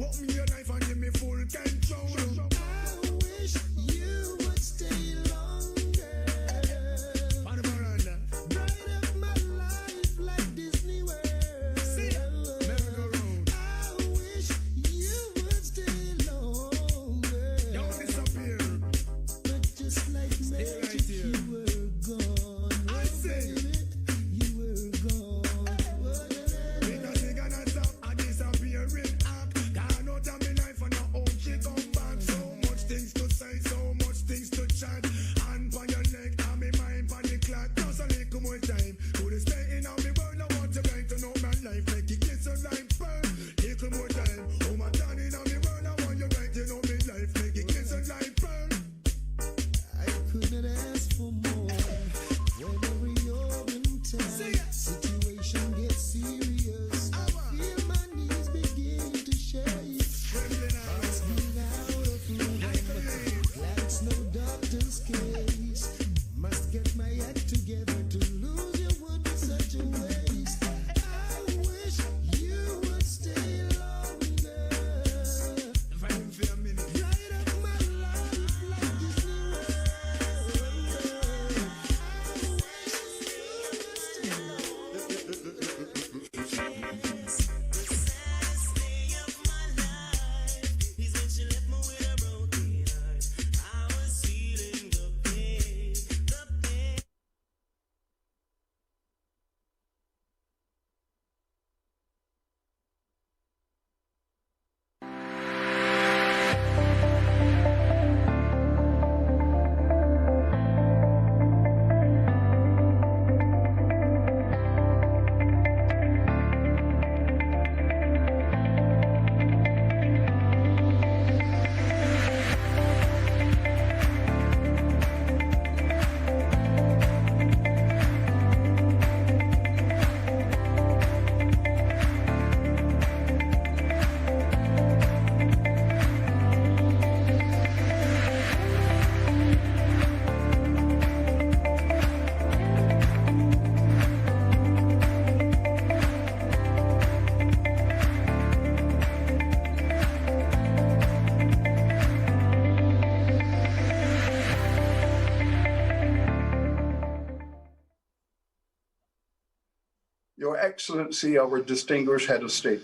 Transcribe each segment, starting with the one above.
Walk me your life and give me full control. I wish you would stay longer. On the veranda. Bright up my life like Disney World. See ya. Never go wrong. I wish you would stay longer. Don't disappear. But just like magic, you were gone. I say you were gone. Because they gonna stop a disappearing act. Gone out of my life and I hope she come back. So much things to say, so much things to chat. Hand on your neck and me mind on the clock. Just a little more time. Could you stay in on me world? I want you guys to know my life. Make it kiss like pearl. Little more time. Oh my darling on me world. I want you guys to know me life. Make it kiss like pearl. I couldn't ask for more. Whenever you're in town, situation gets serious. I feel my knees begin to shake. Heart's being out of room. Glad it's no doctor's case. Must get my act together. To lose you would be such a waste. I wish you would stay longer. Right up my life like Disney World. I wish you would stay longer. The saddest day of my life is when she left me with a broken heart. I was feeling the pain, the pain. Your Excellency, our distinguished Head of State,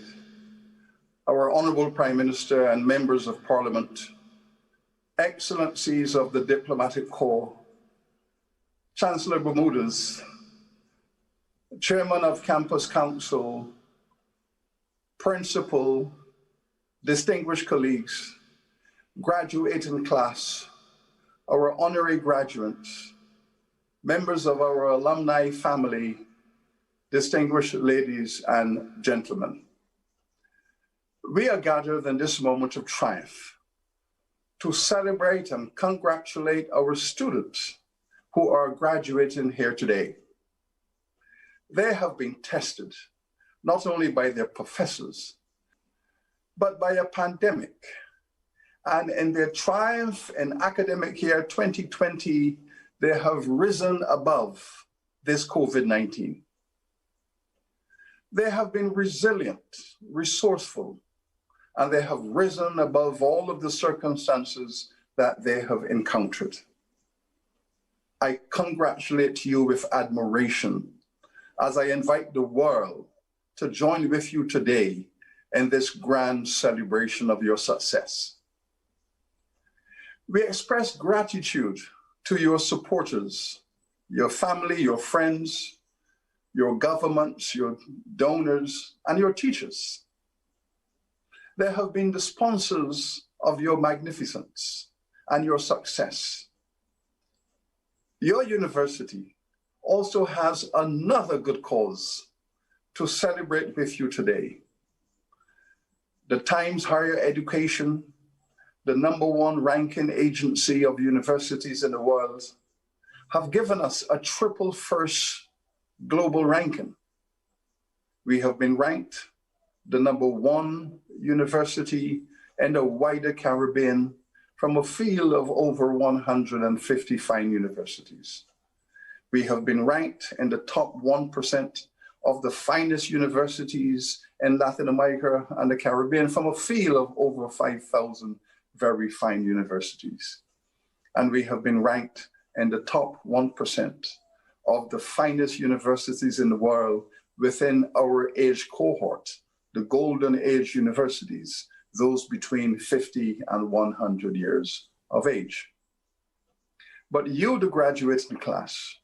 our Honorable Prime Minister and members of Parliament, Excellencies of the Diplomatic Corps, Chancellor Bermudez, Chairman of Campus Council, Principal, distinguished colleagues, graduating class, our honorary graduates, members of our alumni family, distinguished ladies and gentlemen. We are gathered in this moment of triumph to celebrate and congratulate our students who are graduating here today. They have been tested not only by their professors, but by a pandemic. And in their triumph in academic year 2020, they have risen above this COVID-19. They have been resilient, resourceful, and they have risen above all of the circumstances that they have encountered. I congratulate you with admiration as I invite the world to join with you today in this grand celebration of your success. We express gratitude to your supporters, your family, your friends, your governments, your donors, and your teachers. They have been the sponsors of your magnificence and your success. Your university also has another good cause to celebrate with you today. The Times Higher Education, the #1 ranking agency of universities in the world, have given us a triple first global ranking. We have been ranked the #1 university in the wider Caribbean from a field of over 150 fine universities. We have been ranked in the top 1% of the finest universities in Latin America and the Caribbean from a field of over 5,000 very fine universities. And we have been ranked in the top 1% of the finest universities in the world within our age cohort, the golden age universities, those between 50 and 100 years of age. But you, the graduates in class,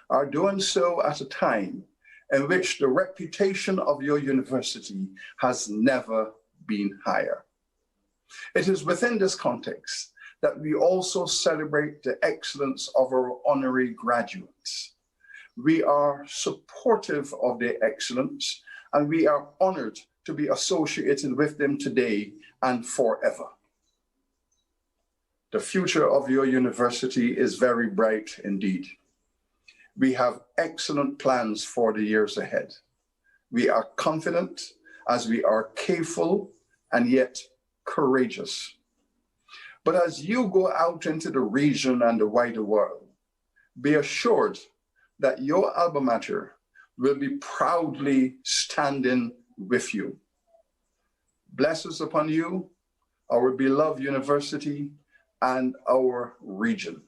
are doing so at a time in which the reputation of your university has never been higher. It is within this context that we also celebrate the excellence of our honorary graduates. We are supportive of their excellence, and we are honored to be associated with them today and forever. The future of your university is very bright indeed. We have excellent plans for the years ahead. We are confident as we are careful and yet courageous. But as you go out into the region and the wider world, be assured that your alma mater will be proudly standing with you. Blessings upon you, our beloved university, and our region.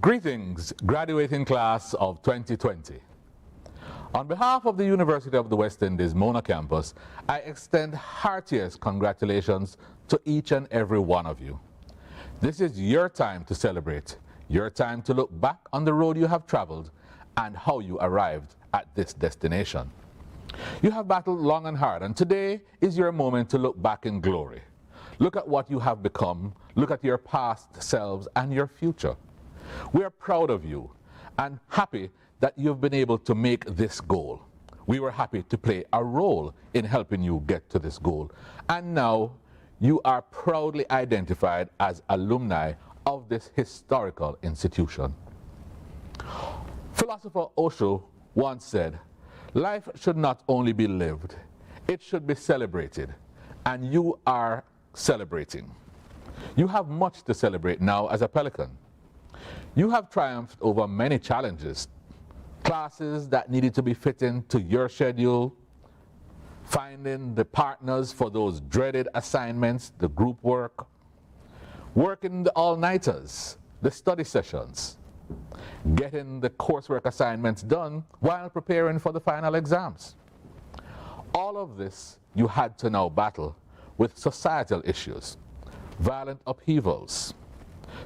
Greetings, graduating class of 2020. On behalf of the University of the West Indies Mona campus, I extend heartiest congratulations to each and every one of you. This is your time to celebrate, your time to look back on the road you have traveled and how you arrived at this destination. You have battled long and hard, and today is your moment to look back in glory. Look at what you have become, look at your past selves and your future. We are proud of you and happy that you've been able to make this goal. We were happy to play a role in helping you get to this goal. And now you are proudly identified as alumni of this historical institution. Philosopher Osho once said, "Life should not only be lived, it should be celebrated." And you are celebrating. You have much to celebrate now as a Pelican. You have triumphed over many challenges, classes that needed to be fit into your schedule, finding the partners for those dreaded assignments, the group work, working the all-nighters, the study sessions, getting the coursework assignments done while preparing for the final exams. All of this you had to now battle with societal issues, violent upheavals,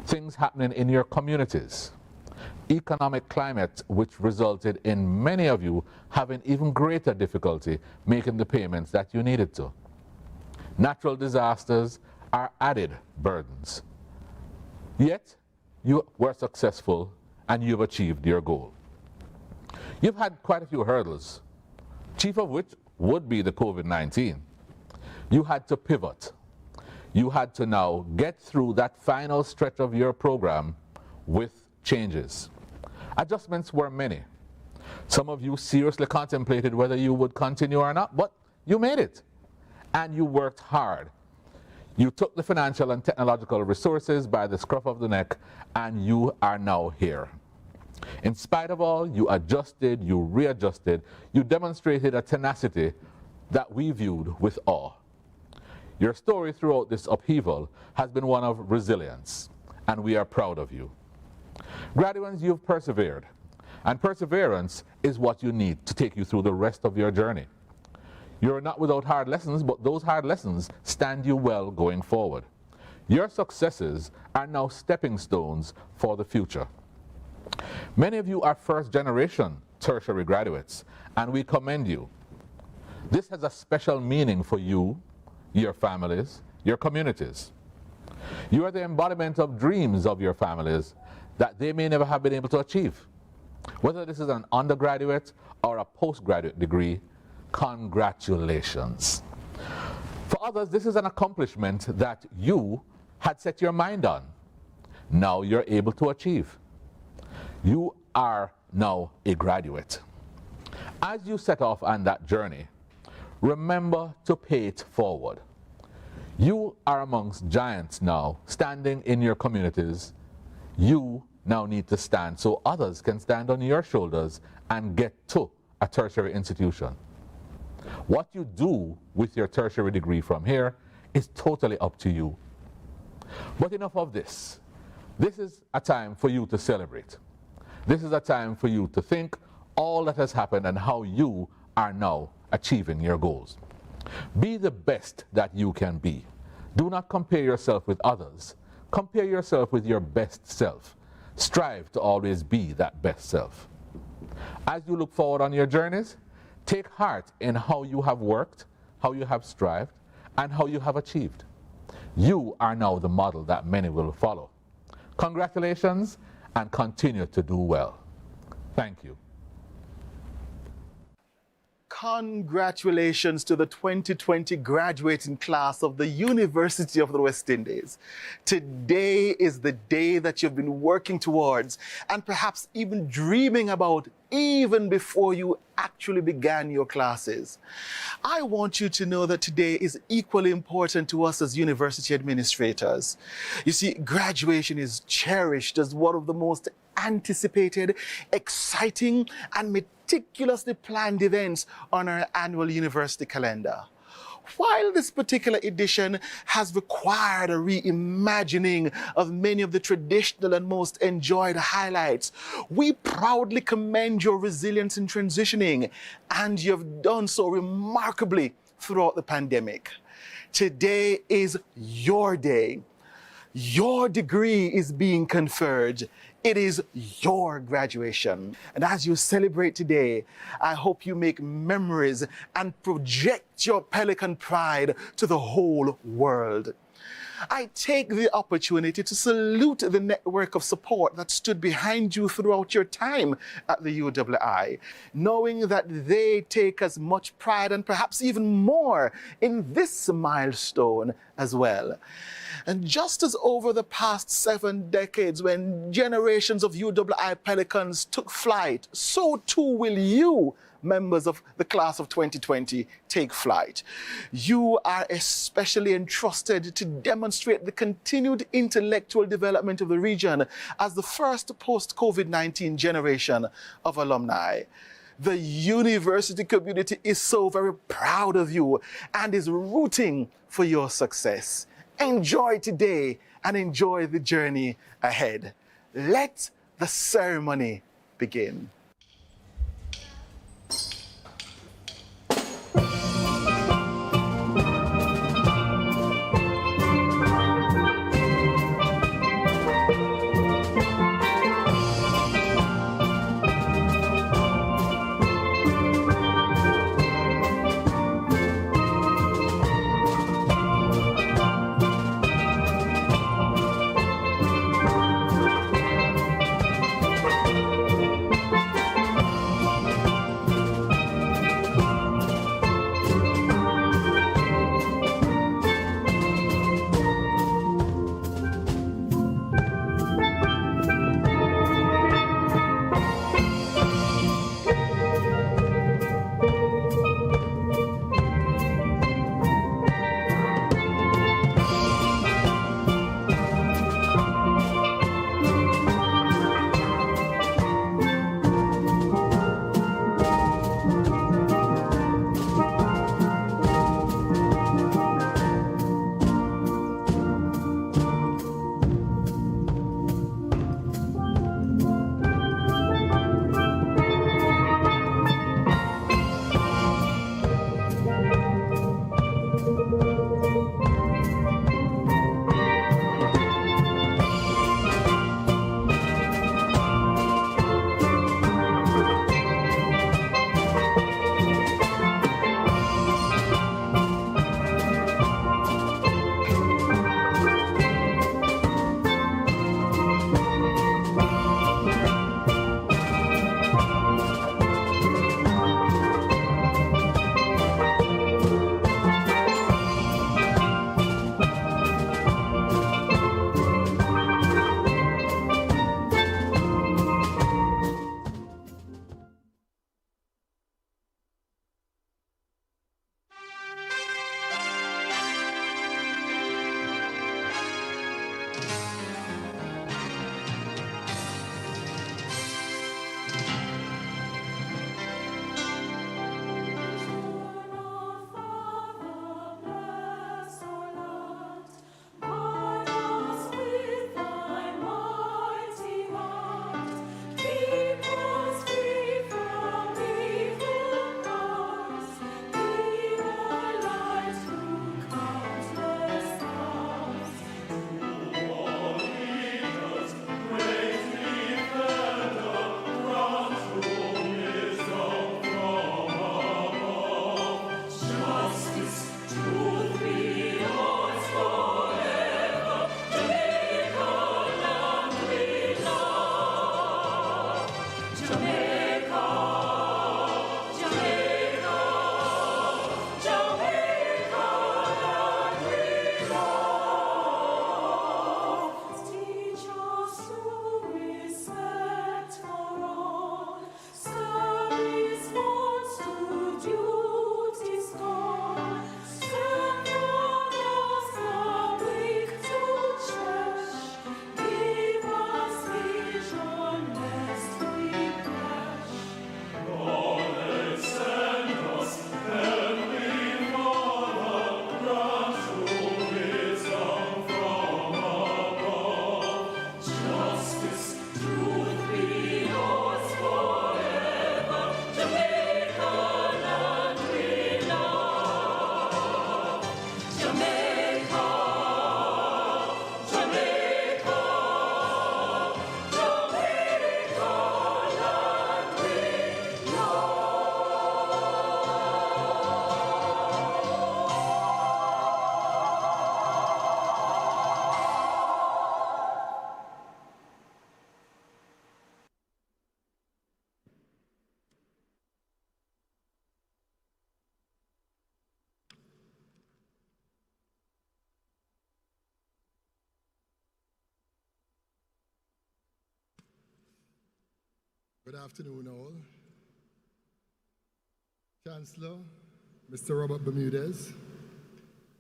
things happening in your communities, economic climate which resulted in many of you having even greater difficulty making the payments that you needed to. Natural disasters are added burdens. Yet, you were successful and you've achieved your goal. You've had quite a few hurdles, chief of which would be the COVID-19. You had to pivot. You had to now get through that final stretch of your program with changes. Adjustments were many. Some of you seriously contemplated whether you would continue or not, but you made it. And you worked hard. You took the financial and technological resources by the scruff of the neck, and you are now here. In spite of all, you adjusted, you readjusted, you demonstrated a tenacity that we viewed with awe. Your story throughout this upheaval has been one of resilience, and we are proud of you. Graduates, you've persevered, and perseverance is what you need to take you through the rest of your journey. You're not without hard lessons, but those hard lessons stand you well going forward. Your successes are now stepping stones for the future. Many of you are first-generation tertiary graduates, and we commend you. This has a special meaning for you, your families, your communities. You are the embodiment of dreams of your families that they may never have been able to achieve. Whether this is an undergraduate or a postgraduate degree, congratulations. For others, this is an accomplishment that you had set your mind on. Now you're able to achieve. You are now a graduate. As you set off on that journey, remember to pay it forward. You are amongst giants now, standing in your communities. You now need to stand so others can stand on your shoulders and get to a tertiary institution. What you do with your tertiary degree from here is totally up to you. But enough of this. This is a time for you to celebrate. This is a time for you to think all that has happened and how you are now achieving your goals. Be the best that you can be. Do not compare yourself with others. Compare yourself with your best self. Strive to always be that best self. As you look forward on your journeys, take heart in how you have worked, how you have strived, and how you have achieved. You are now the model that many will follow. Congratulations, and continue to do well. Thank you. Congratulations to the 2020 graduating class of the University of the West Indies. Today is the day that you've been working towards and perhaps even dreaming about even before you actually began your classes. I want you to know that today is equally important to us as university administrators. You see, graduation is cherished as one of the most anticipated, exciting, and meticulously planned events on our annual university calendar. While this particular edition has required a reimagining of many of the traditional and most enjoyed highlights, we proudly commend your resilience in transitioning, and you've done so remarkably throughout the pandemic. Today is your day. Your degree is being conferred. It is your graduation. And as you celebrate today, I hope you make memories and project your Pelican pride to the whole world. I take the opportunity to salute the network of support that stood behind you throughout your time at the UWI, knowing that they take as much pride and perhaps even more in this milestone as well. And just as over the past 7 decades, when generations of UWI Pelicans took flight, so too will you, members of the class of 2020, take flight. You are especially entrusted to demonstrate the continued intellectual development of the region as the first post-COVID-19 generation of alumni. The university community is so very proud of you and is rooting for your success. Enjoy today and enjoy the journey ahead. Let the ceremony begin. Good afternoon, all. Chancellor, Mr. Robert Bermudez,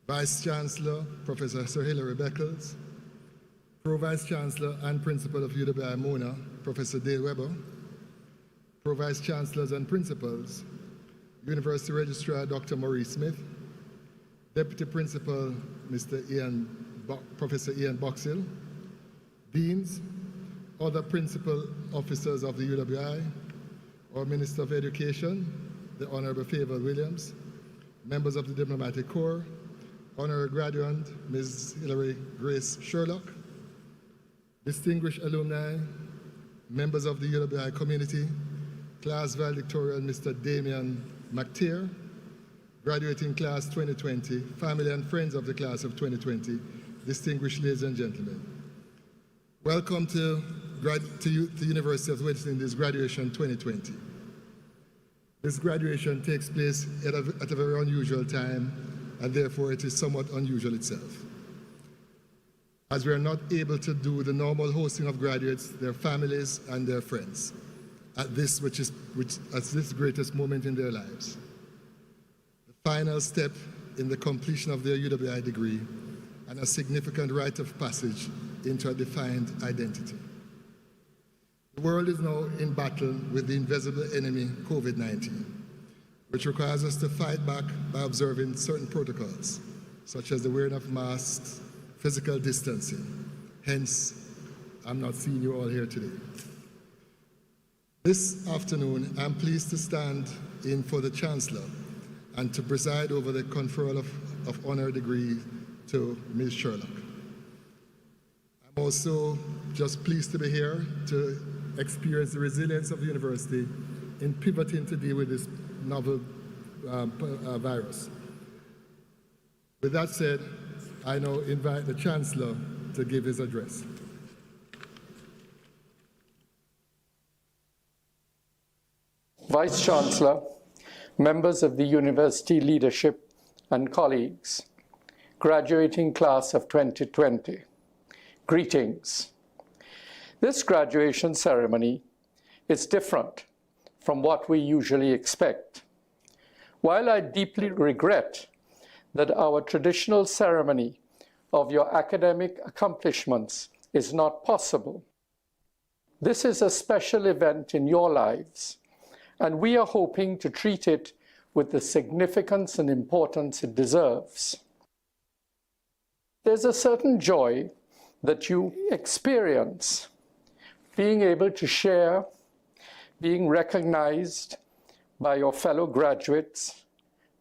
Vice Chancellor, Professor Sir Hilary Beckles, Pro-Vice Chancellor and Principal of UWI Mona, Professor Dale Weber, Pro-Vice Chancellors and Principals, University Registrar Dr. Maurice Smith, Deputy Principal Mr. Professor Ian Boxill, Deans, other Principal Officers of the UWI, our Minister of Education, the Honorable Favour Williams, members of the Diplomatic Corps, Honorary Graduate Ms. Hilary Grace Sherlock, distinguished alumni, members of the UWI community, Class Valedictorian Mr. Damian McTeer, graduating class 2020, family and friends of the class of 2020, distinguished ladies and gentlemen. Welcome to the University of the West Indies graduation 2020. This graduation takes place at a very unusual time, and therefore it is somewhat unusual itself. As we are not able to do the normal hosting of graduates, their families and their friends at this greatest moment in their lives. The final step in the completion of their UWI degree and a significant rite of passage into a defined identity. The world is now in battle with the invisible enemy, COVID-19, which requires us to fight back by observing certain protocols, such as the wearing of masks, physical distancing. Hence, I'm not seeing you all here today. This afternoon, I'm pleased to stand in for the Chancellor and to preside over the conferral of honorary degree to Ms. Sherlock. I'm also just pleased to be here to experience the resilience of the university in pivoting to deal with this novel virus. With that said, I now invite the Chancellor to give his address. Vice Chancellor, members of the university leadership and colleagues, graduating class of 2020, greetings. This graduation ceremony is different from what we usually expect. While I deeply regret that our traditional ceremony of your academic accomplishments is not possible, this is a special event in your lives, and we are hoping to treat it with the significance and importance it deserves. There's a certain joy that you experience being able to share, being recognized by your fellow graduates,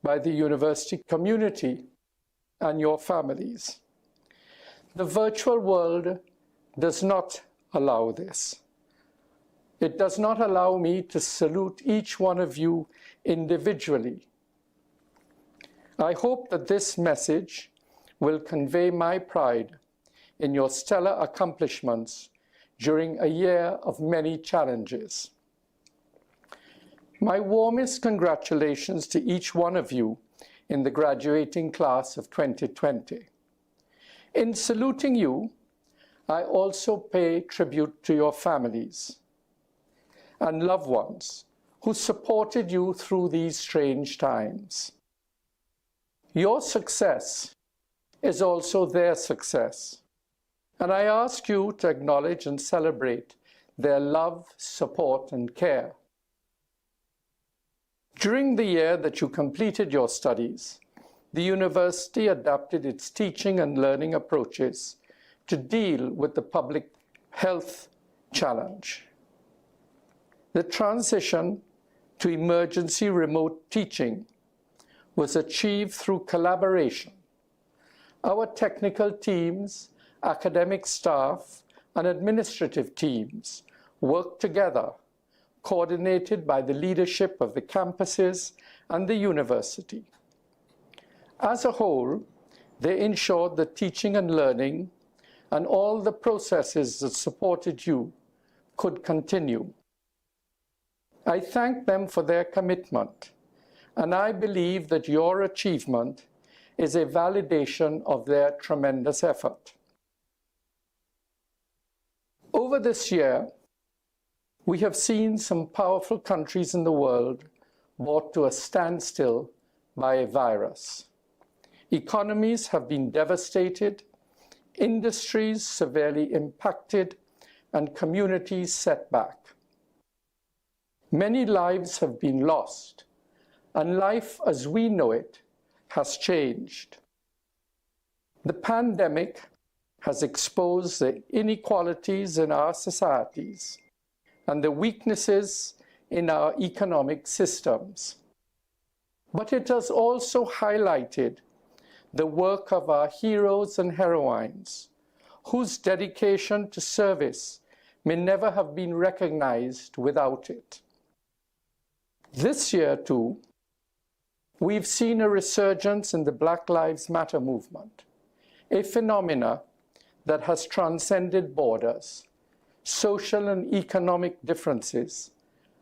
by the university community, and your families. The virtual world does not allow this. It does not allow me to salute each one of you individually. I hope that this message will convey my pride in your stellar accomplishments during a year of many challenges. My warmest congratulations to each one of you in the graduating class of 2020. In saluting you, I also pay tribute to your families and loved ones who supported you through these strange times. Your success is also their success, and I ask you to acknowledge and celebrate their love, support, and care. During the year that you completed your studies, the university adapted its teaching and learning approaches to deal with the public health challenge. The transition to emergency remote teaching was achieved through collaboration. Our technical teams, academic staff, and administrative teams worked together, coordinated by the leadership of the campuses and the university. As a whole, they ensured that teaching and learning and all the processes that supported you could continue. I thank them for their commitment, and I believe that your achievement is a validation of their tremendous effort. Over this year, We have seen some powerful countries in the world brought to a standstill by a virus. Economies have been devastated, industries severely impacted, and communities set back. Many lives have been lost, and life as we know it has changed. The pandemic has exposed the inequalities in our societies and the weaknesses in our economic systems. But it has also highlighted the work of our heroes and heroines, whose dedication to service may never have been recognized without it. This year, too, we've seen a resurgence in the Black Lives Matter movement, a phenomena that has transcended borders, social and economic differences,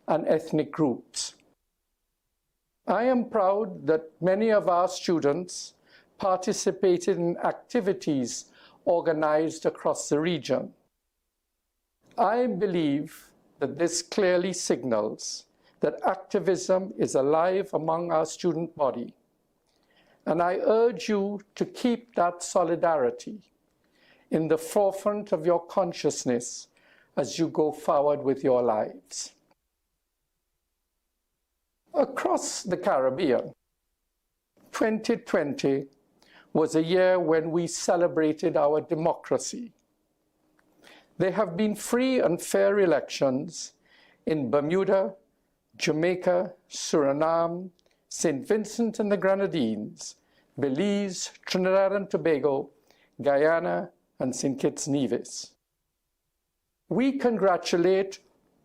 and ethnic groups. I am proud that many of our students participated in activities organized across the region. I believe that this clearly signals that activism is alive among our student body, and I urge you to keep that solidarity in the forefront of your consciousness as you go forward with your lives. Across the Caribbean, 2020 was a year when we celebrated our democracy. There have been free and fair elections in Bermuda, Jamaica, Suriname, St. Vincent and the Grenadines, Belize, Trinidad and Tobago, Guyana, and St. Kitts and Nevis. We congratulate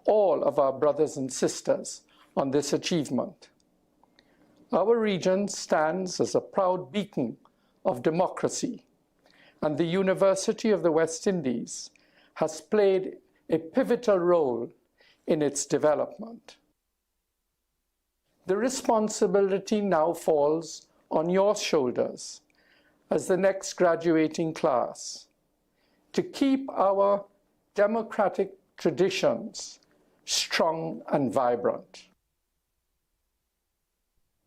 all of our brothers and sisters on this achievement. Our region stands as a proud beacon of democracy, and the University of the West Indies has played a pivotal role in its development. The responsibility now falls on your shoulders as the next graduating class to keep our democratic traditions strong and vibrant.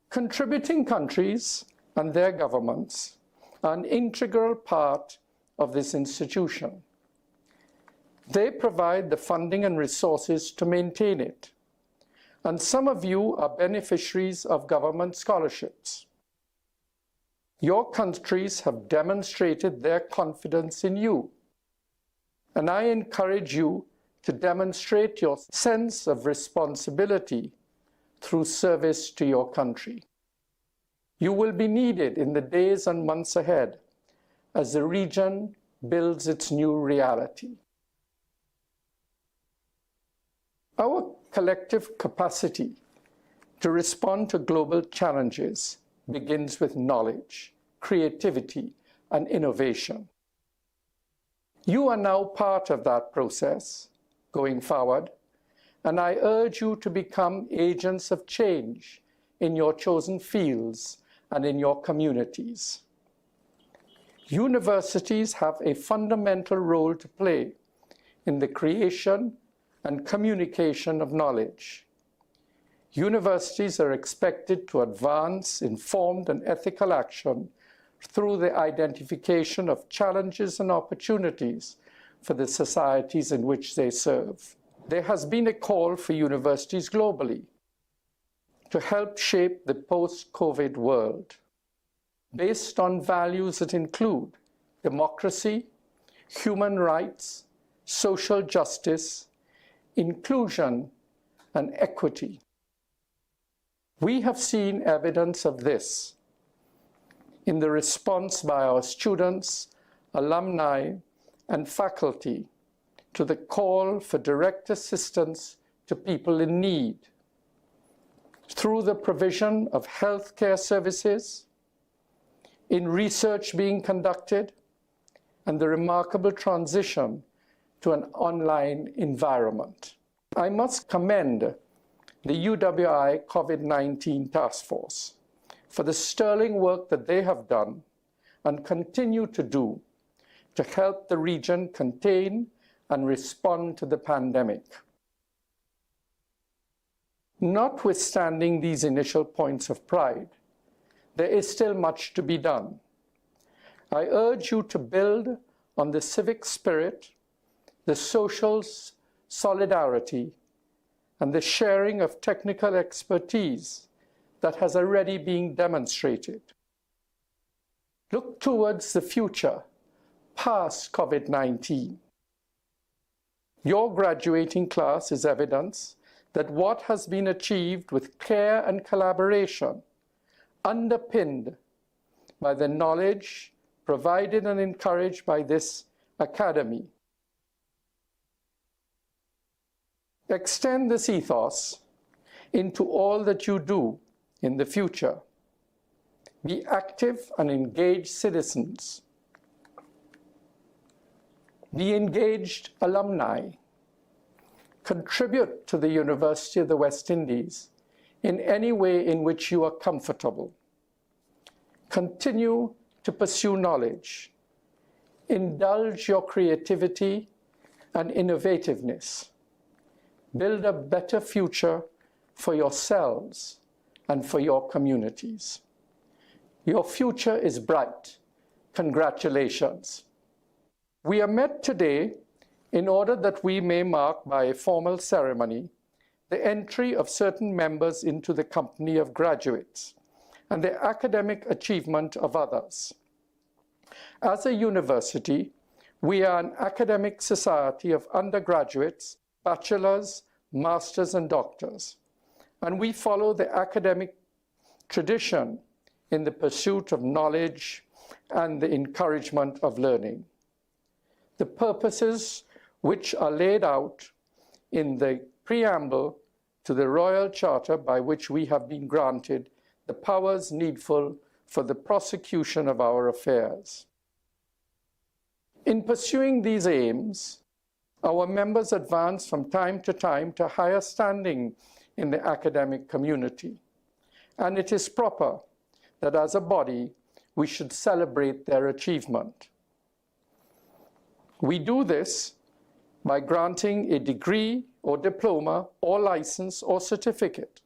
Contributing countries and their governments are an integral part of this institution. They provide the funding and resources to maintain it. And some of you are beneficiaries of government scholarships. Your countries have demonstrated their confidence in you. And I encourage you to demonstrate your sense of responsibility through service to your country. You will be needed in the days and months ahead as the region builds its new reality. Our collective capacity to respond to global challenges begins with knowledge, creativity, and innovation. You are now part of that process going forward, and I urge you to become agents of change in your chosen fields and in your communities. Universities have a fundamental role to play in the creation and communication of knowledge. Universities are expected to advance informed and ethical action through the identification of challenges and opportunities for the societies in which they serve. There has been a call for universities globally to help shape the post-COVID world based on values that include democracy, human rights, social justice, inclusion, and equity. We have seen evidence of this in the response by our students, alumni, and faculty to the call for direct assistance to people in need through the provision of healthcare services, in research being conducted, and the remarkable transition to an online environment. I must commend the UWI COVID-19 Task Force for the sterling work that they have done and continue to do to help the region contain and respond to the pandemic. Notwithstanding these initial points of pride, there is still much to be done. I urge you to build on the civic spirit, the social solidarity, and the sharing of technical expertise that has already been demonstrated. Look towards the future, past COVID-19. Your graduating class is evidence that what has been achieved with care and collaboration, underpinned by the knowledge provided and encouraged by this academy. Extend this ethos into all that you do in the future. Be active and engaged citizens. Be engaged alumni. Contribute to the University of the West Indies in any way in which you are comfortable. Continue to pursue knowledge. Indulge your creativity and innovativeness. Build a better future for yourselves and for your communities. Your future is bright. Congratulations. We are met today in order that we may mark by a formal ceremony the entry of certain members into the company of graduates and the academic achievement of others. As a university, we are an academic society of undergraduates, bachelors, masters, and doctors, and we follow the academic tradition in the pursuit of knowledge and the encouragement of learning. The purposes which are laid out in the preamble to the Royal Charter by which we have been granted the powers needful for the prosecution of our affairs. In pursuing these aims, our members advance from time to higher standing in the academic community, and it is proper that as a body we should celebrate their achievement. We do this by granting a degree or diploma or license or certificate,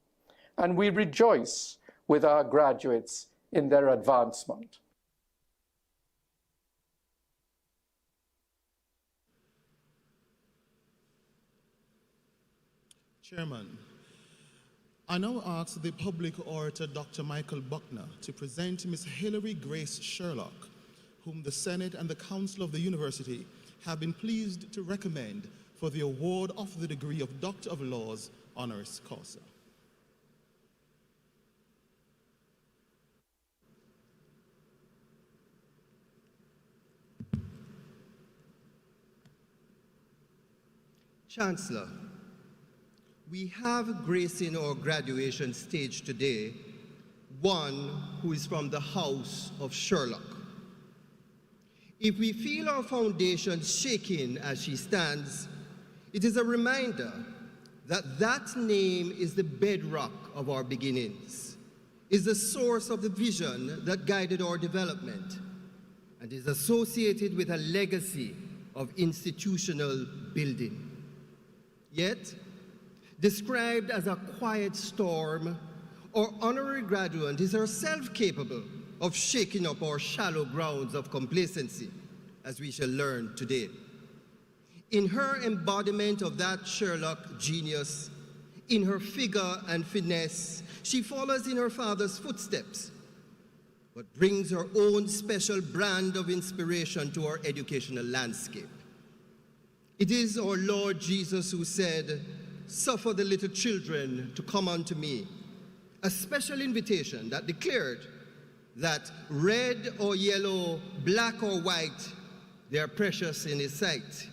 and we rejoice with our graduates in their advancement. Chairman, I now ask the public orator, Dr. Michael Buckner, to present Ms. Hilary Grace Sherlock, whom the Senate and the Council of the University have been pleased to recommend for the award of the degree of Doctor of Laws, honoris causa. Chancellor, we have gracing our graduation stage today one who is from the house of Sherlock. If we feel our foundation shaking as she stands, it is a reminder that that name is the bedrock of our beginnings, is the source of the vision that guided our development, and is associated with a legacy of institutional building. Yet, described as a quiet storm, our honorary graduate is herself capable of shaking up our shallow grounds of complacency, as we shall learn today. In her embodiment of that Sherlock genius, in her figure and finesse, she follows in her father's footsteps, but brings her own special brand of inspiration to our educational landscape. It is our Lord Jesus who said, "Suffer the little children to come unto me," a special invitation that declared that red or yellow, black or white, they are precious in his sight.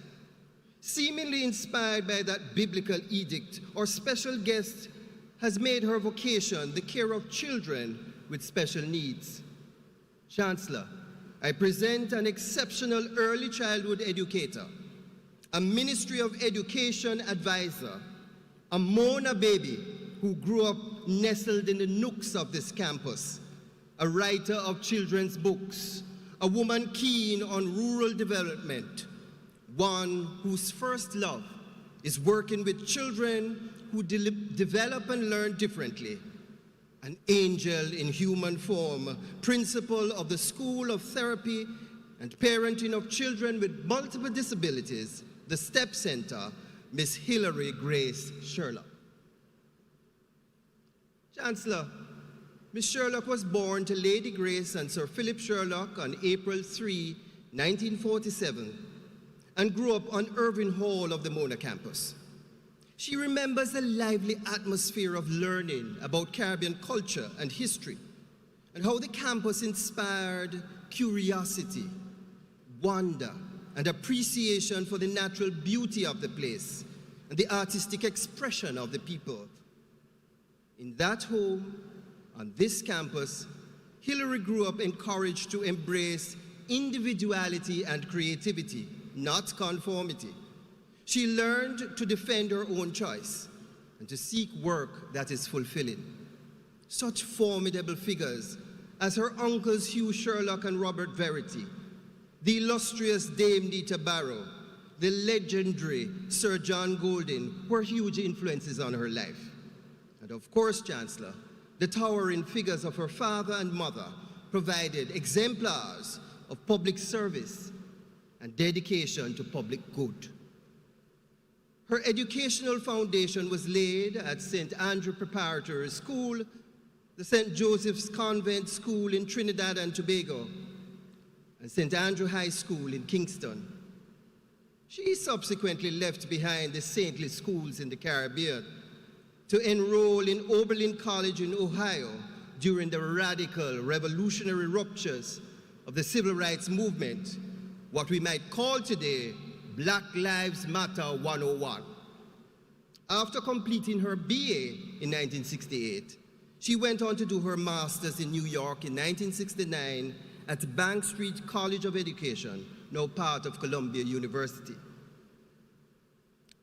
Seemingly inspired by that biblical edict, our special guest has made her vocation the care of children with special needs. Chancellor, I present an exceptional early childhood educator, a Ministry of Education advisor, a Mona baby who grew up nestled in the nooks of this campus, a writer of children's books, a woman keen on rural development, one whose first love is working with children who develop and learn differently, an angel in human form, principal of the School of Therapy and Parenting of Children with Multiple Disabilities, the STEP Center, Miss Hilary Grace Sherlock. Chancellor, Miss Sherlock was born to Lady Grace and Sir Philip Sherlock on April 3, 1947, and grew up on Irving Hall of the Mona campus. She remembers the lively atmosphere of learning about Caribbean culture and history, and how the campus inspired curiosity, wonder, and appreciation for the natural beauty of the place and the artistic expression of the people. In that home, on this campus, Hilary grew up encouraged to embrace individuality and creativity, not conformity. She learned to defend her own choice and to seek work that is fulfilling. Such formidable figures as her uncles Hugh Sherlock and Robert Verity, the illustrious Dame Nita Barrow, the legendary Sir John Golding were huge influences on her life. And of course, Chancellor, the towering figures of her father and mother provided exemplars of public service and dedication to public good. Her educational foundation was laid at St. Andrew Preparatory School, the St. Joseph's Convent School in Trinidad and Tobago, and St. Andrew High School in Kingston. She subsequently left behind the saintly schools in the Caribbean to enroll in Oberlin College in Ohio during the radical revolutionary ruptures of the civil rights movement, what we might call today Black Lives Matter 101. After completing her BA in 1968, she went on to do her master's in New York in 1969 at Bank Street College of Education, now part of Columbia University.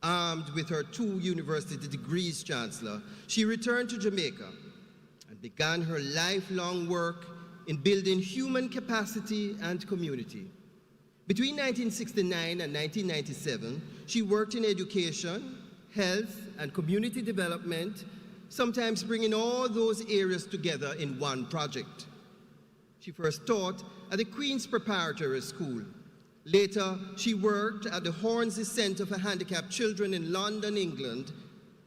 Armed with her 2 university degrees, Chancellor, she returned to Jamaica and began her lifelong work in building human capacity and community. Between 1969 and 1997, she worked in education, health, and community development, sometimes bringing all those areas together in one project. She first taught at the Queen's Preparatory School. Later, she worked at the Hornsey Center for Handicapped Children in London, England,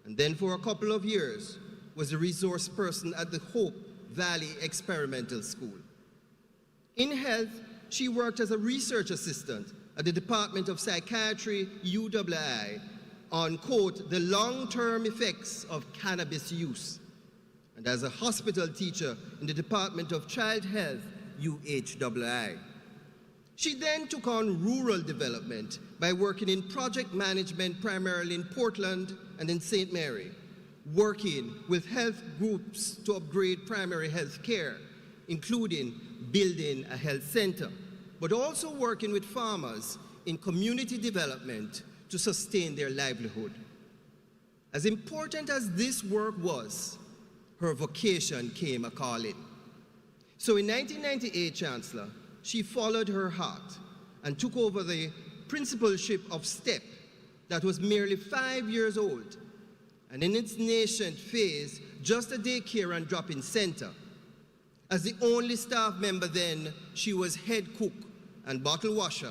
and then for a couple of years was a resource person at the Hope Valley Experimental School. In health, she worked as a research assistant at the Department of Psychiatry, UWI, on, quote, the long-term effects of cannabis use, and as a hospital teacher in the Department of Child Health, UWI. She then took on rural development by working in project management primarily in Portland and in St. Mary, working with health groups to upgrade primary health care, including building a health center, but also working with farmers in community development to sustain their livelihood. As important as this work was, her vocation came a calling. So in 1998, Chancellor, she followed her heart and took over the principalship of STEP that was merely 5 years old, and in its nascent phase, just a daycare and drop-in center. As the only staff member then, she was head cook and bottle washer,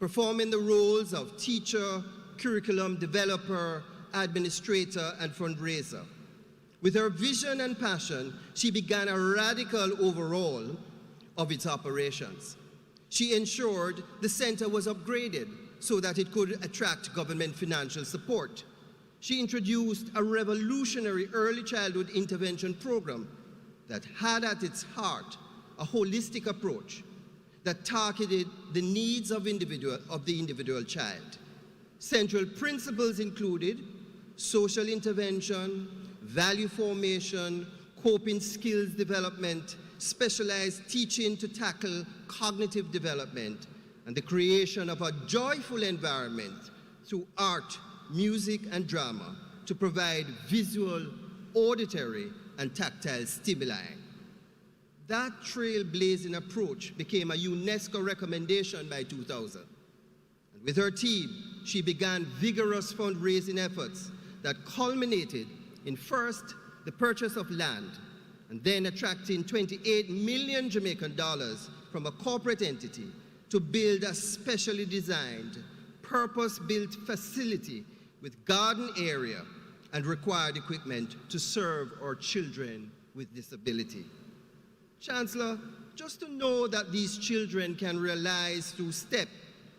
performing the roles of teacher, curriculum developer, administrator, and fundraiser. With her vision and passion, she began a radical overhaul of its operations. She ensured the center was upgraded so that it could attract government financial support. She introduced a revolutionary early childhood intervention program that had at its heart a holistic approach that targeted the needs of the individual child. Central principles included social intervention, value formation, coping skills development, specialized teaching to tackle cognitive development, and the creation of a joyful environment through art, music, and drama to provide visual, auditory, and tactile stimuli. That trailblazing approach became a UNESCO recommendation by 2000. And with her team, she began vigorous fundraising efforts that culminated in first, the purchase of land, and then attracting 28 million Jamaican dollars from a corporate entity to build a specially designed, purpose-built facility with garden area and required equipment to serve our children with disability. Chancellor, just to know that these children can realize through STEP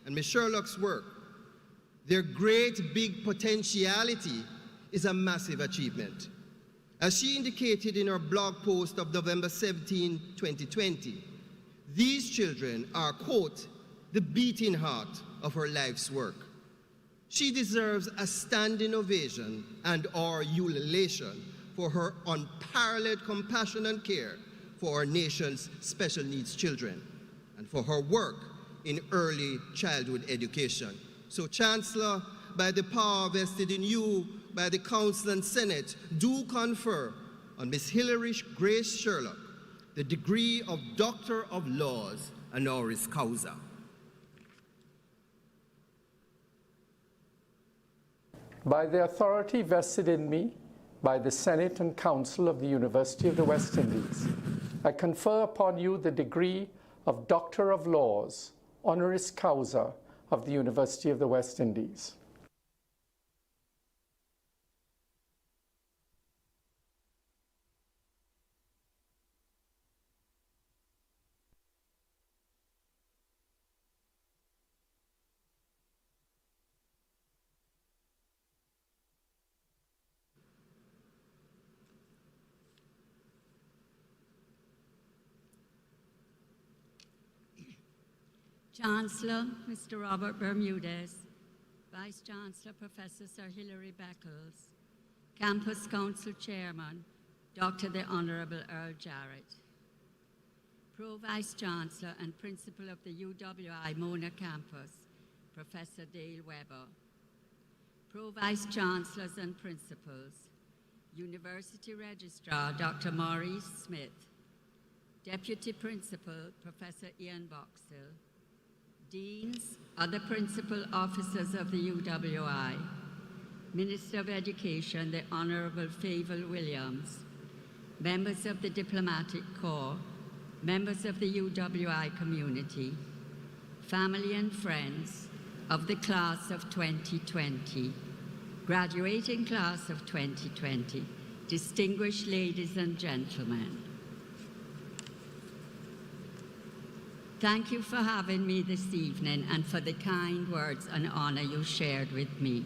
and Ms. Sherlock's work their great big potentiality is a massive achievement. As she indicated in her blog post of November 17, 2020, these children are, quote, the beating heart of her life's work. She deserves a standing ovation and our ululation for her unparalleled compassion and care for our nation's special needs children and for her work in early childhood education. So, Chancellor, by the power vested in you by the Council and Senate, do confer on Ms. Hilary Grace Sherlock the degree of Doctor of Laws honoris causa. By the authority vested in me by the Senate and Council of the University of the West Indies, I confer upon you the degree of Doctor of Laws honoris causa of the University of the West Indies. Chancellor, Mr. Robert Bermudez, Vice Chancellor, Professor Sir Hilary Beckles, Campus Council Chairman, Dr. the Honorable Earl Jarrett, Pro-Vice Chancellor and Principal of the UWI Mona Campus, Professor Dale Weber, Pro-Vice Chancellors and Principals, University Registrar, Dr. Maurice Smith, Deputy Principal, Professor Ian Boxall, Deans, other principal officers of the UWI, Minister of Education, the Honorable Fayval Williams, members of the Diplomatic Corps, members of the UWI community, family and friends of the class of 2020, graduating class of 2020, distinguished ladies and gentlemen. Thank you for having me this evening and for the kind words and honor you shared with me.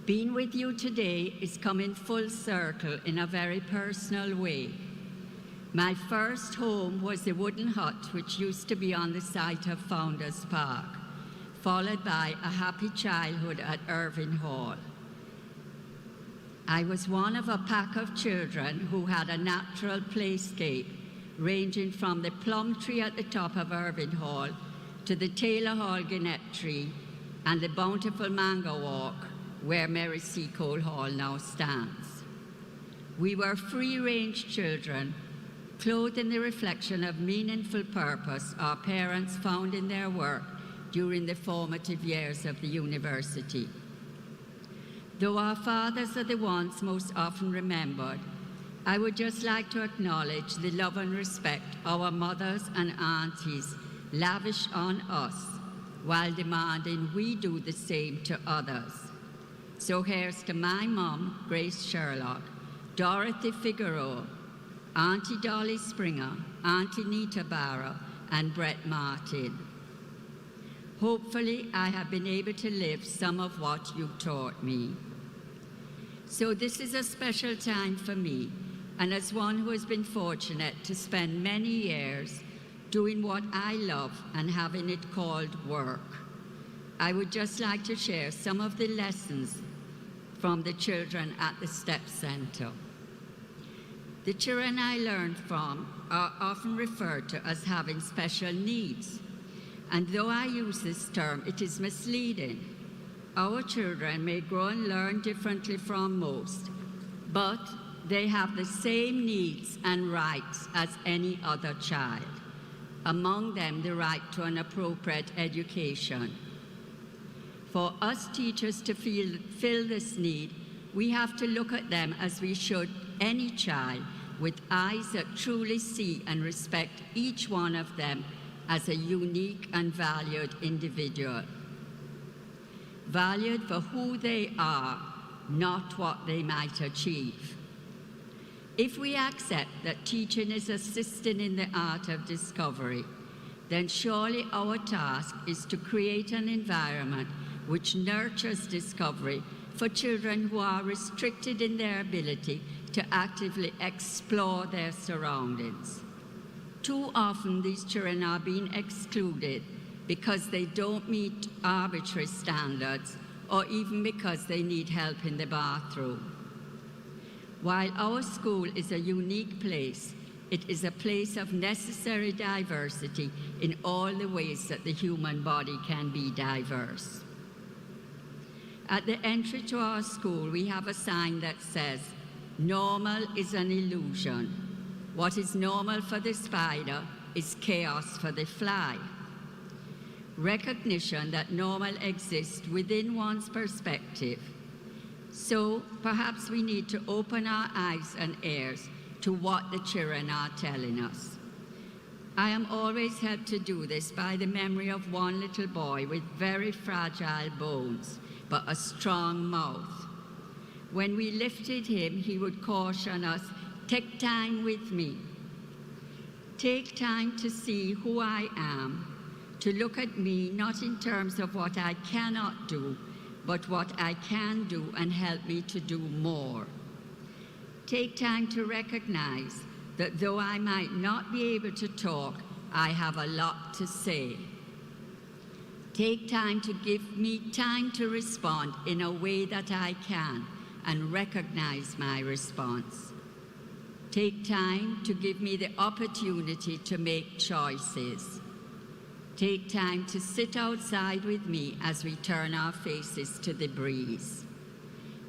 Being with you today is coming full circle in a very personal way. My first home was the wooden hut which used to be on the site of Founders Park, followed by a happy childhood at Irving Hall. I was one of a pack of children who had a natural playscape ranging from the plum tree at the top of Irving Hall to the Taylor Hall Gannett tree and the bountiful mango walk where Mary Seacole Hall now stands. We were free-range children, clothed in the reflection of meaningful purpose our parents found in their work during the formative years of the university. Though our fathers are the ones most often remembered, I would just like to acknowledge the love and respect our mothers and aunties lavish on us while demanding we do the same to others. So here's to my mom, Grace Sherlock, Dorothy Figueroa, Auntie Dolly Springer, Auntie Nita Barrow, and Brett Martin. Hopefully, I have been able to live some of what you taught me. So this is a special time for me, and as one who has been fortunate to spend many years doing what I love and having it called work, I would just like to share some of the lessons from the children at the STEP Center. The children I learned from are often referred to as having special needs, and though I use this term, it is misleading. Our children may grow and learn differently from most, but they have the same needs and rights as any other child, among them the right to an appropriate education. For us teachers to fill this need, we have to look at them as we should any child, with eyes that truly see and respect each one of them as a unique and valued individual. Valued for who they are, not what they might achieve. If we accept that teaching is assisting in the art of discovery, then surely our task is to create an environment which nurtures discovery for children who are restricted in their ability to actively explore their surroundings. Too often, these children are being excluded because they don't meet arbitrary standards or even because they need help in the bathroom. While our school is a unique place, it is a place of necessary diversity in all the ways that the human body can be diverse. At the entry to our school, we have a sign that says, "Normal is an illusion. What is normal for the spider is chaos for the fly." Recognition that normal exists within one's perspective. So perhaps we need to open our eyes and ears to what the children are telling us. I am always helped to do this by the memory of one little boy with very fragile bones, but a strong mouth. When we lifted him, he would caution us, "Take time with me. Take time to see who I am, to look at me not in terms of what I cannot do, but what I can do and help me to do more. Take time to recognize that though I might not be able to talk, I have a lot to say. Take time to give me time to respond in a way that I can and recognize my response. Take time to give me the opportunity to make choices. Take time to sit outside with me as we turn our faces to the breeze.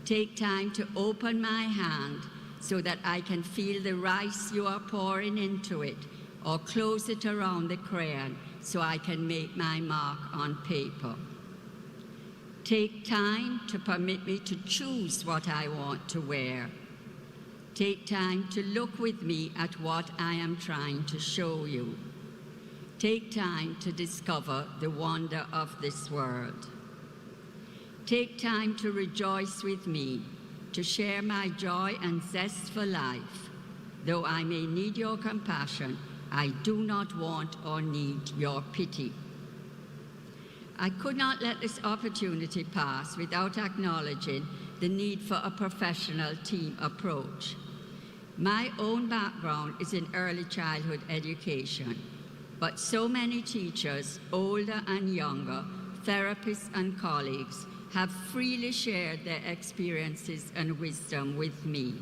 Take time to open my hand so that I can feel the rice you are pouring into it, or close it around the crayon so I can make my mark on paper. Take time to permit me to choose what I want to wear. Take time to look with me at what I am trying to show you. Take time to discover the wonder of this world. Take time to rejoice with me, to share my joy and zest for life. Though I may need your compassion, I do not want or need your pity. I could not let this opportunity pass without acknowledging the need for a professional team approach. My own background is in early childhood education, but so many teachers, older and younger, therapists and colleagues, have freely shared their experiences and wisdom with me.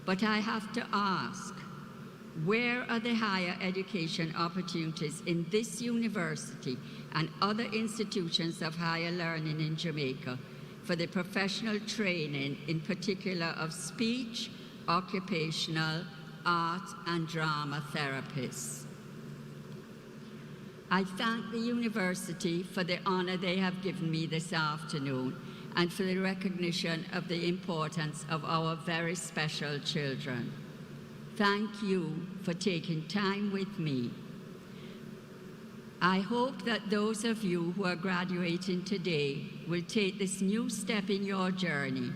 But I have to ask, where are the higher education opportunities in this university and other institutions of higher learning in Jamaica for the professional training, in particular of speech, occupational, art, and drama therapists? I thank the university for the honor they have given me this afternoon and for the recognition of the importance of our very special children. Thank you for taking time with me. I hope that those of you who are graduating today will take this new step in your journey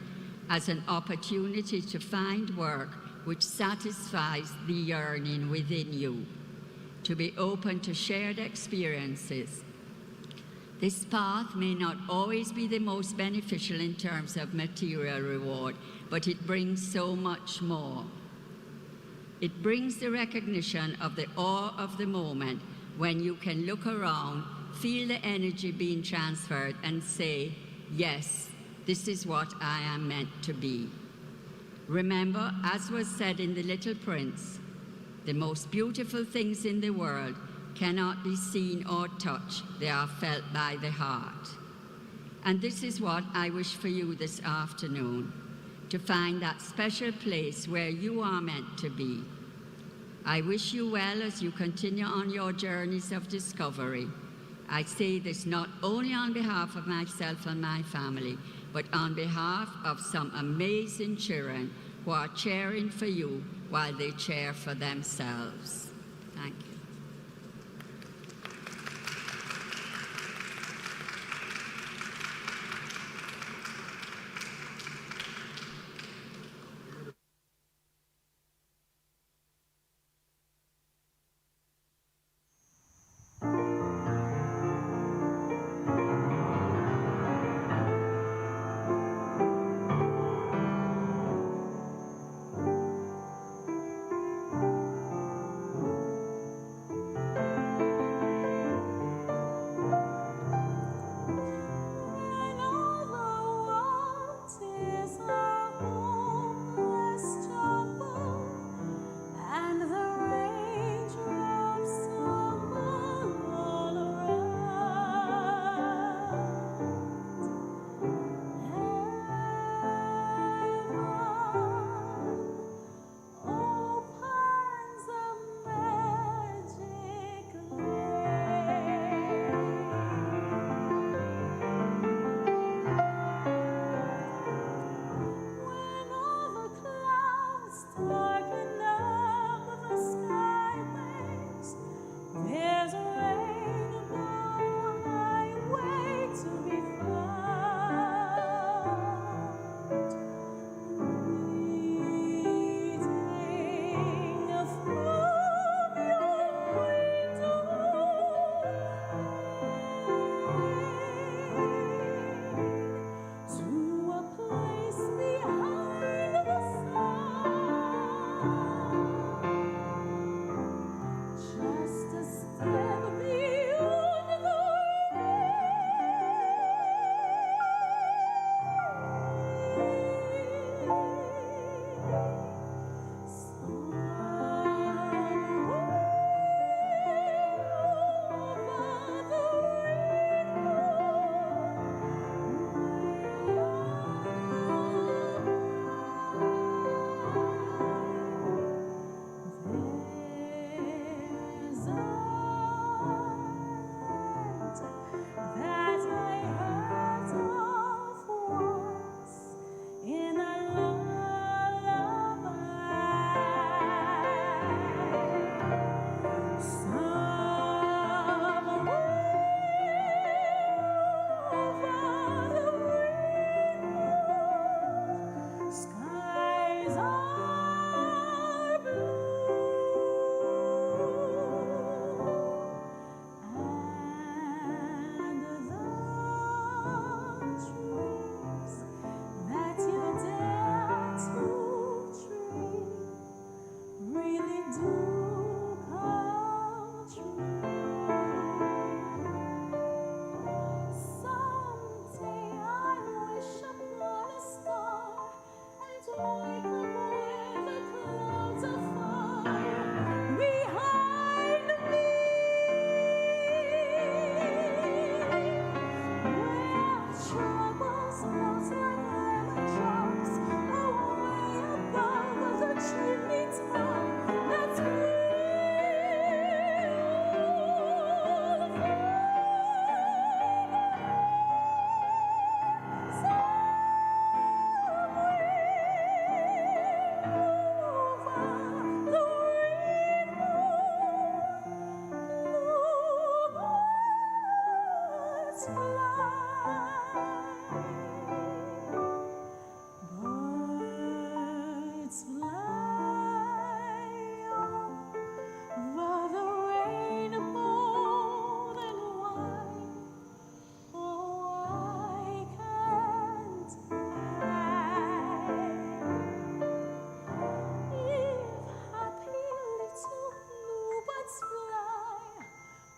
as an opportunity to find work which satisfies the yearning within you, to be open to shared experiences. This path may not always be the most beneficial in terms of material reward, but it brings so much more. It brings the recognition of the awe of the moment when you can look around, feel the energy being transferred, and say, yes, this is what I am meant to be. Remember, as was said in The Little Prince, the most beautiful things in the world cannot be seen or touched. They are felt by the heart. And this is what I wish for you this afternoon, to find that special place where you are meant to be. I wish you well as you continue on your journeys of discovery, I say this not only on behalf of myself and my family, but on behalf of some amazing children who are cheering for you while they cheer for themselves. Thank you.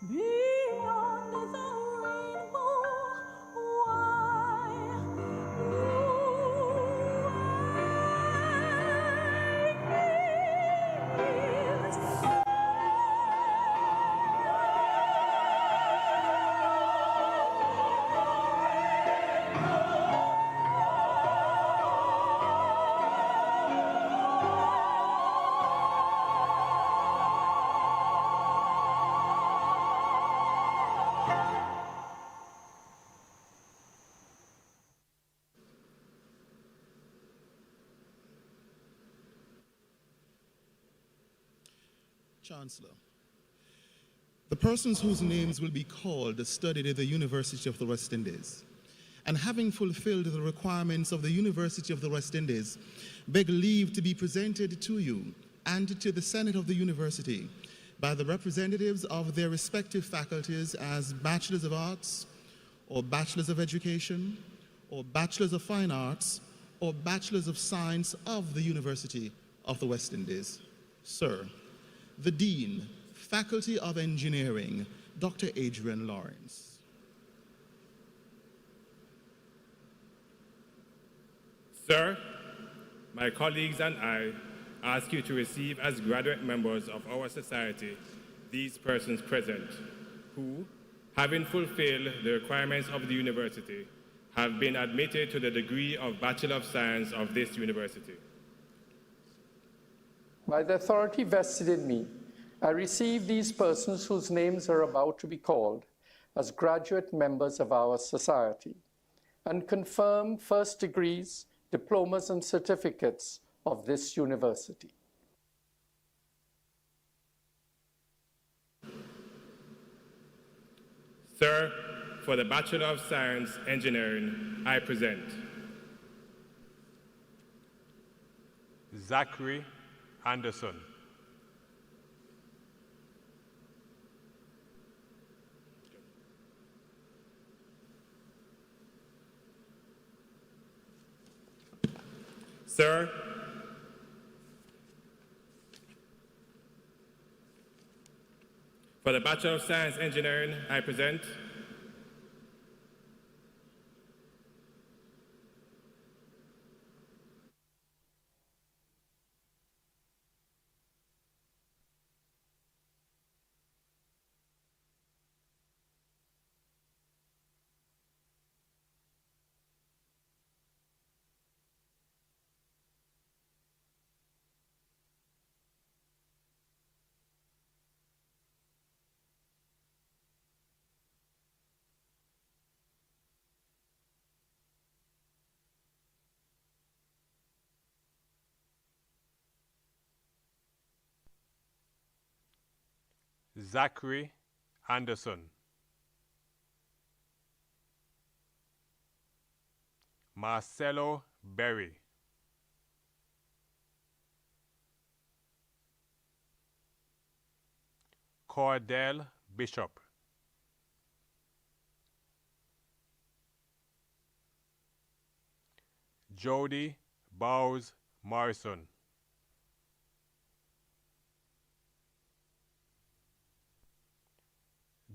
Beyond the rainbow, Chancellor, the persons whose names will be called studied at the University of the West Indies, and having fulfilled the requirements of the University of the West Indies, beg leave to be presented to you and to the Senate of the University by the representatives of their respective faculties as Bachelors of Arts, or Bachelors of Education, or Bachelors of Fine Arts, or Bachelors of Science of the University of the West Indies. Sir, the Dean, Faculty of Engineering, Dr. Adrian Lawrence. Sir, my colleagues and I ask you to receive as graduate members of our society these persons present who, having fulfilled the requirements of the university, have been admitted to the degree of Bachelor of Science of this university. By the authority vested in me, I receive these persons whose names are about to be called as graduate members of our society and confirm first degrees, diplomas, and certificates of this university. Sir, for the Bachelor of Science, Engineering, I present Zachary Anderson. Sir, for the Bachelor of Science, Engineering, I present Zachary Anderson. Marcelo Berry. Cordell Bishop. Jody Bowes Morrison.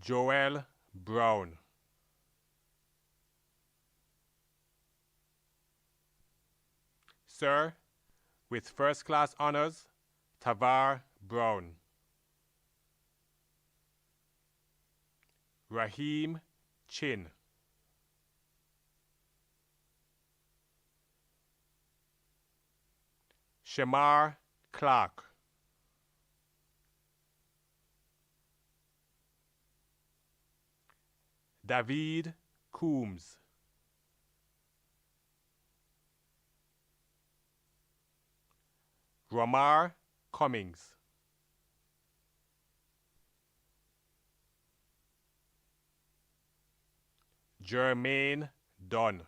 Joel Brown. Sir, with first-class honors, Tavar Brown. Raheem Chin. Shamar Clark. David Coombs. Ramar Cummings. Jermaine Dunn.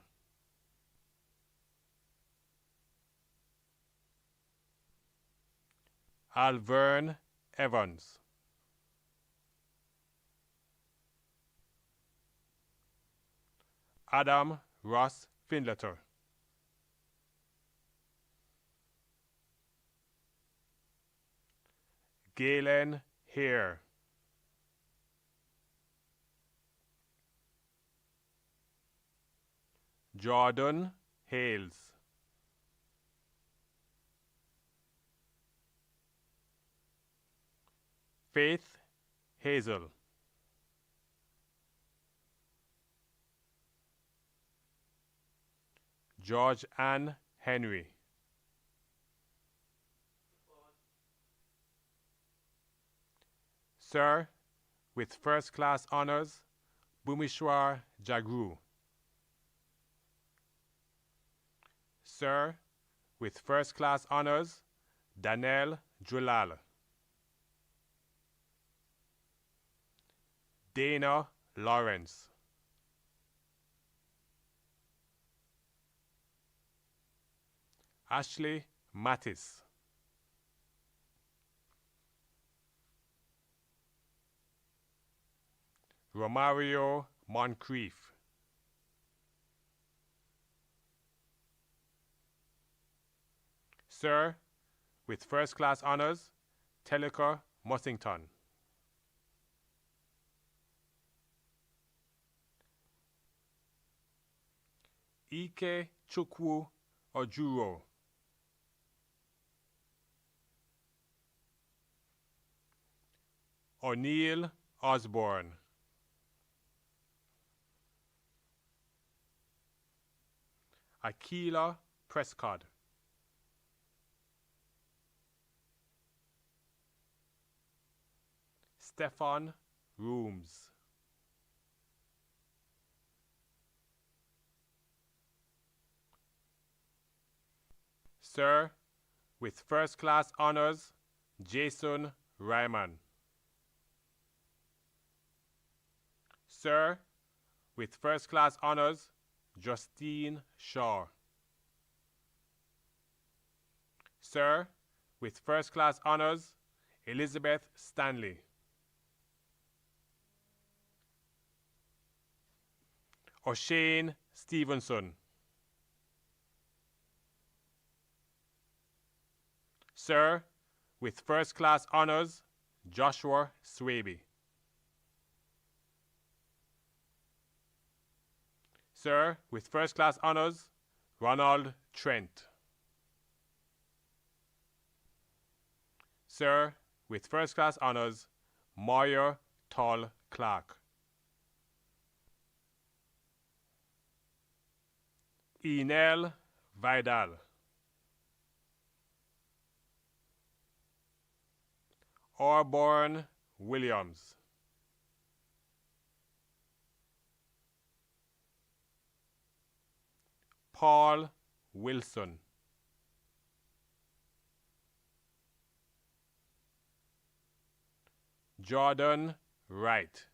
Alvern Evans. Adam Ross Findleter. Galen Hare. Jordan Hales. Faith Hazel. George Ann Henry. Sir, with first-class honors, Bhumishwar Jagru. Sir, with first-class honors, Danel Julal. Dana Lawrence. Ashley Mattis. Romario Moncrief. Sir, with first class honors, Telika Mussington. Ike Chukwu Ojuro. O'Neill Osborne. Akila Prescott. Stefan Rooms. Sir, with first class honors, Jason Ryman. Sir, with first class honors, Justine Shaw. Sir, with first class honors, Elizabeth Stanley. O'Shane Stevenson. Sir, with first class honors, Joshua Swaby. Sir, with first class honors, Ronald Trent. Sir, with first class honors, Moyer Tall Clark. Enel Vidal. Orborn Williams. Paul Wilson. Jordan Wright.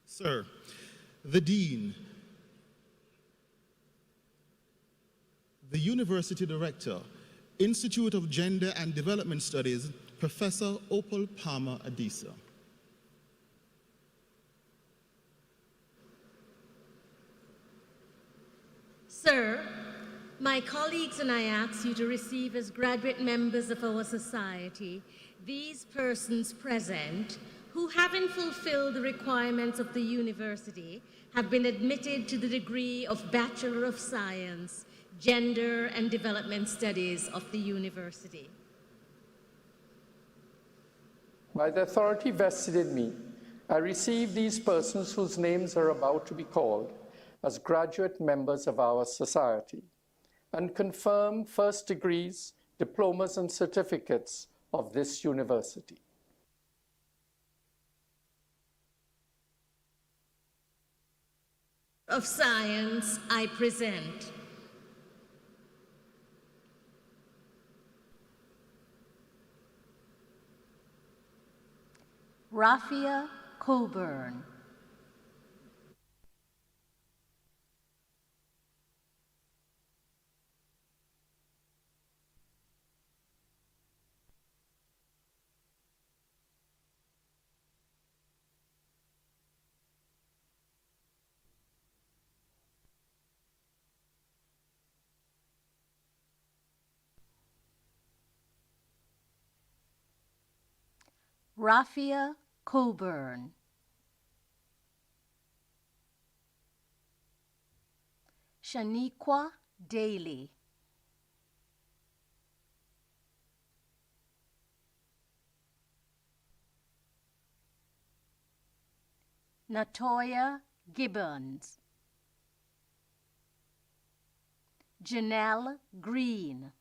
Sir, the Dean, the University Director, Institute of Gender and Development Studies, Professor Opal Palmer Adisa. Sir, my colleagues and I ask you to receive as graduate members of our society these persons present who, having fulfilled the requirements of the university, have been admitted to the degree of Bachelor of Science, Gender and Development Studies of the university. By the authority vested in me, I receive these persons whose names are about to be called as graduate members of our society and confirm first degrees, diplomas, and certificates of this university. Of Science, I present Raffia Coburn. Raffia Coburn. Shaniqua Daly. Natoya Gibbons. Janelle Green.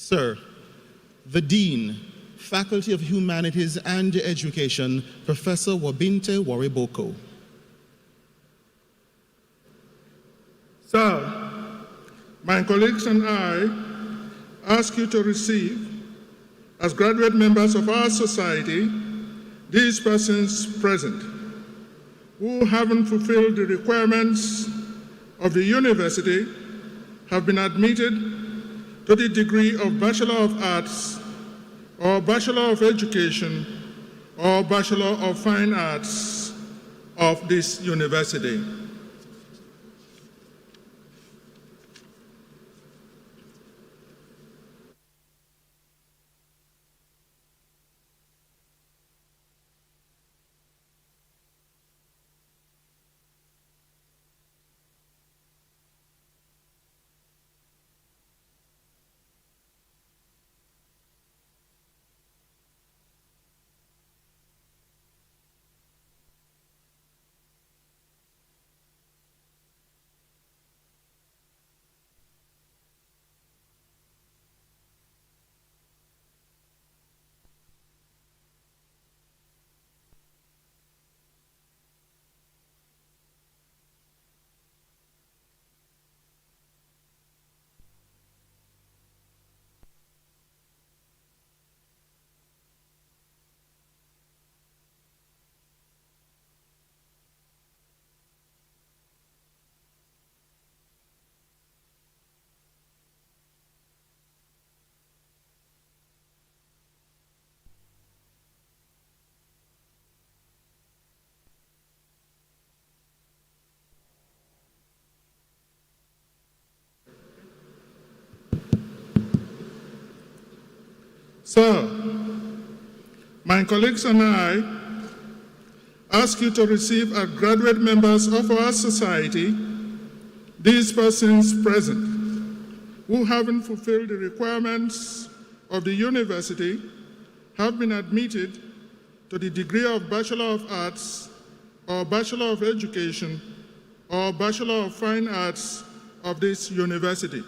Sir, the Dean, Faculty of Humanities and Education, Professor Wabinte Wariboko. Sir, my colleagues and I ask you to receive, as graduate members of our society, these persons present who, having fulfilled the requirements of the university, have been admitted to the degree of Bachelor of Arts or Bachelor of Education or Bachelor of Fine Arts of this university. Sir, my colleagues and I ask you to receive as graduate members of our society these persons present who, having fulfilled the requirements of the university, have been admitted to the degree of Bachelor of Arts or Bachelor of Education or Bachelor of Fine Arts of this university.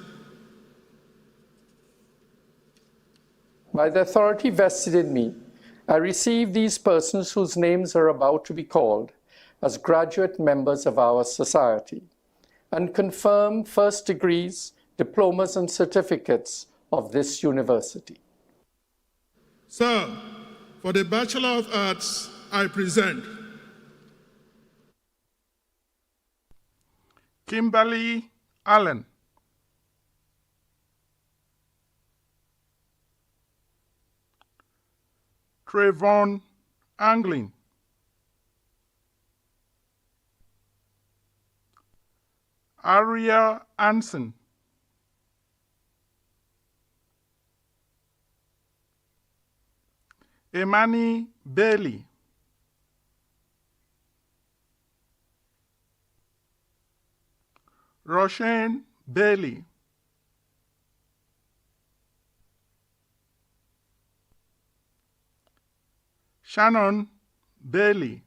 By the authority vested in me, I receive these persons whose names are about to be called as graduate members of our society and confirm first degrees, diplomas, and certificates of this university. Sir, for the Bachelor of Arts, I present Kimberly Allen, Trayvon Anglin, Aria Anson, Emani Bailey, Roshane Bailey, Shannon Bailey,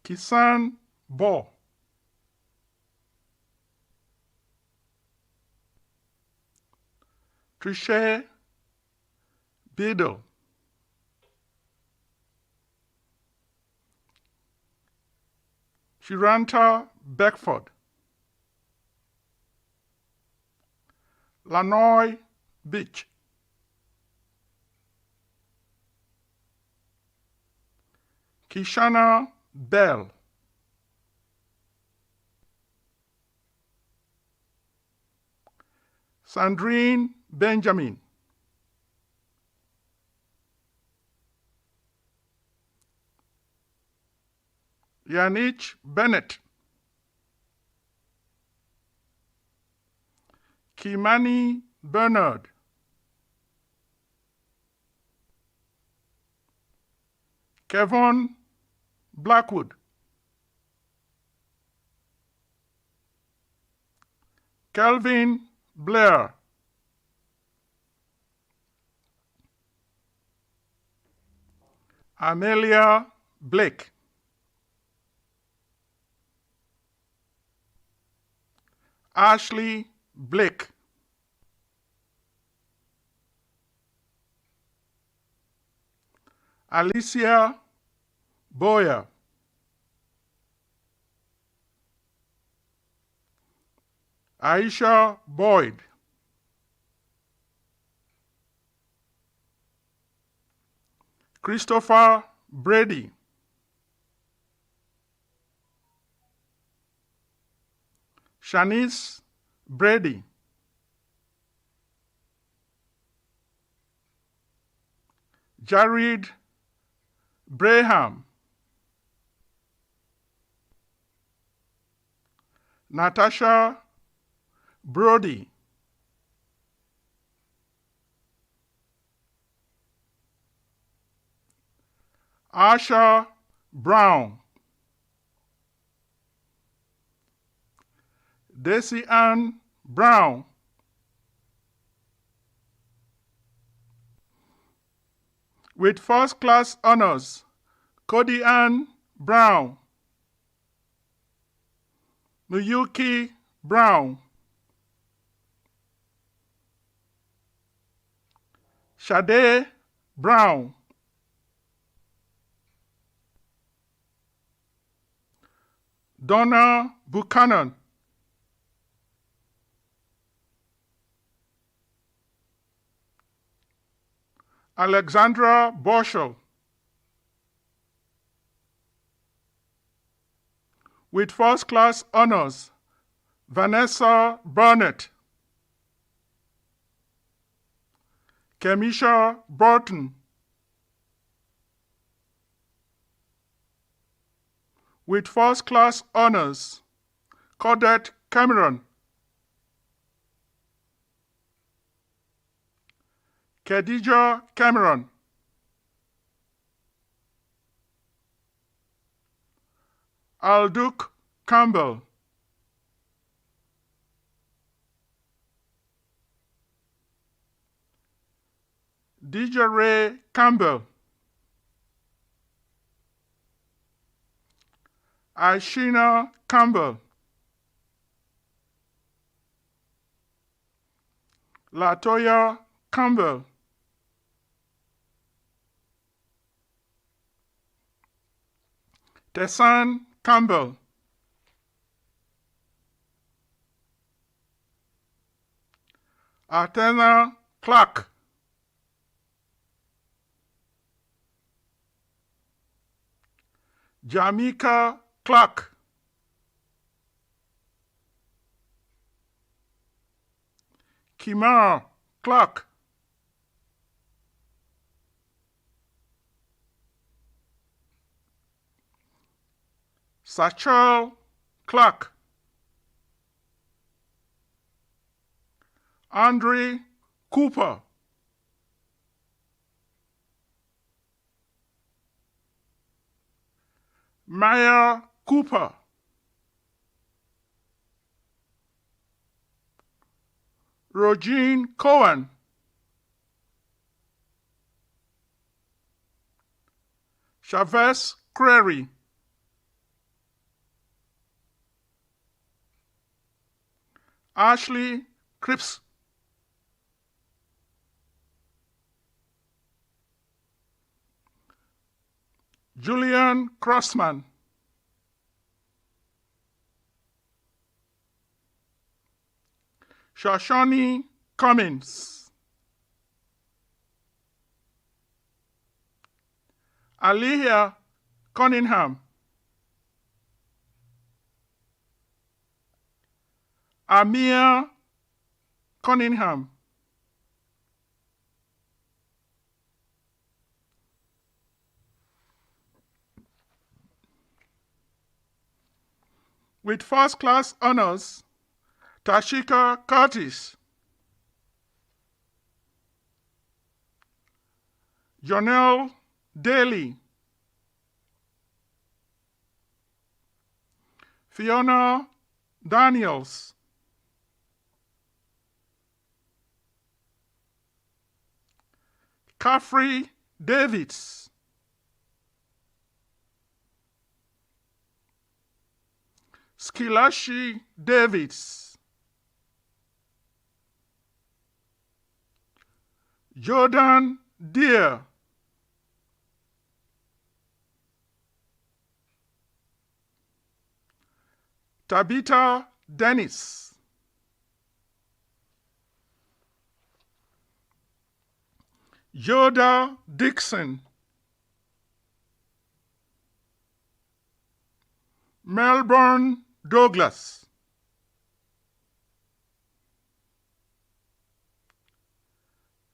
Kisan Bo, Trisha Biddle, Shiranta Beckford, Lanoy Beach, Kishana Bell, Sandrine Benjamin, Yanich Bennett, Kimani Bernard, Kevon Blackwood, Kelvin Blair, Amelia Blake, Ashley Blake. Alicia Boyer. Aisha Boyd. Christopher Brady. Shanice Brady. Jared Braham. Natasha Brody. Asha Brown. Daisy Ann Brown. With first-class honors, Cody Ann Brown. Miyuki Brown. Sade Brown. Donna Buchanan. Alexandra Borschel. With first-class honors, Vanessa Burnett. Kemisha Burton. With first-class honors, Codette Cameron. Khadija Cameron. Alduk Campbell. Dijare Campbell. Ashina Campbell. Latoya Campbell. Tessan Campbell. Athena Clark. Jamaica Clark. Kimar Clark. Sachel Clark. Andre Cooper. Maya Cooper. Rogine Cohen. Chavez Crary. Ashley Cripps. Julian Crossman. Shoshone Cummins. Aliyah Cunningham. Amir Cunningham. With first-class honors, Tashika Curtis. Jonelle Daly. Fiona Daniels. Caffrey Davids. Skilashi Davids. Jordan Deere, Tabitha Dennis, Yoda Dixon, Melbourne Douglas,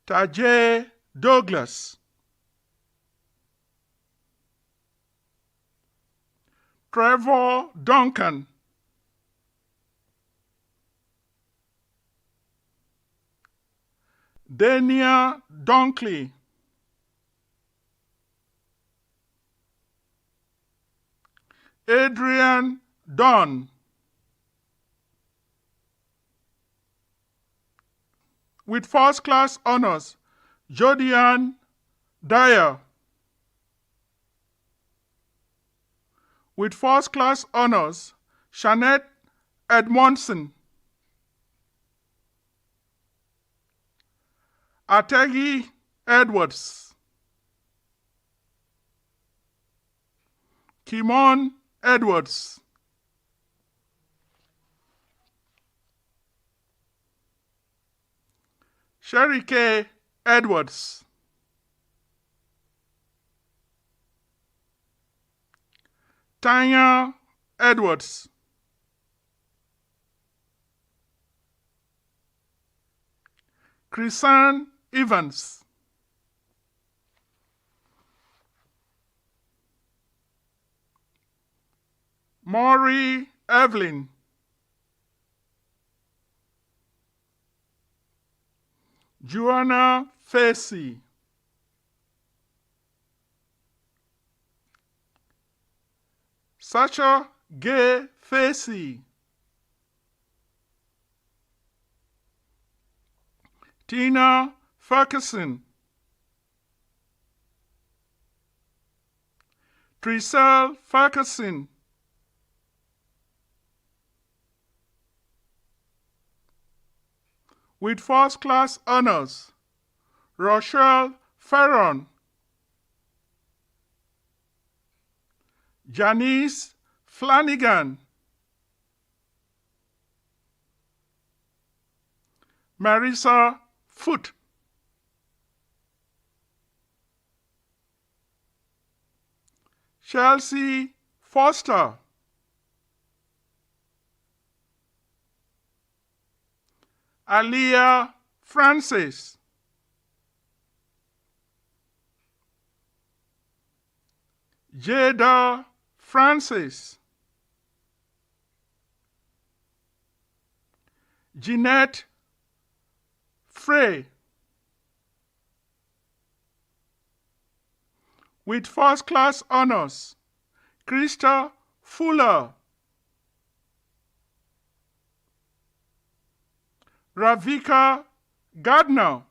Tajay Douglas, Trevor Duncan, Dania Dunkley, Adrian Dunn, with first class honors, Jodian Dyer, with first class honors, Shanette Edmondson, Ategi Edwards, Kimon Edwards, Sherry K. Edwards, Tanya Edwards, Chrisanne Evans, Maury Evelyn, Joanna Facey, Sacha Gay Facey, Tina Ferguson, Trisel Ferguson, with first class honors, Rochelle Ferron, Janice Flanagan, Marissa Foote, Chelsea Foster, Aliyah Francis, Jada Francis, Jeanette Frey, with first class honors, Krista Fuller, Ravika Gardner,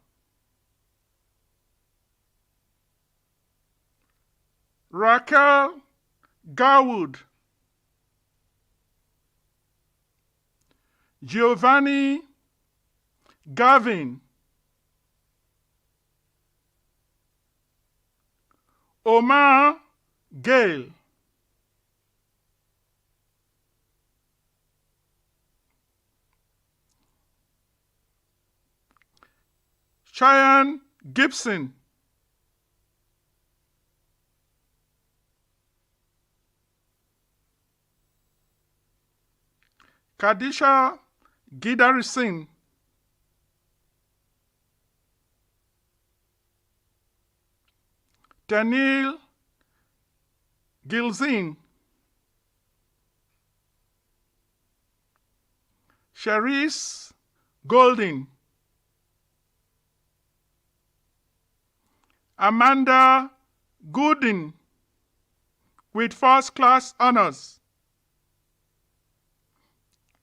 Raquel Garwood, Giovanni Gavin, Omar Gale, Cheyenne Gibson, Kadisha Gidarisin, Daniel Gilzin, Cherise Golding, Amanda Gooden, with first class honors,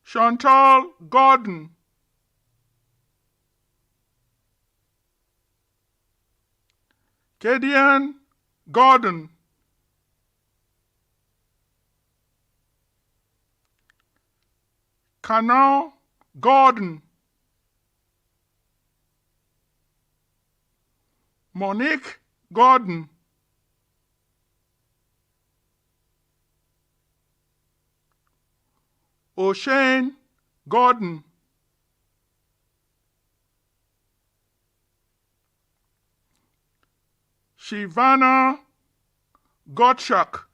Chantal Gordon, Kadian Gordon, Cano Gordon, Monique Gordon, O'Shane Gordon, Shivana Gottschalk,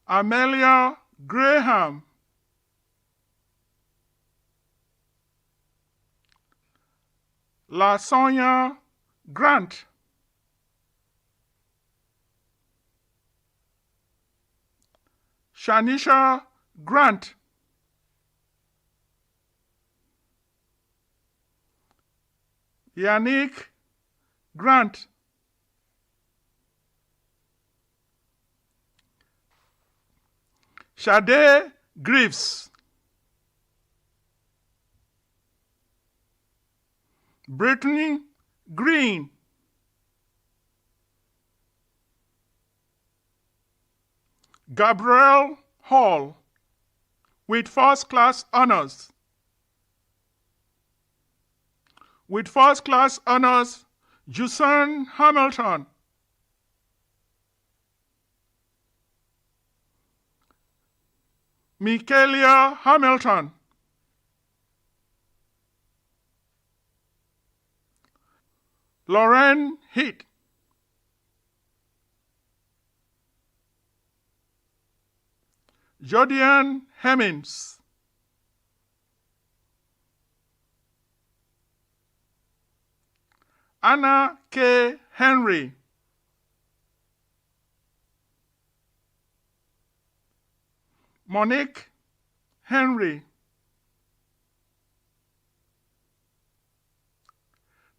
Amelia Graham, LaSonia Grant, Shanisha Grant, Yannick Grant, Sade Greaves, Brittany Green, Gabrielle Hall with first class honors. With first class honors, Jusan Hamilton, Michaelia Hamilton, Lauren Heath, Jodian Hemmings, Anna K. Henry, Monique Henry,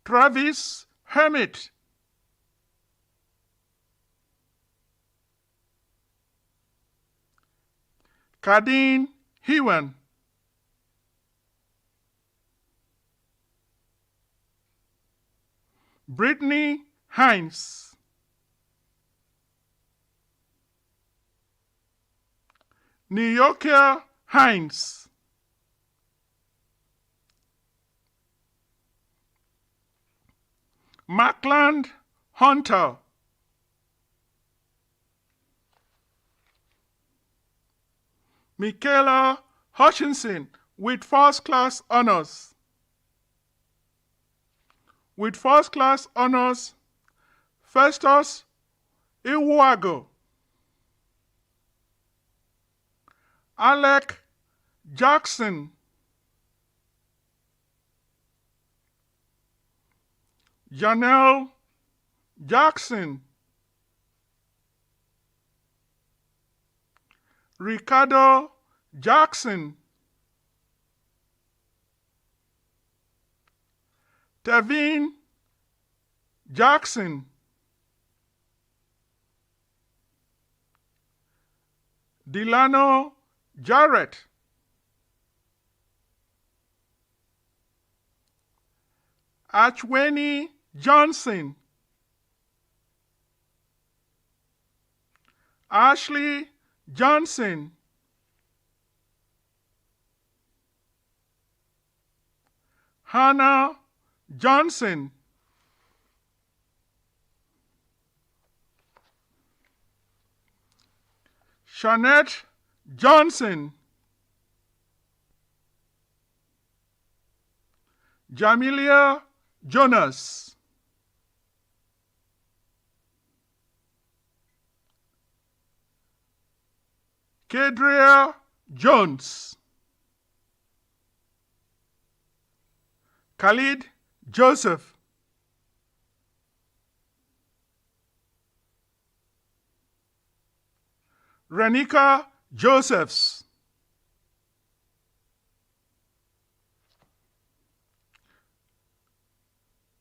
Travis Hermit, Kadeen Hewan, Brittany Hines, Nyoka Hines, Markland Hunter, Michaela Hutchinson with first class honors. With first class honors, Festus Iwago, Alec Jackson, Janelle Jackson, Ricardo Jackson, Tevin Jackson, Delano Jarrett, Achweni Johnson, Ashley Johnson, Hannah Johnson, Shanette Johnson, Jamilia Jonas, Kedria Jones, Khalid Joseph, Renika Josephs,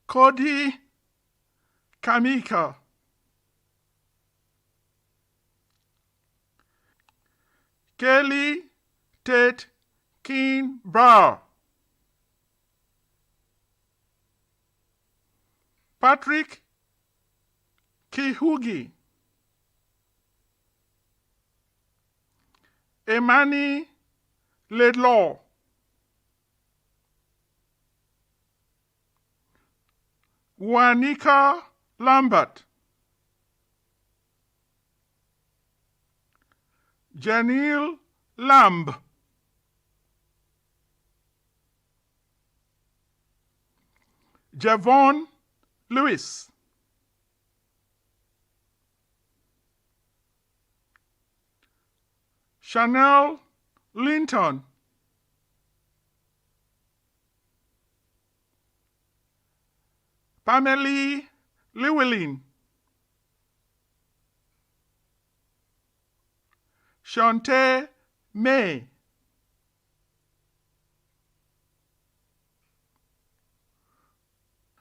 Cody Kamika, Kelly Tate Keen Brower, Patrick Kihugi, Emani Ledlaw, Juanica Lambert, Janelle Lamb, Javon Lewis, Chanel Linton, Pamela Llewellyn, Shante May,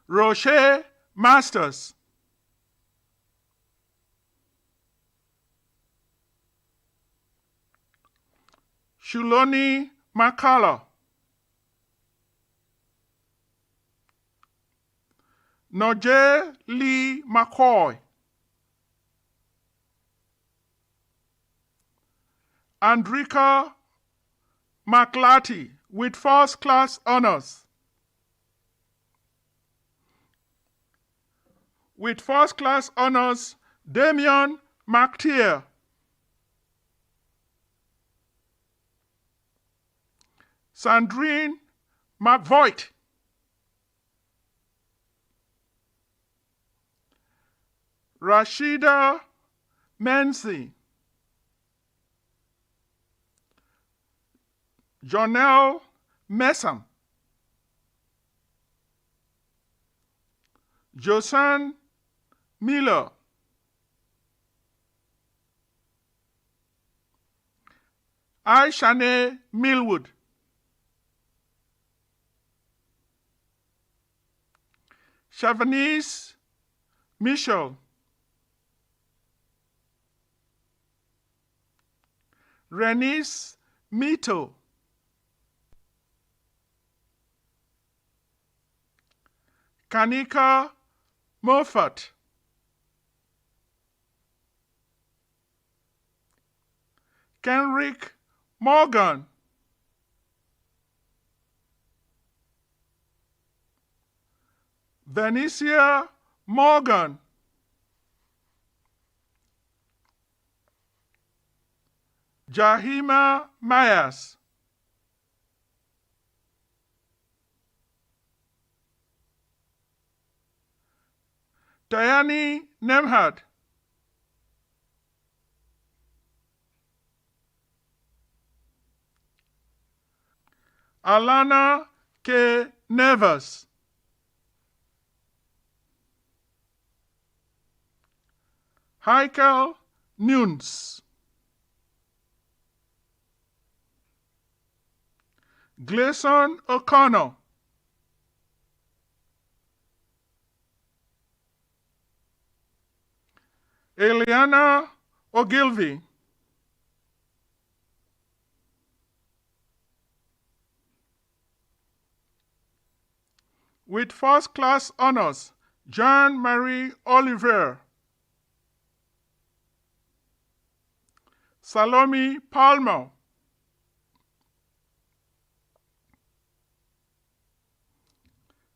Roche Masters, Shuloni McCullough, Noje Lee McCoy, Andrika McLatty with first class honors. With first class honors, Damian McTeer, Sandrine McVoigt, Rashida Menzi, Jonelle Messam, Josan Miller, Aishane Millwood, Chavanice Michel, Renice Mito, Kanika Moffat, Kenrick Morgan, Venicia Morgan, Jahima Myers, Diane Nemhard, Alana K. Nevers, Heikel Nunes, Gleason O'Connor, Eliana Ogilvy, with first class honors, Jean Marie Oliver, Salome Palmer,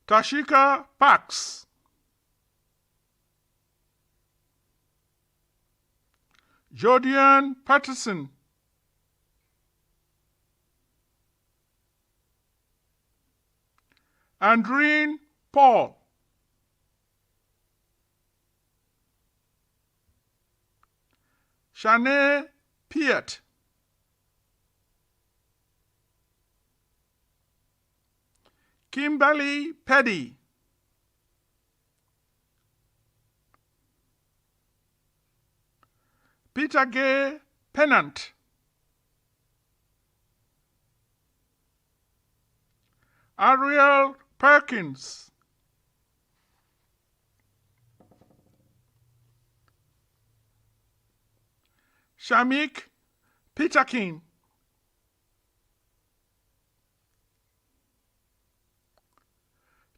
Tashika Pax, Jodian Patterson, Andreen Paul, Shanae Piet, Kimberly Petty, Peter Gay Pennant, Ariel Perkins, Shamik Peterkin,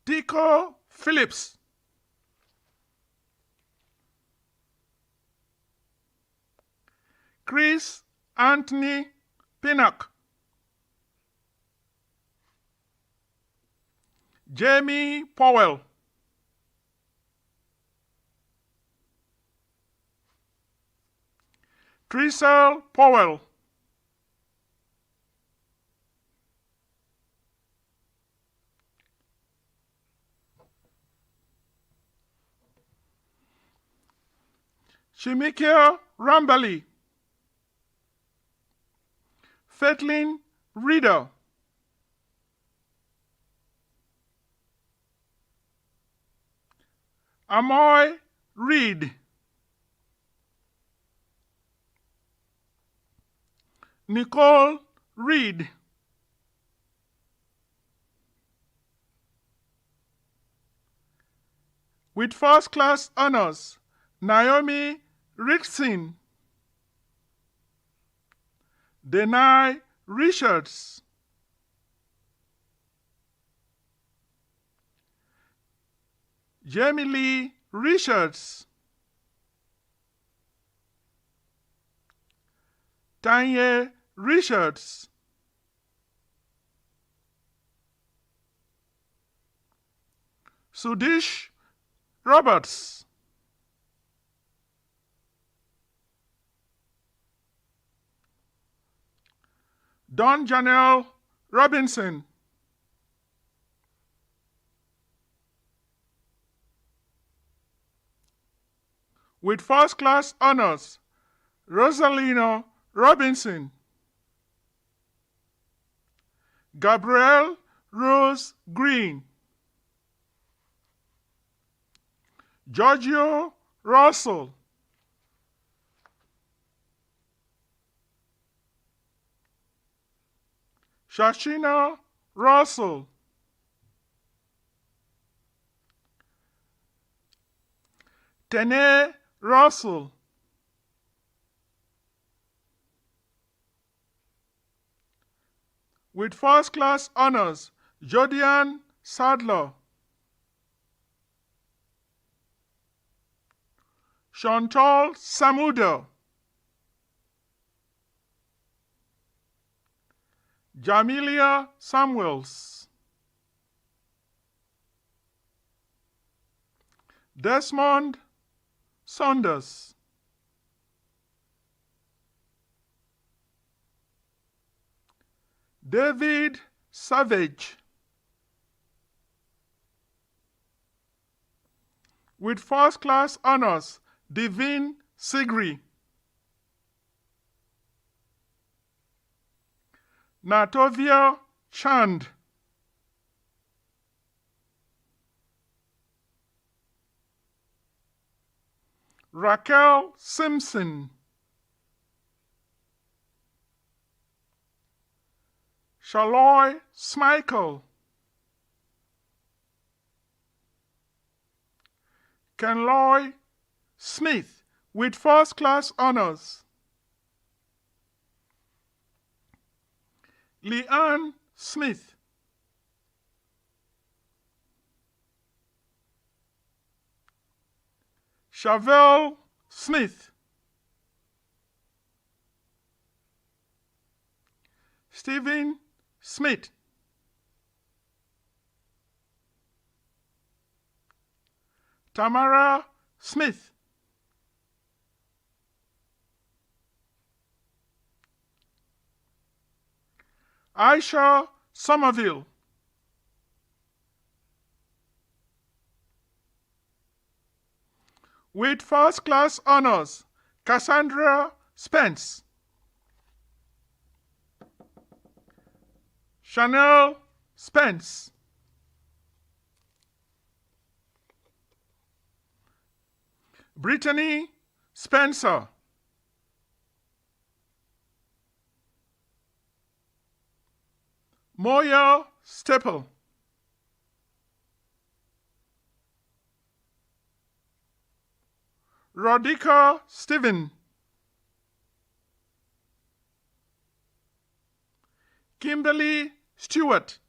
Tico Phillips, Chris Anthony Pinnock, Jamie Powell, Trisel Powell. Shimikia Rambali. Fetlin Reader. Amoy Reed. Nicole Reed. With first class honors, Naomi Rickson. Denai Richards. Jamie Lee Richards. Tanya Richards. Sudish Roberts. Don Janelle Robinson. With first class honors, Rosalina Robinson. Gabrielle Rose Green. Giorgio Russell. Shashina Russell. Tene Russell. With first class honors, Jodian Sadler. Chantal Samuda. Jamilia Samuels. Desmond Saunders. David Savage. With first class honors, Divine Sigri. Natovia Chand. Raquel Simpson. Shaloy Smichael. Kenloy Smith with first class honors. Leanne Smith. Chevelle Smith. Stephen Smith. Tamara Smith. Aisha Somerville. With first class honors, Cassandra Spence. Chanel Spence. Brittany Spencer. Moya Staple. Rodica Steven. Kimberly Stewart.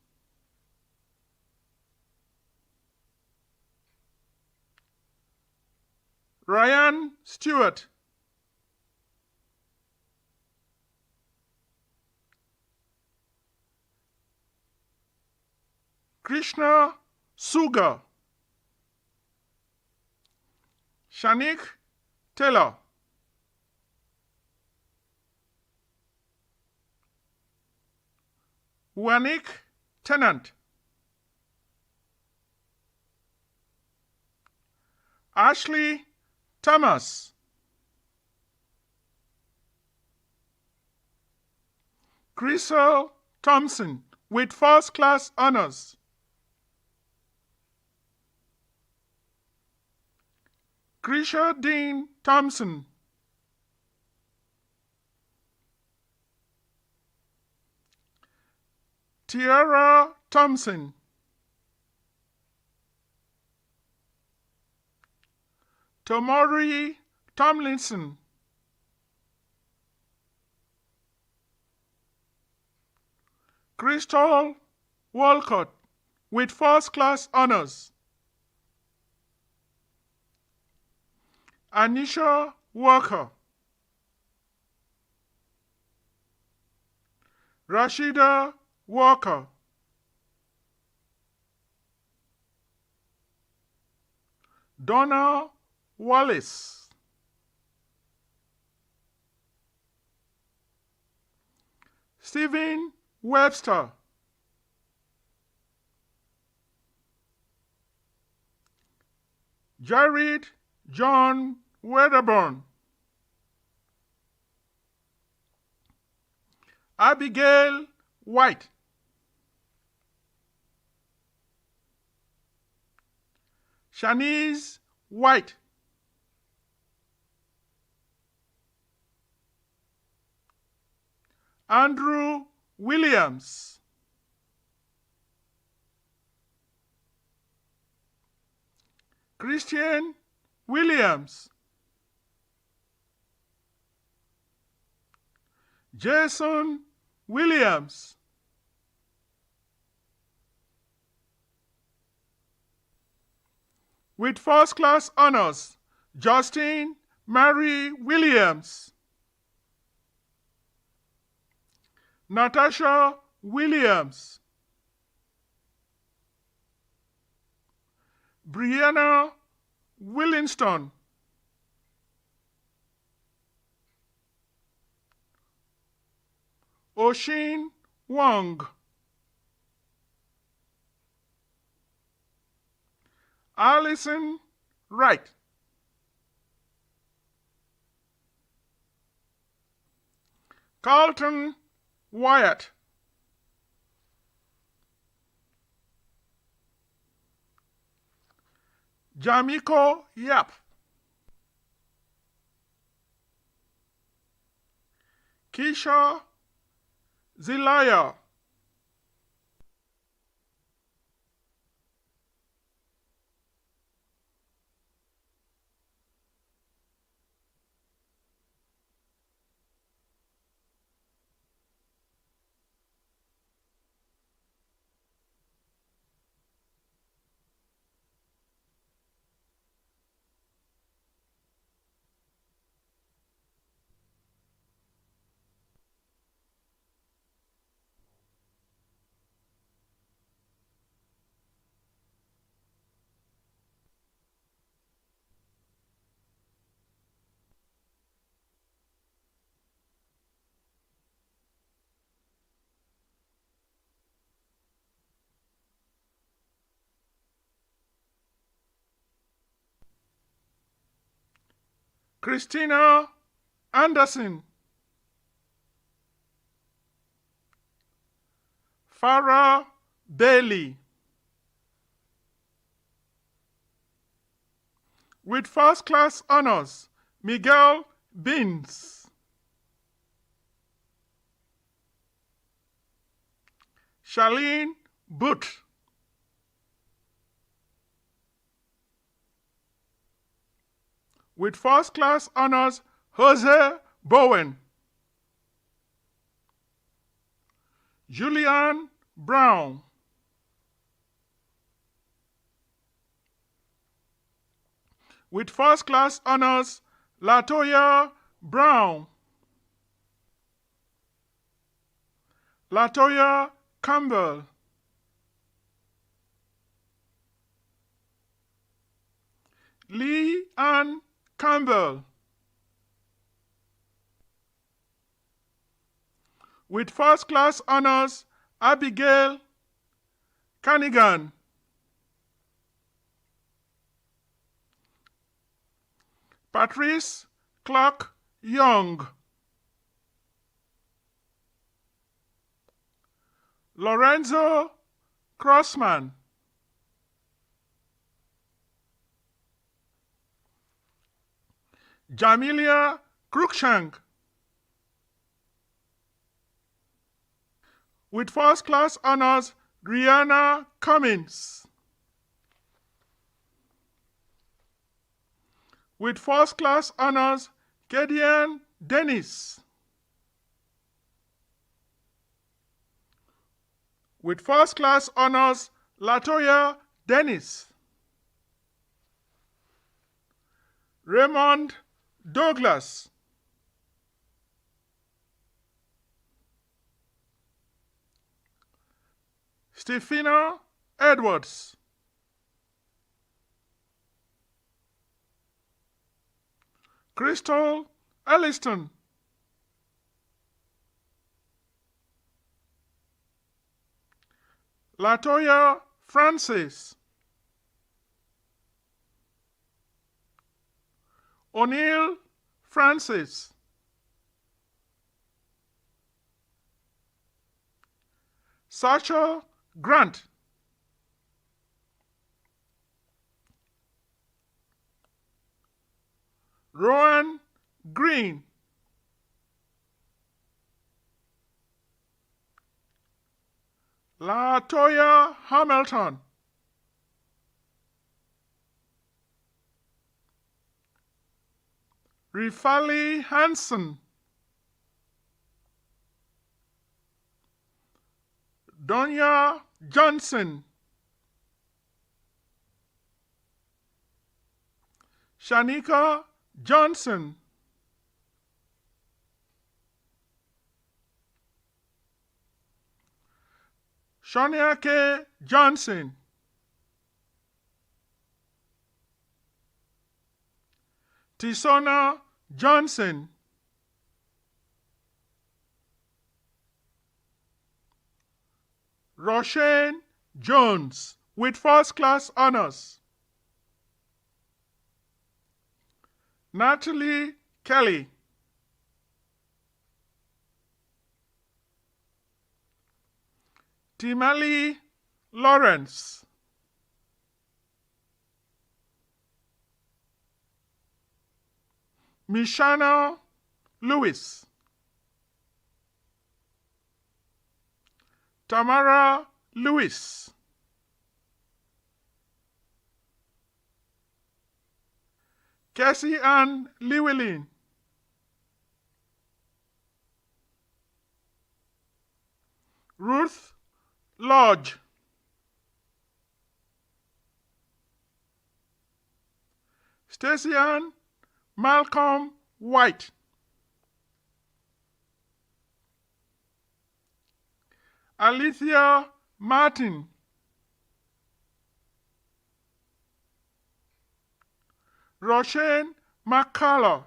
Ryan Stewart. Krishna Suga. Shanik Taylor. Wanik Tennant, Ashley Thomas, Crystal Thompson with first class honors, Krisha Dean Thompson, Tiara Thompson, Tomori Tomlinson, Crystal Walcott with first class honors, Anisha Walker, Rashida Walker, Donna Wallace, Stephen Webster, Jared John Wedderburn, Abigail White, Shanice White, Andrew Williams, Christian Williams, Jason Williams, with first class honors, Justin Mary Williams, Natasha Williams, Brianna Willingston, Oshin Wong, Allison Wright, Carlton Wyatt, Jamiko Yap, Keisha Zelaya, Christina Anderson, Farah Bailey, with first class honors, Miguel Beans, Charlene Booth, with first class honors, Jose Bowen, Julianne Brown, with first class honors, Latoya Brown, Latoya Campbell, Lee Ann Campbell, with first class honors, Abigail Canigan, Patrice Clark Young, Lorenzo Crossman, Jamilia Cruikshank, with first class honors, Rihanna Cummins, with first class honors, Gideon Dennis, with first class honors, Latoya Dennis, Raymond Douglas, Stephina Edwards, Crystal Elliston, Latoya Francis, O'Neill Francis, Sacha Grant, Rowan Green, Latoya Hamilton, Rifali Hansen, Donya Johnson, Shanika Johnson, Shania K. Johnson, Tisona Johnson, Roshane Jones, with first class honors, Natalie Kelly, Timali Lawrence, Mishana Lewis, Tamara Lewis, Cassie Ann Llewellyn, Ruth Lodge, Stacey Ann Malcolm White, Alethea Martin, Roshane McCullough,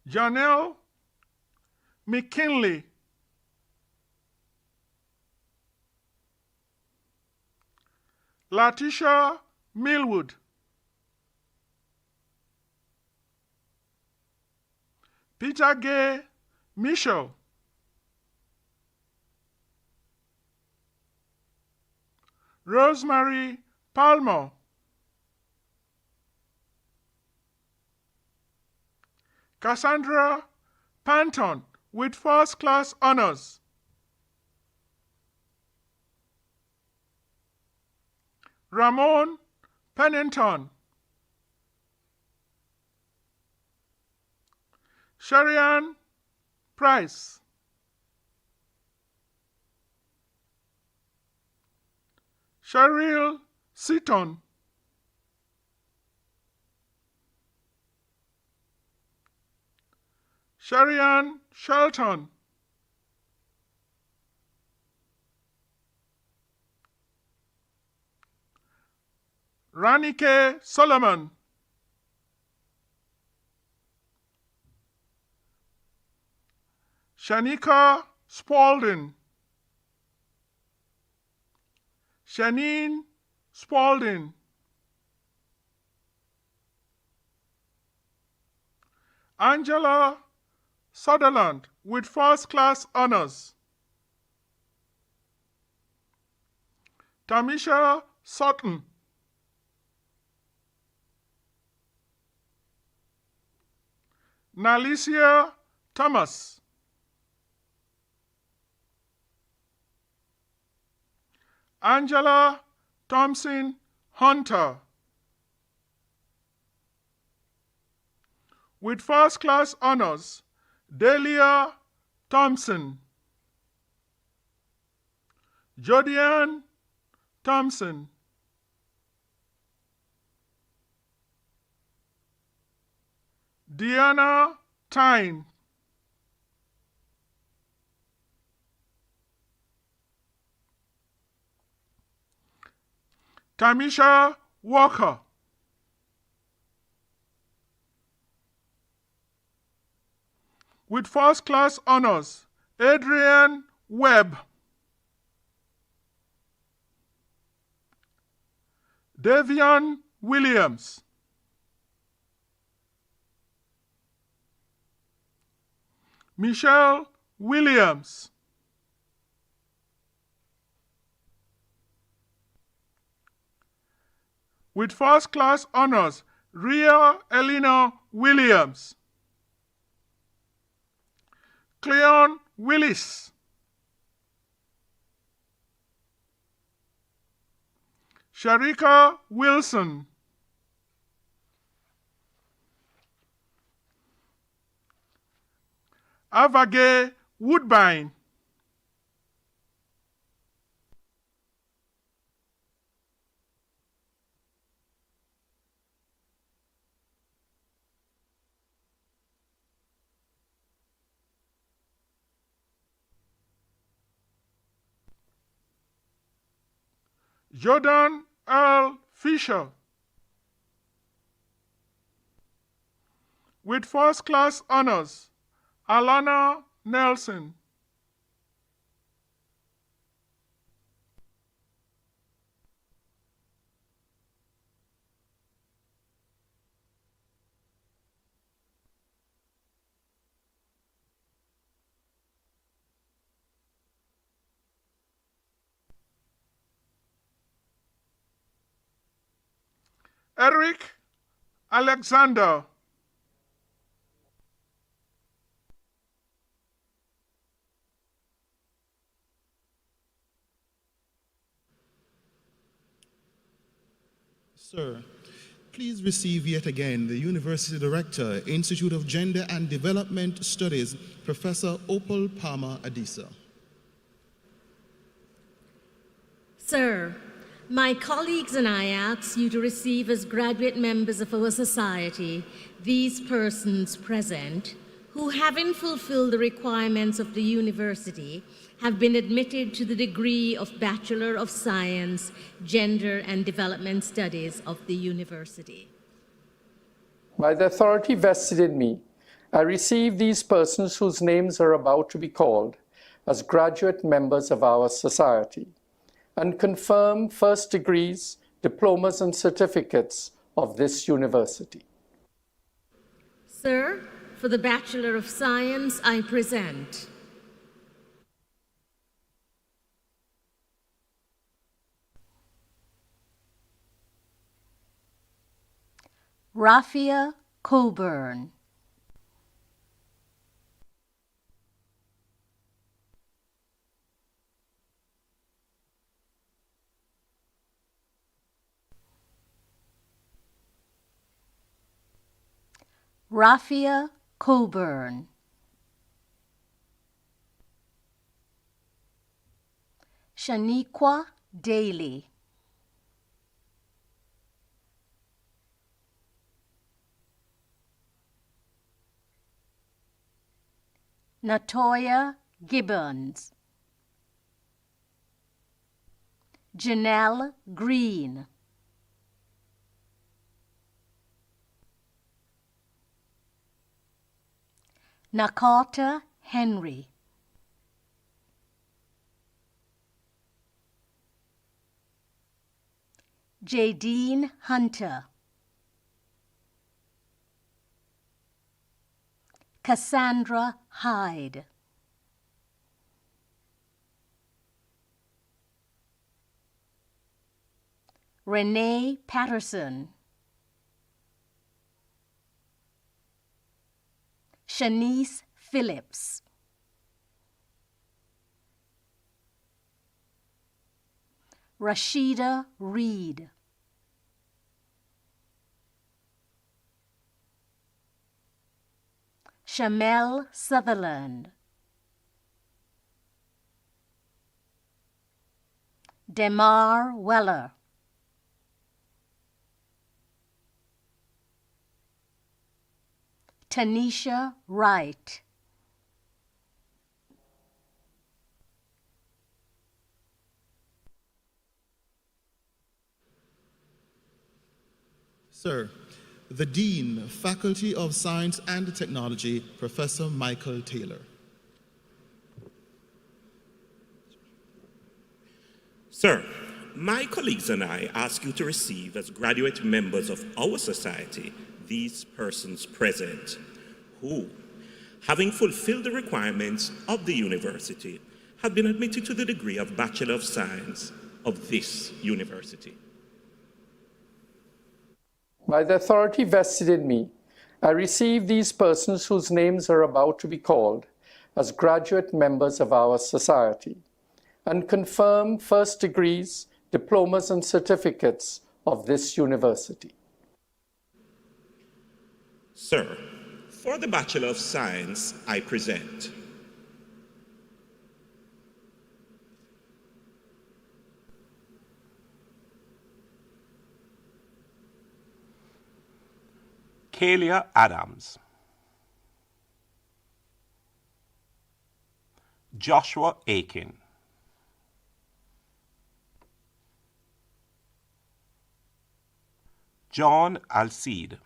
Janelle McKinley, Latisha Millwood, Peter Gay Mitchell, Rosemary Palmer, Cassandra Panton, with first class honors, Ramon Pennington, Sherian Price, Cheryl Seaton, Sherian Shelton, Ranike Solomon, Shanika Spalding, Shanine Spalding, Angela Sutherland with first class honors, Tamisha Sutton, Nalicia Thomas, Angela Thompson Hunter with first class honors, Delia Thompson, Jodianne Thompson, Deanna Tyne, Tamisha Walker, with first class honors, Adrian Webb, Davian Williams, Michelle Williams, with first class honors, Rhea Elena Williams, Cleon Willis, Sharika Wilson, Avage Woodbine, Jordan Earl Fisher, with first class honors, Alana Nelson, Eric Alexander, Sir, please receive yet again the University Director, Institute of Gender and Development Studies, Professor Opal Palmer Adisa. Sir, my colleagues and I ask you to receive as graduate members of our society these persons present who, having fulfilled the requirements of the university, have been admitted to the degree of Bachelor of Science, Gender and Development Studies of the university. By the authority vested in me, I receive these persons whose names are about to be called as graduate members of our society, and confirm first degrees, diplomas, and certificates of this university. Sir, for the Bachelor of Science, I present Rafia Coburn, Rafia Coburn, Shaniqua Daly, Natoya Gibbons, Janelle Green, Nakata Henry, Jadine Hunter, Cassandra Hyde, Renee Patterson, Shanice Phillips, Rashida Reed, Shamel Sutherland, Demar Weller, Tanisha Wright, Sir, the Dean, Faculty of Science and Technology, Professor Michael Taylor. Sir, my colleagues and I ask you to receive as graduate members of our society these persons present who, having fulfilled the requirements of the university, have been admitted to the degree of Bachelor of Science of this university. By the authority vested in me, I receive these persons whose names are about to be called as graduate members of our society and confirm first degrees, diplomas, and certificates of this university. Sir, for the Bachelor of Science, I present Kalia Adams, Joshua Aiken, John Alcide,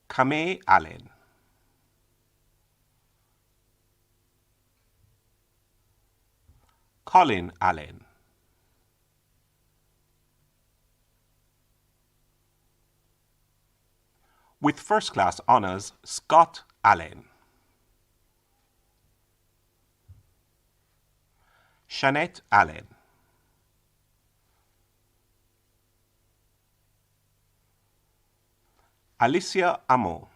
Kame Allen, Colin Allen, with first-class honors, Scott Allen, Shanette Allen, Alicia Amo,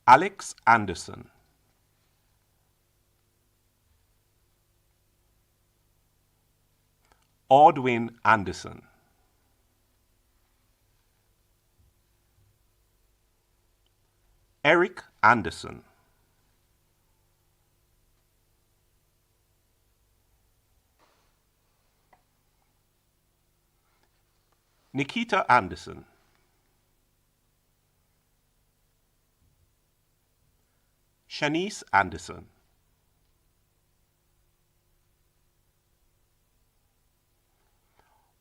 Alex Anderson, Audwin Anderson, Eric Anderson, Nikita Anderson, Shanice Anderson,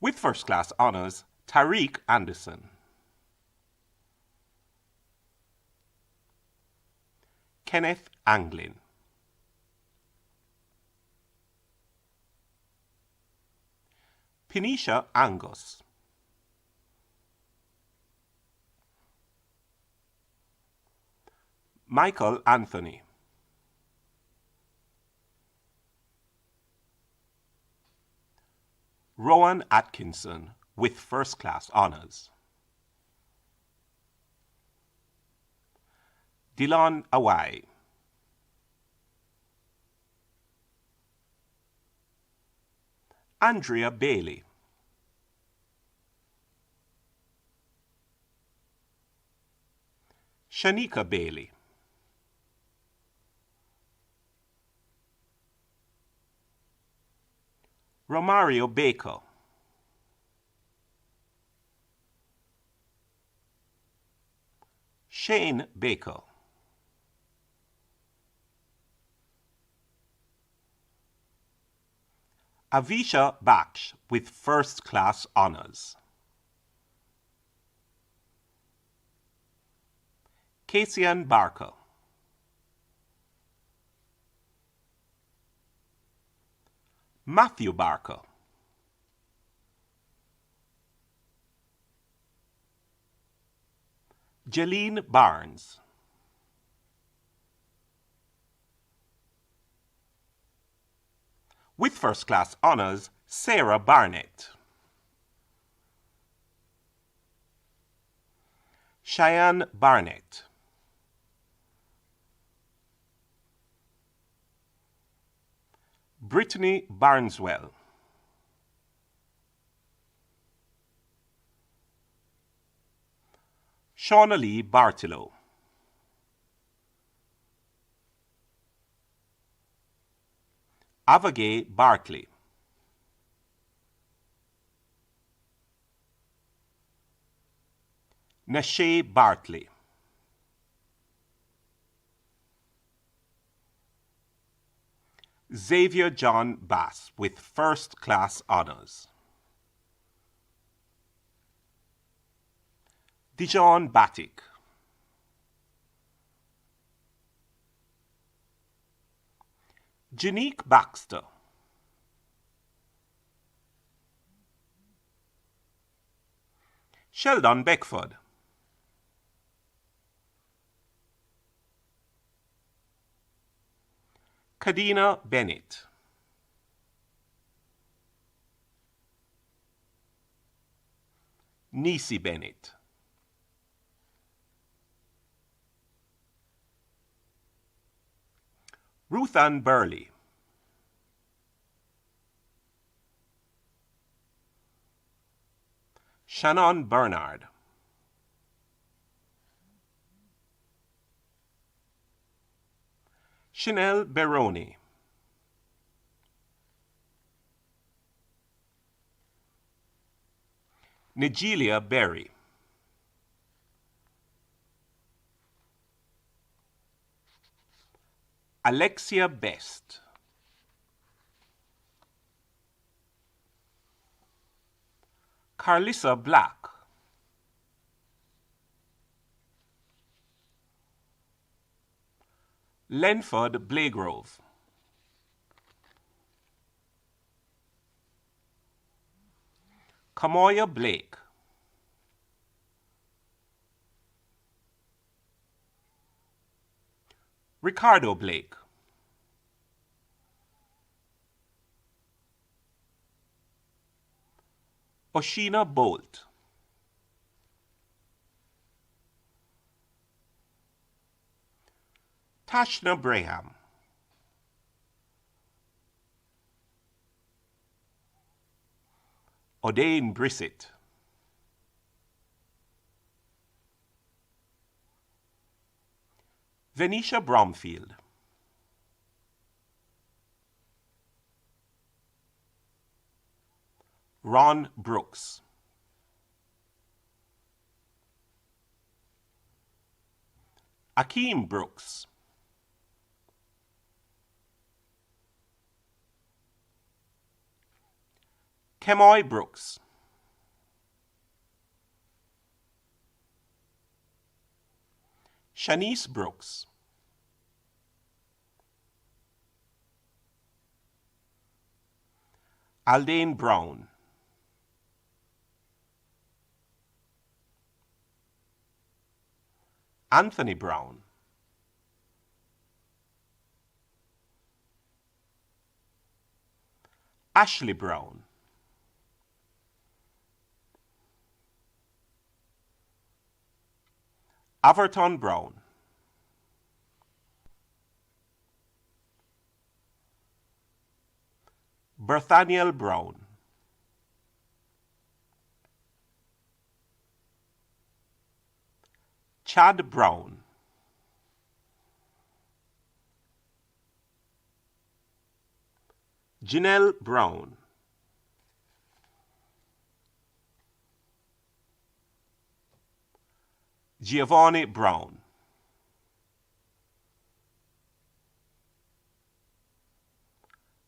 with first-class honors, Tariq Anderson, Kenneth Anglin, Pinisha Angus, Michael Anthony, Rowan Atkinson with first-class honors, Dylan Awai, Andrea Bailey, Shanika Bailey, Romario Baker, Shane Baker, Avisha Baksh with first-class honors, Casian Barker. Matthew Barker. Jeline Barnes. With first-class honors, Sarah Barnett. Cheyenne Barnett. Brittany Barneswell. Shauna Lee Bartilow. Avagay Barkley. Nashay Bartley. Xavier John Bass with first-class honors. Dijon Batik. Janique Baxter. Sheldon Beckford. Kadina Bennett. Nisi Bennett. Ruth Ann Burley. Shannon Bernard. Chanel Beroni. Nigelia Berry. Alexia Best. Carlissa Black. Lenford Blagrove. Kamoya Blake. Ricardo Blake. Oshina Bolt. Tashna Braham. Odain Brissett. Venetia Bromfield. Ron Brooks. Akeem Brooks. Kemoy Brooks. Shanice Brooks. Aldane Brown. Anthony Brown. Ashley Brown. Averton Brown. Berthaniel Brown. Chad Brown. Janelle Brown. Giovanni Brown.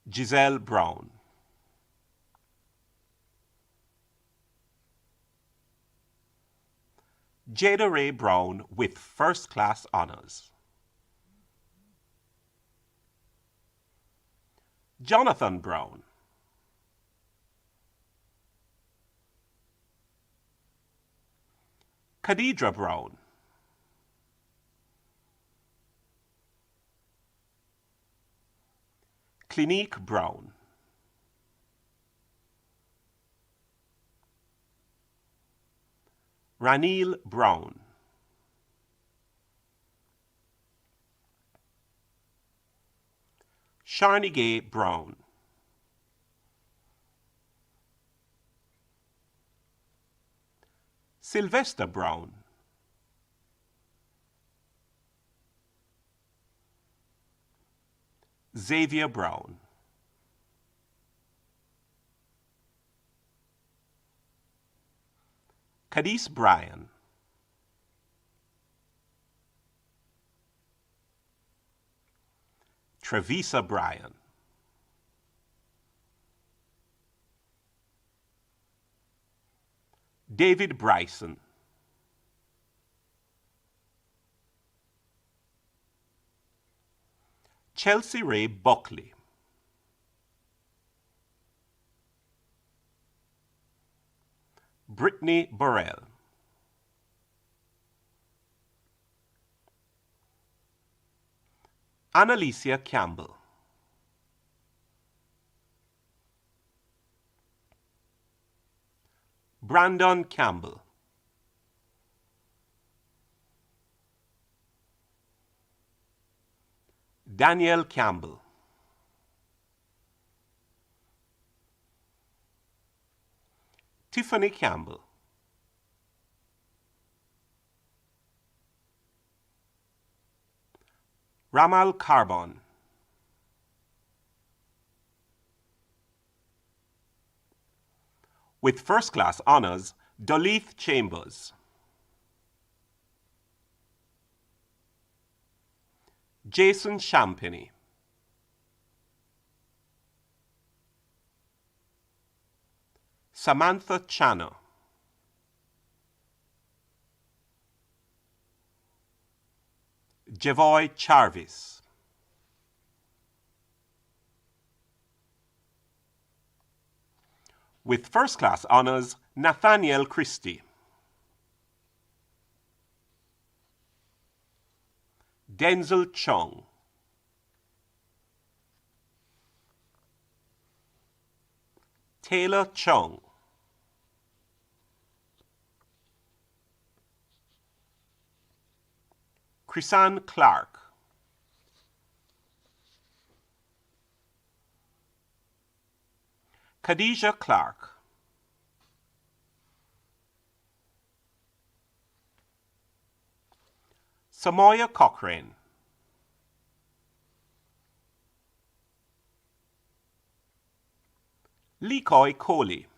Giselle Brown. Jada Ray Brown with first-class honors. Jonathan Brown. Khadidra Brown. Clinique Brown. Ranil Brown. Sharnigay Brown. Sylvester Brown. Xavier Brown. Cadiz Bryan. Trevisa Bryan. David Bryson. Chelsea Ray Buckley. Brittany Burrell. Annalicia Campbell. Brandon Campbell. Danielle Campbell. Tiffany Campbell. Ramal Carbon. With first-class honors, Dolith Chambers. Jason Champany. Samantha Channer. Javoy Charvis. With first-class honors, Nathaniel Christie. Denzel Chung. Taylor Chung. Chrisanne Clark. Khadijah Clark. Samoya Cochrane. Lecoy Coley.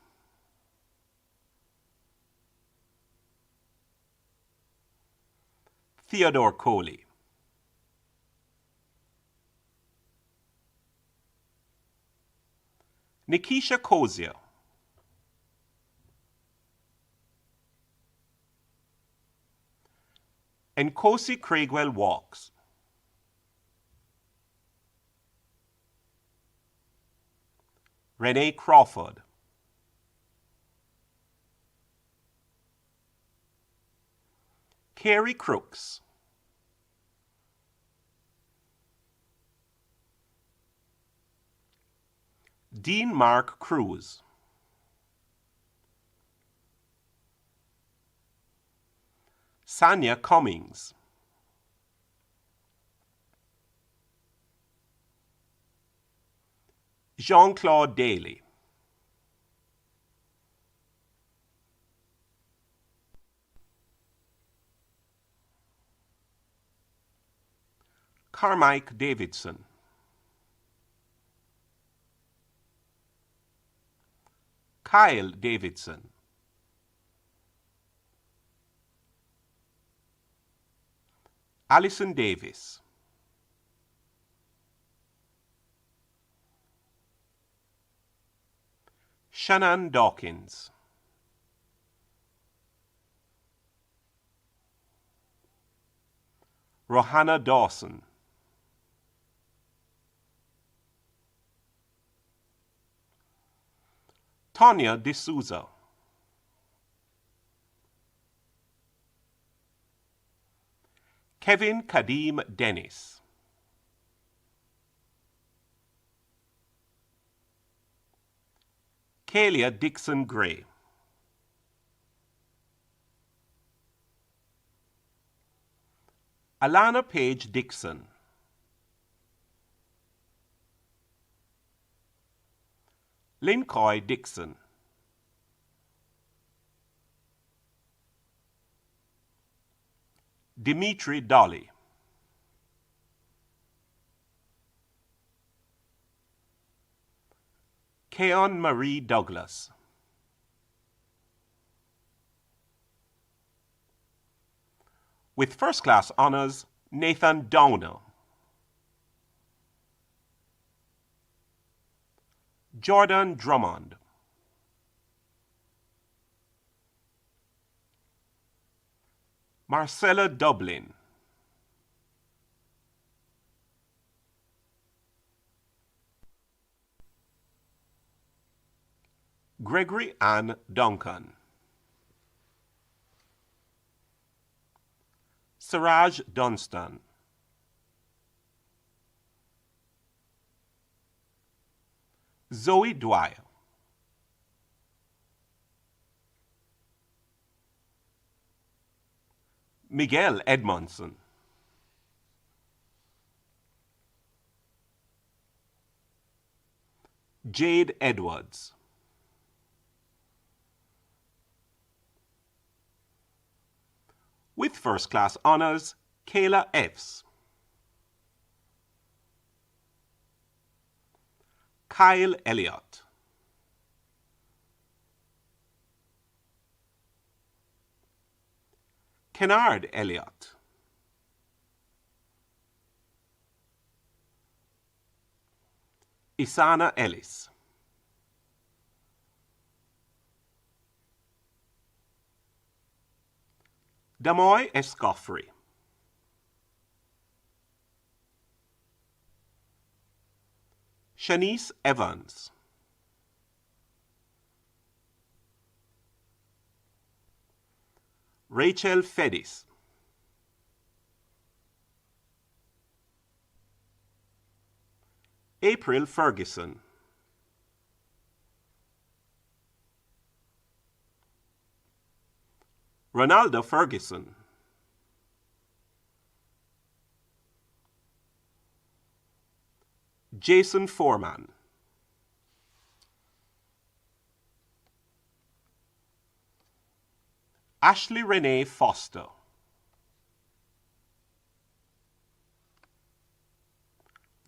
Theodore Coley. Nikisha Kozier. Nkosi Craigwell Walks. Renee Crawford. Carrie Crooks. Dean Mark Cruz. Sanya Cummings. Jean-Claude Daly. Carmike Davidson. Kyle Davidson. Allison Davis. Shannon Dawkins. Rohanna Dawson. Tanya D'Souza. Kevin Kadim Dennis. Kalia Dixon Gray. Alana Page Dixon. Lincoy Dixon. Dimitri Dolly. Keon Marie Douglas. With first-class honors, Nathan Downer. Jordan Drummond. Marcella Dublin. Gregory Ann Duncan. Siraj Dunstan. Zoe Dwyer. Miguel Edmondson. Jade Edwards. With first-class honors, Kayla Epps. Kyle Elliott. Kennard Elliott. Isana Ellis. Damoy Escoffrey. Shanice Evans. Rachel Fedis. April Ferguson. Ronaldo Ferguson. Jason Foreman. Ashley Renee Foster.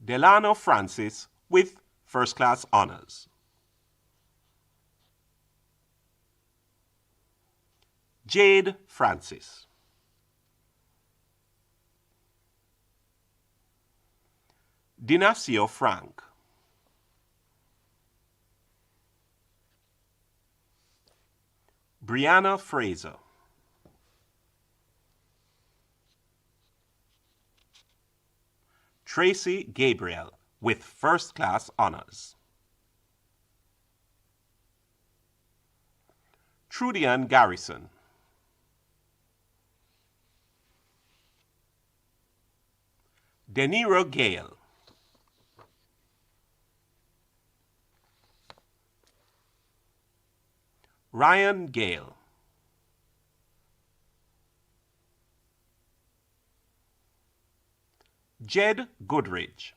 Delano Francis with first-class honors. Jade Francis. Dinacio Frank. Brianna Fraser. Tracy Gabriel with first-class honors. Trudian Garrison. Deniro Gale. Ryan Gale. Jed Goodridge.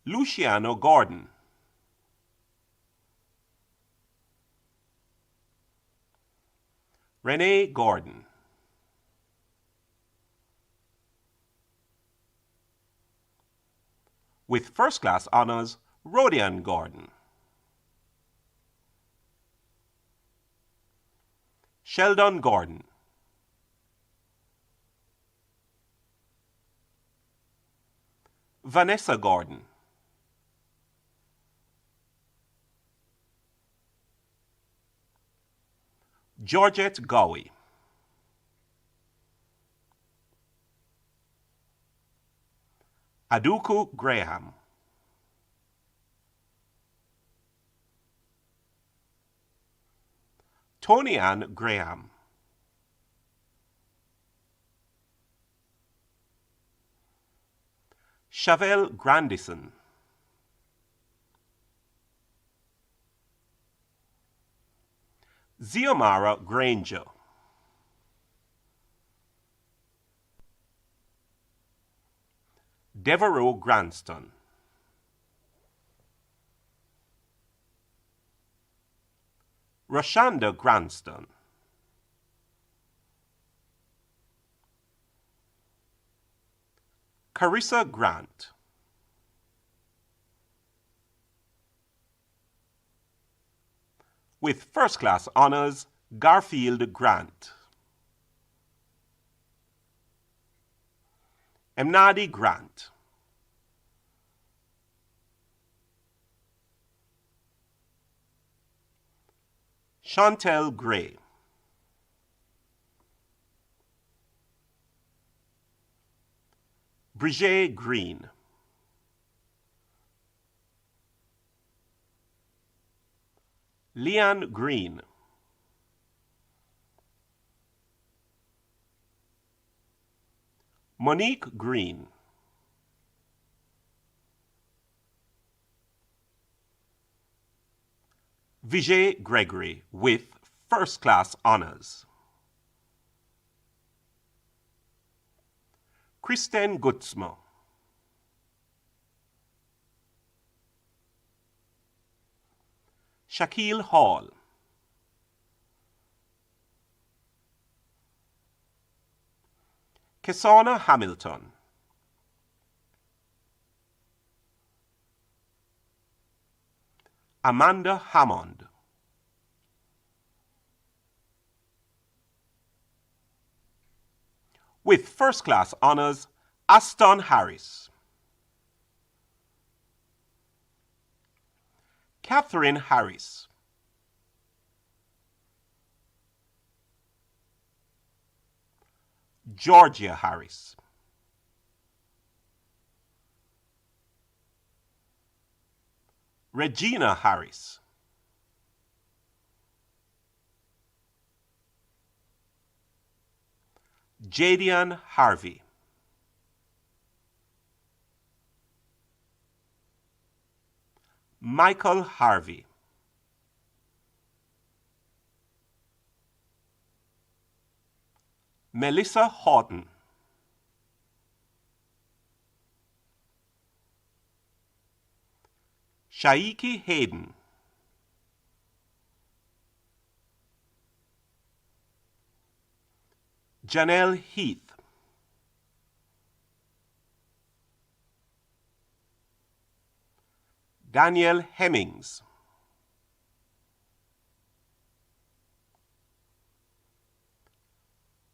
Luciano Gordon. Renee Gordon. With first-class honors, Rodian Gordon. Sheldon Gordon. Vanessa Gordon. Georgette Gowie, Aduku Graham, Tony Ann Graham, Chevelle Grandison, Ziomara Granger, Devereaux Granston, Rashanda Granston, Carissa Grant, with first-class honors, Garfield Grant, Emnadi Grant, Chantel Gray, Brigitte Green, Leanne Green, Monique Green, Vijay Gregory with first-class honors, Kristen Gutzmo, Shaquille Hall, Kesana Hamilton, Amanda Hammond, with first-class honors, Aston Harris, Catherine Harris, Georgia Harris, Regina Harris, Jadian Harvey, Michael Harvey, Melissa Horton, Shaiki Hayden, Janelle Heath, Daniel Hemmings,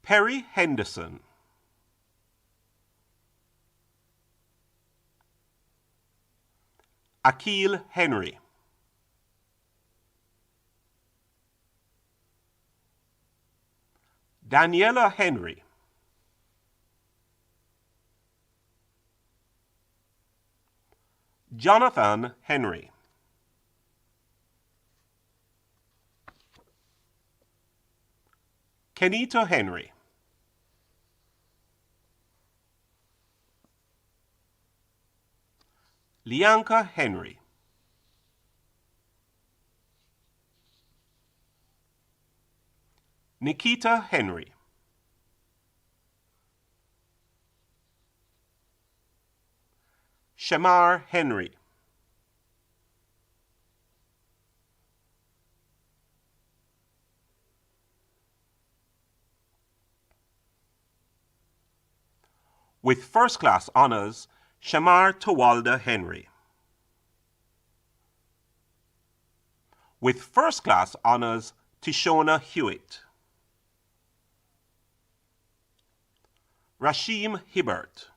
Perry Henderson, Akil Henry, Daniela Henry, Jonathan Henry, Kenita Henry, Lianka Henry, Nikita Henry, Shamar Henry, with first-class honors, Shamar Tawalda Henry, with first-class honors, Tishona Hewitt, Rashim Hibbert,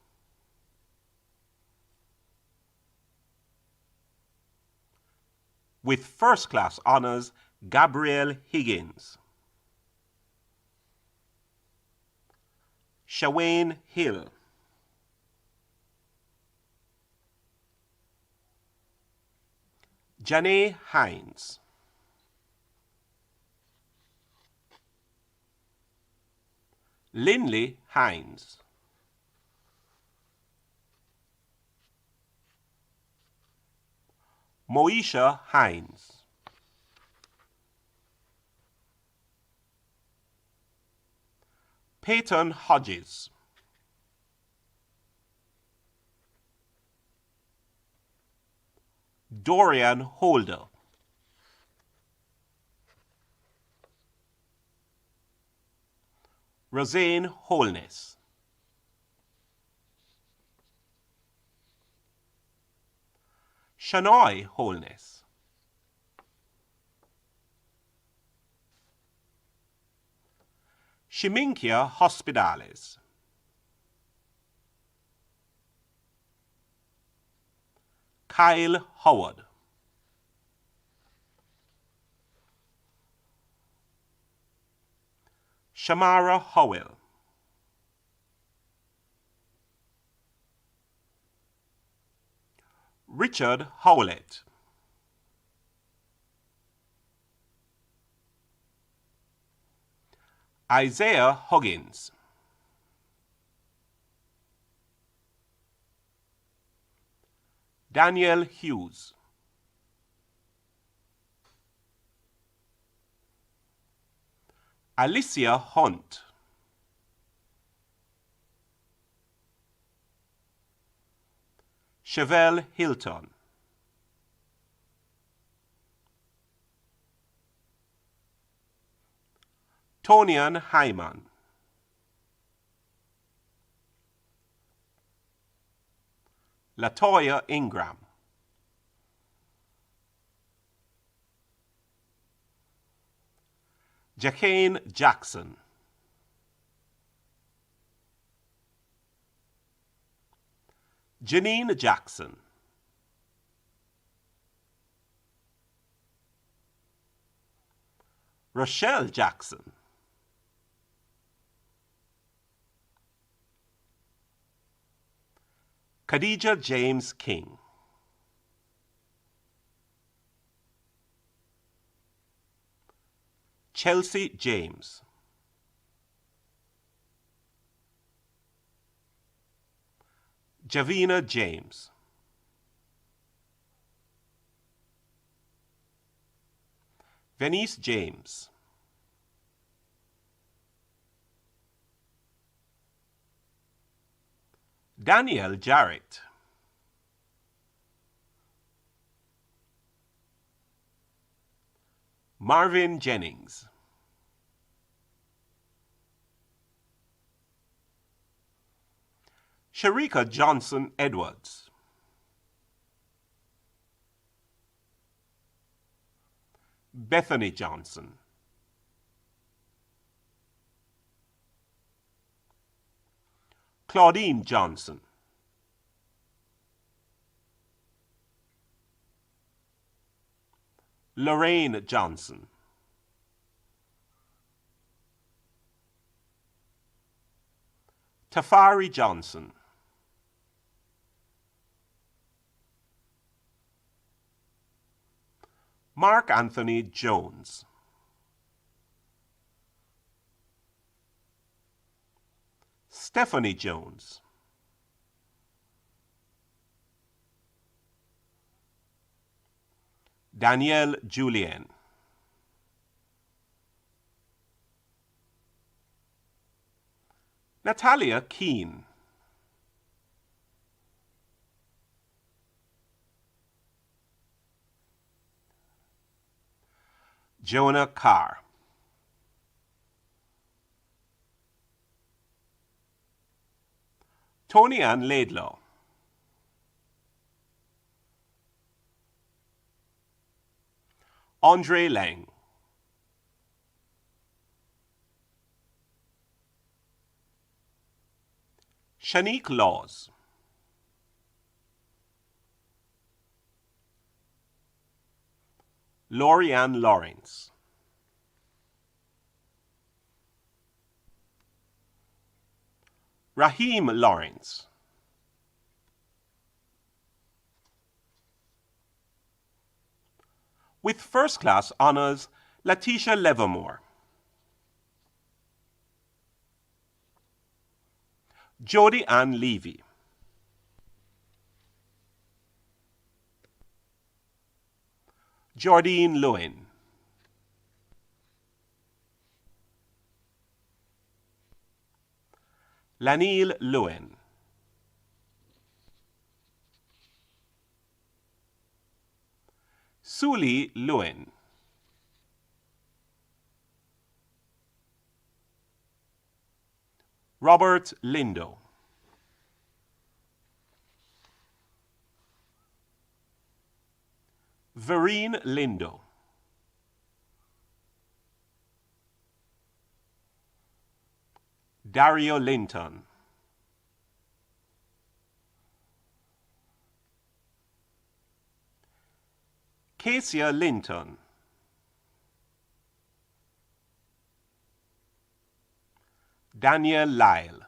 with first-class honors, Gabrielle Higgins, Shawane Hill. Janae Hines. Linley Hines. Moesha Hines. Peyton Hodges. Dorian Holder. Rosane Holness. Shanoy Holness. Shiminkia Hospitales. Kyle Howard. Shamara Howell. Richard Howlett. Isaiah Huggins. Daniel Hughes. Alicia Hunt. Chevelle Hilton. Tonian Hyman. Latoya Ingram. Jacqueline Jackson. Janine Jackson. Rochelle Jackson. Khadija James King. Chelsea James. Javina James. Venice James. Daniel Jarrett. Marvin Jennings. Sharika Johnson Edwards. Bethany Johnson. Claudine Johnson. Lorraine Johnson. Tafari Johnson. Mark Anthony Jones. Stephanie Jones. Danielle Julien. Natalia Keane. Jonah Carr. Tony Ann Laidlaw. Andre Lang. Shanique Laws. Lorianne Lawrence. Raheem Lawrence. With first class honors, Letitia Livermore. Jody Ann Levy. Jordine Lewin. Lanil Lewin. Suli Lewin. Robert Lindo. Vereen Lindo. Dario Linton. Cassia Linton. Daniel Lyle.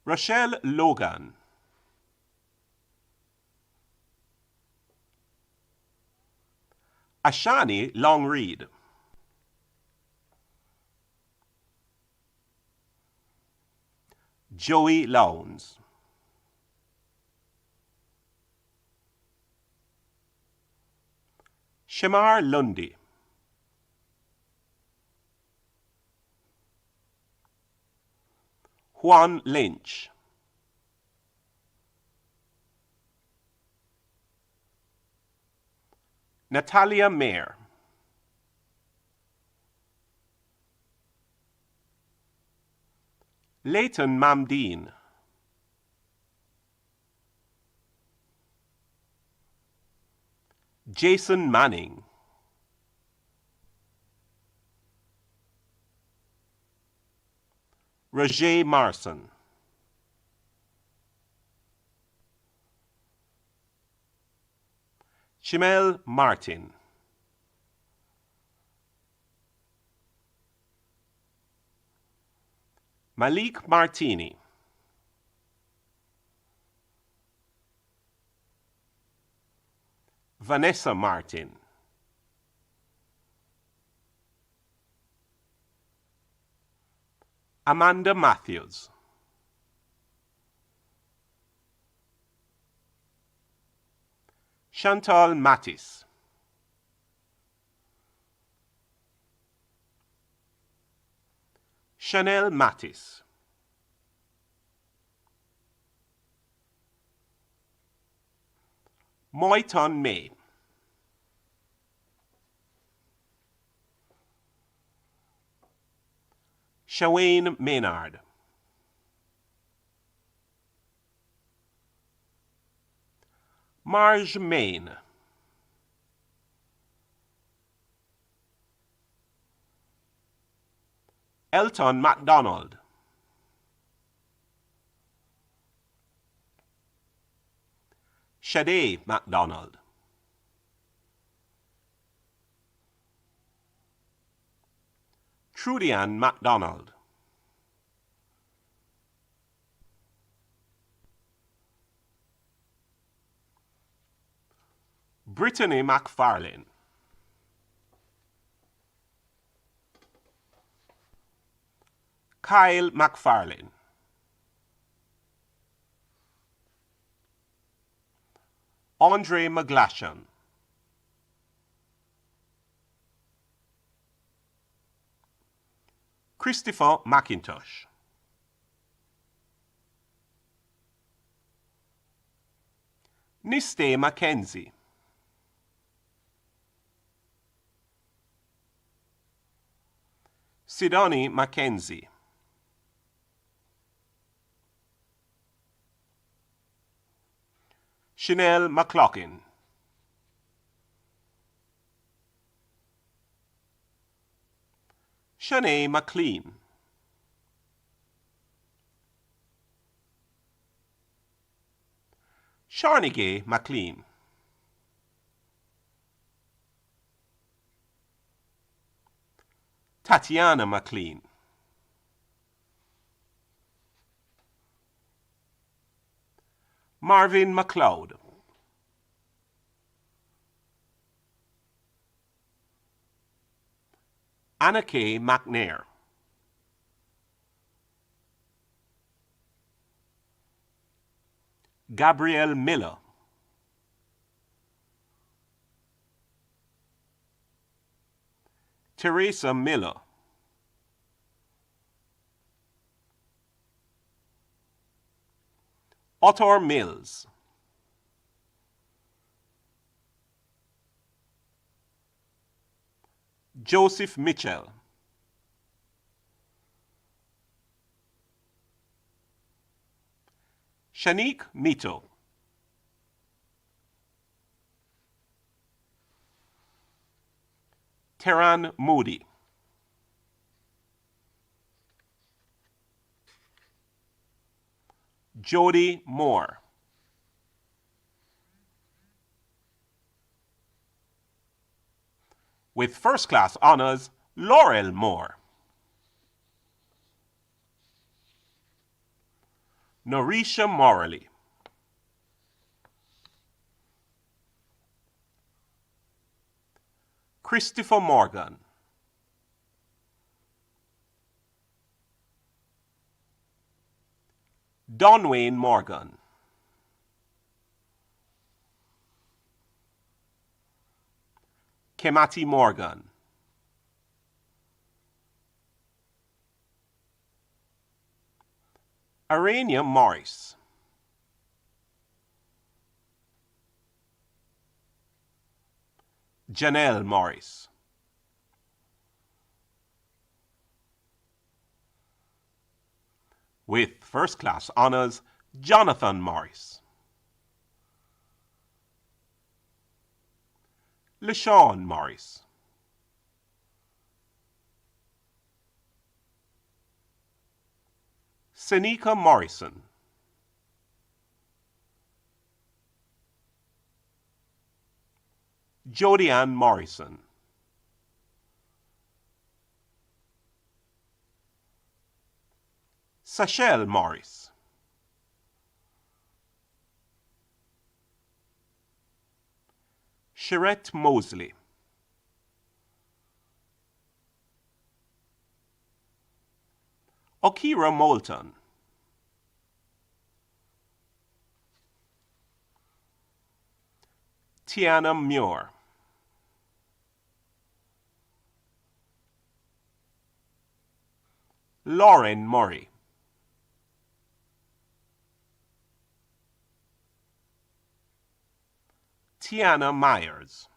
Rochelle Logan. Ashani Longreed. Joey Lowndes. Shamar Lundy. Juan Lynch. Natalia Mayer. Leighton Mamdeen. Jason Manning. Roger Marson. Chimel Martin. Malik Martini. Vanessa Martin. Amanda Matthews. Chantal Mattis. Chanel Mattis. Moyton May. Shawane Maynard. Marge Main. Elton MacDonald. Shade MacDonald. Trudianne MacDonald. Brittany McFarlane. Kyle McFarlane. Andre McGlashan. Christopher McIntosh. Niste Mackenzie. Sidoni Mackenzie. Chanel McLaughlin. Shanae McLean. Sharnigay McLean. Tatiana McLean. Marvin McLeod. Anna K. McNair. Gabrielle Miller. Teresa Miller. Otto Mills. Joseph Mitchell. Shanique Mito. Teran Moody. Jody Moore. With first-class honors, Laurel Moore. Norisha Morley. Christopher Morgan. Donwayne Morgan. Kemati Morgan. Arania Morris. Janelle Morris. With first-class honors, Jonathan Morris. LaShawn Morris. Senika Morrison. Jodianne Morrison. Sachelle Morris. Sherette Mosley. Okira Moulton. Tiana Muir. Lauren Murray. Tiana Myers.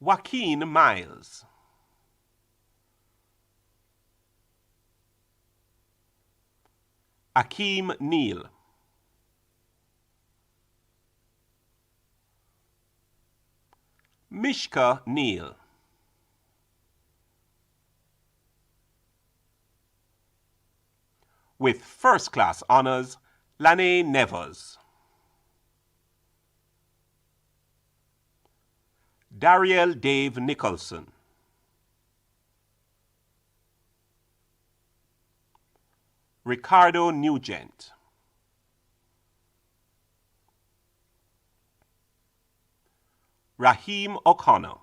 Joaquin Miles. Akeem Neal. Mishka Neal. With first-class honors, Lanae Nevers. Dariel Dave Nicholson. Ricardo Nugent. Raheem O'Connor.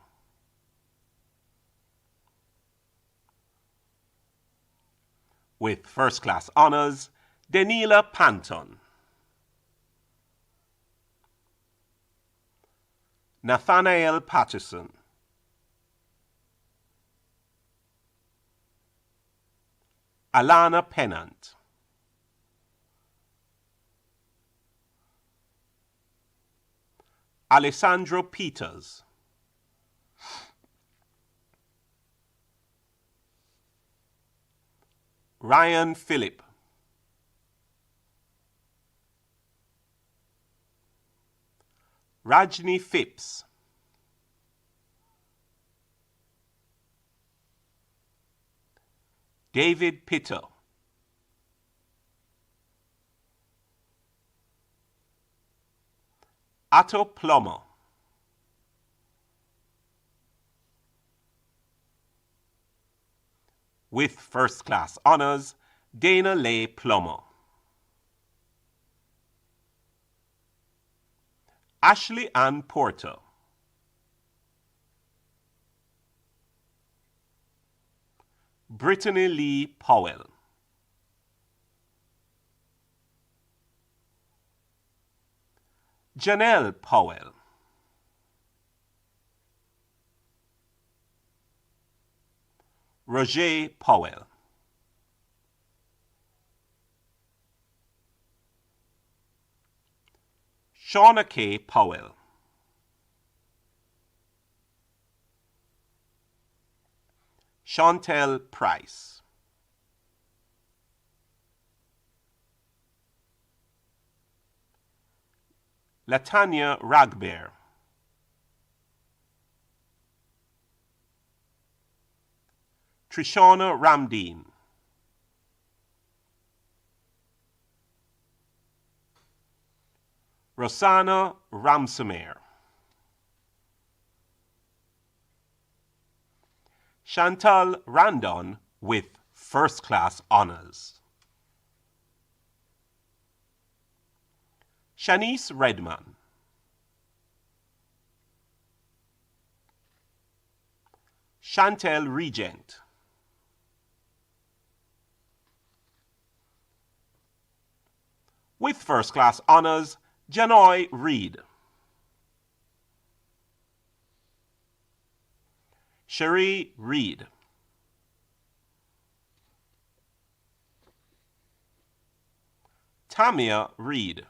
With first-class honors, Denila Panton. Nathanael Patterson. Alana Pennant. Alessandro Peters. Ryan Phillip. Rajni Phipps. David Pitter. Atto Plummer. With first class honors, Dana Leigh Plummer. Ashley Ann Porter. Brittany Lee Powell. Janelle Powell. Roger Powell. Shauna K. Powell. Chantel Price. Latanya Ragbear. Trishana Ramdeen. Rosanna Ramsamer. Chantal Randon with first class honors. Shanice Redman. Chantel Regent. With first class honors, Janoy Reed. Cherie Reed. Tamia Reed.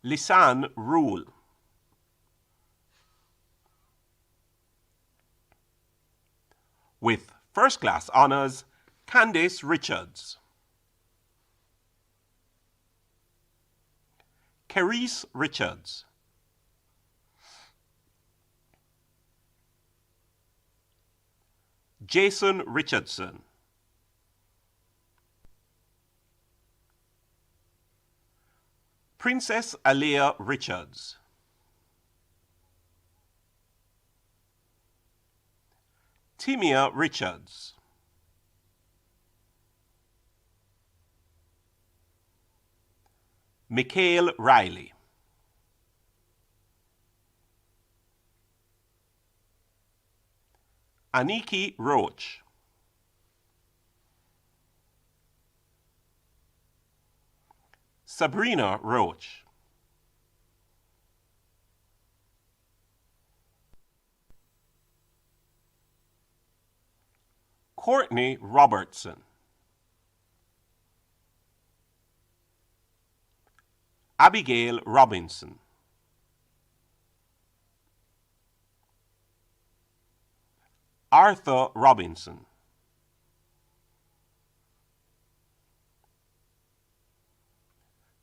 Lisanne Rule. With first class honors, Candace Richards. Carice Richards. Jason Richardson. Princess Alea Richards. Timia Richards. Mikhail Riley. Aniki Roach. Sabrina Roach. Courtney Robertson. Abigail Robinson. Arthur Robinson.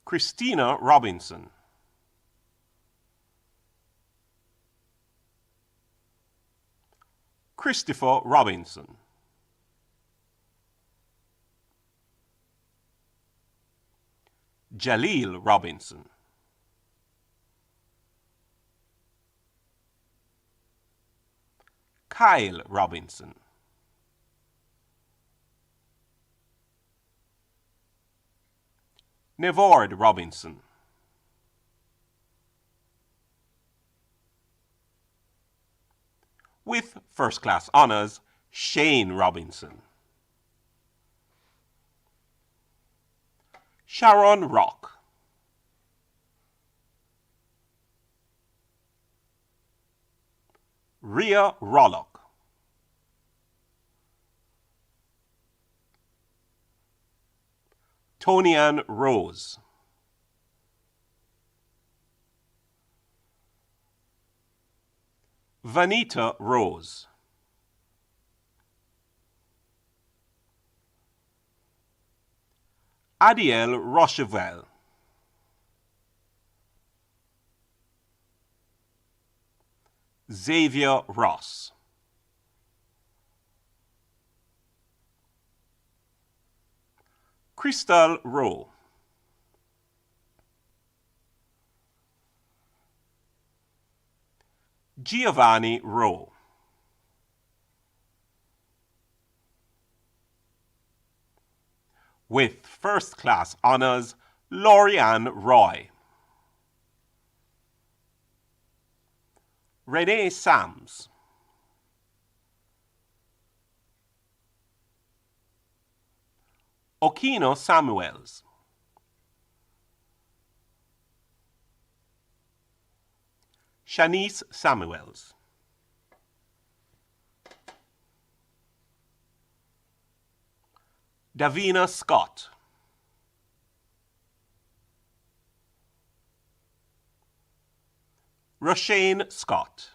Christina Robinson. Christopher Robinson. Jaleel Robinson. Kyle Robinson. Nevord Robinson. With first class honors, Shane Robinson. Sharon Rock. Rhea Rollock. Tonian Rose. Vanita Rose. Adiel Rochevelle. Xavier Ross. Crystal Rowe. Giovanni Rowe. With first-class honors, Lorianne Roy. Renee Sams. Okino Samuels. Shanice Samuels. Davina Scott. Roshane Scott.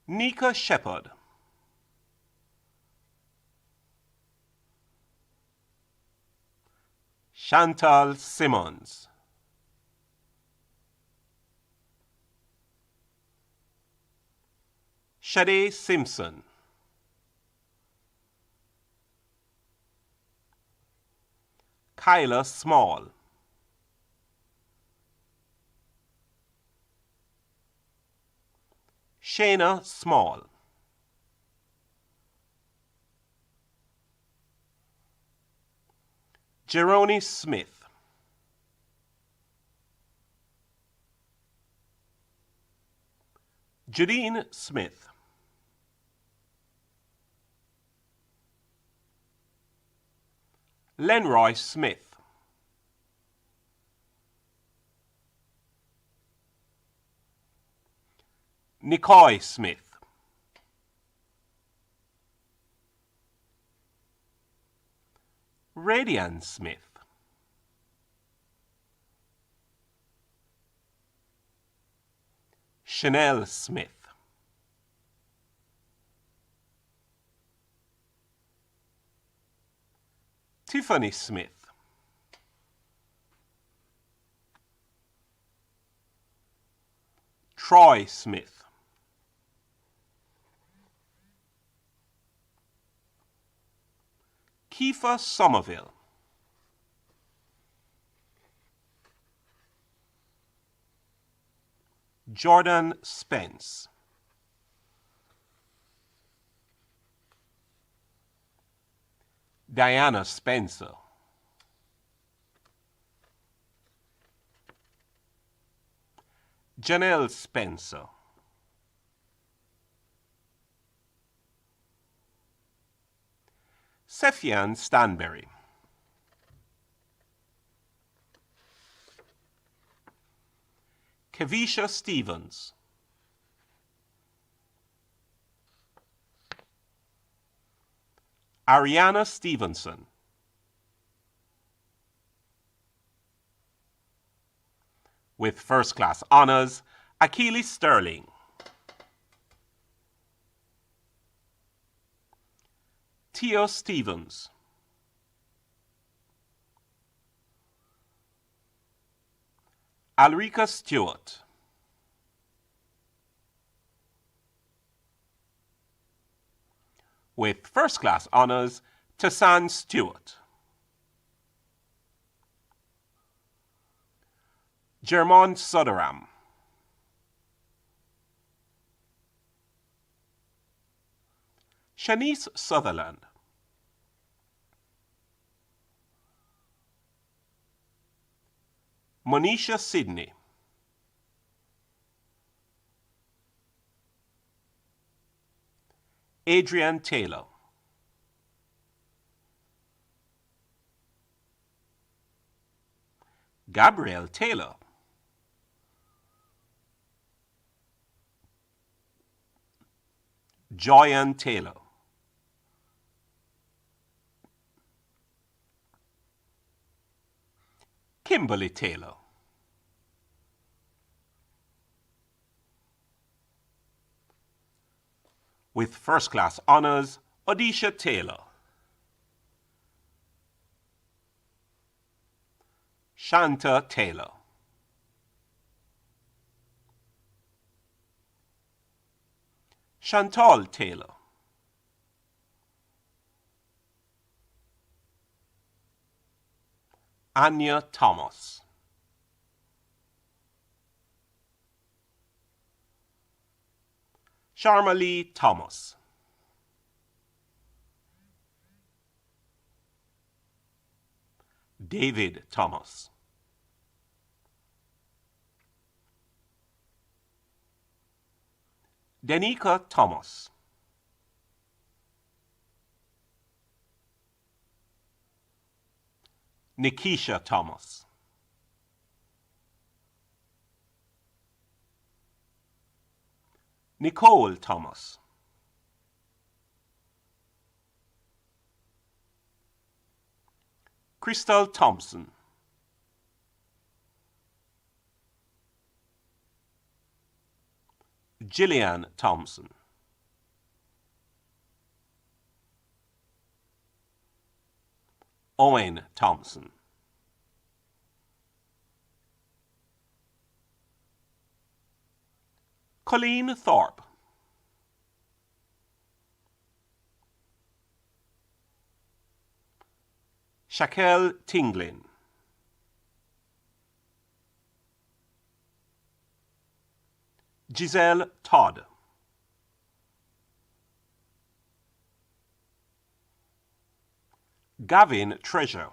Nika Shepherd. Chantal Simmons. Shade Simpson. Kyla Small. Shayna Small. Jeroni Smith. Jadine Smith. Lenroy Smith. Nicoy Smith. Radian Smith. Chanel Smith. Tiffany Smith. Troy Smith. Kiefer Somerville. Jordan Spence. Diana Spencer. Janelle Spencer. Sephian Stanberry. Kevisha Stevens. Ariana Stevenson. With first-class honors, Akili Sterling. Tio Stevens. Alrika Stewart. With first-class honors, Tassan Stewart. Jermon Soderam. Shanice Sutherland. Monisha Sidney. Adrian Taylor. Gabrielle Taylor. Joyanne Taylor. Kimberly Taylor. With first-class honors, Odisha Taylor. Shanta Taylor. Chantal Taylor. Anya Thomas. Sharmalee Thomas. David Thomas. Denika Thomas. Nikisha Thomas. Nicole Thomas. Crystal Thompson. Gillian Thompson. Owen Thompson. Colleen Thorpe. Shaquille Tinglin. Giselle Todd. Gavin Treasure.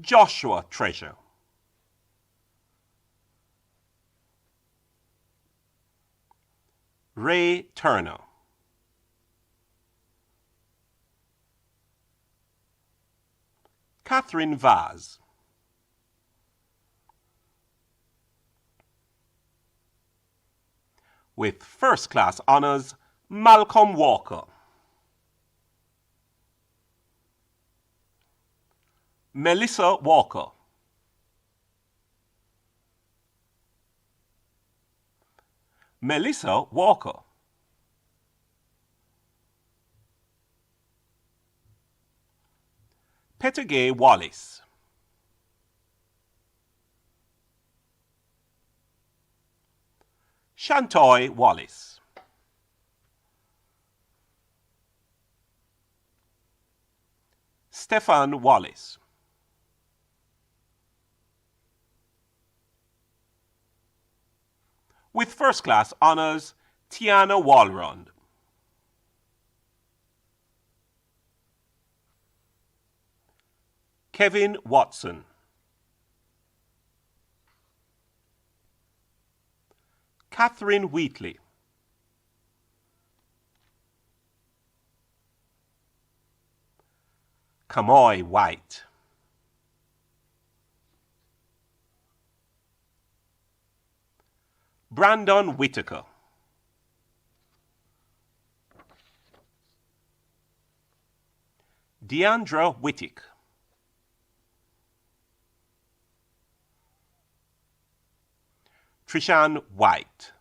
Joshua Treasure. Ray Turner. Catherine Vaz. With first-class honors, Malcolm Walker. Melissa Walker. Melissa Walker. Pettigay Wallace. Shantoy Wallace. Stefan Wallace. With first-class honors, Tiana Walrond. Kevin Watson. Catherine Wheatley. Kamoy White. Brandon Whitaker. Deandra Whittick. Trishan White.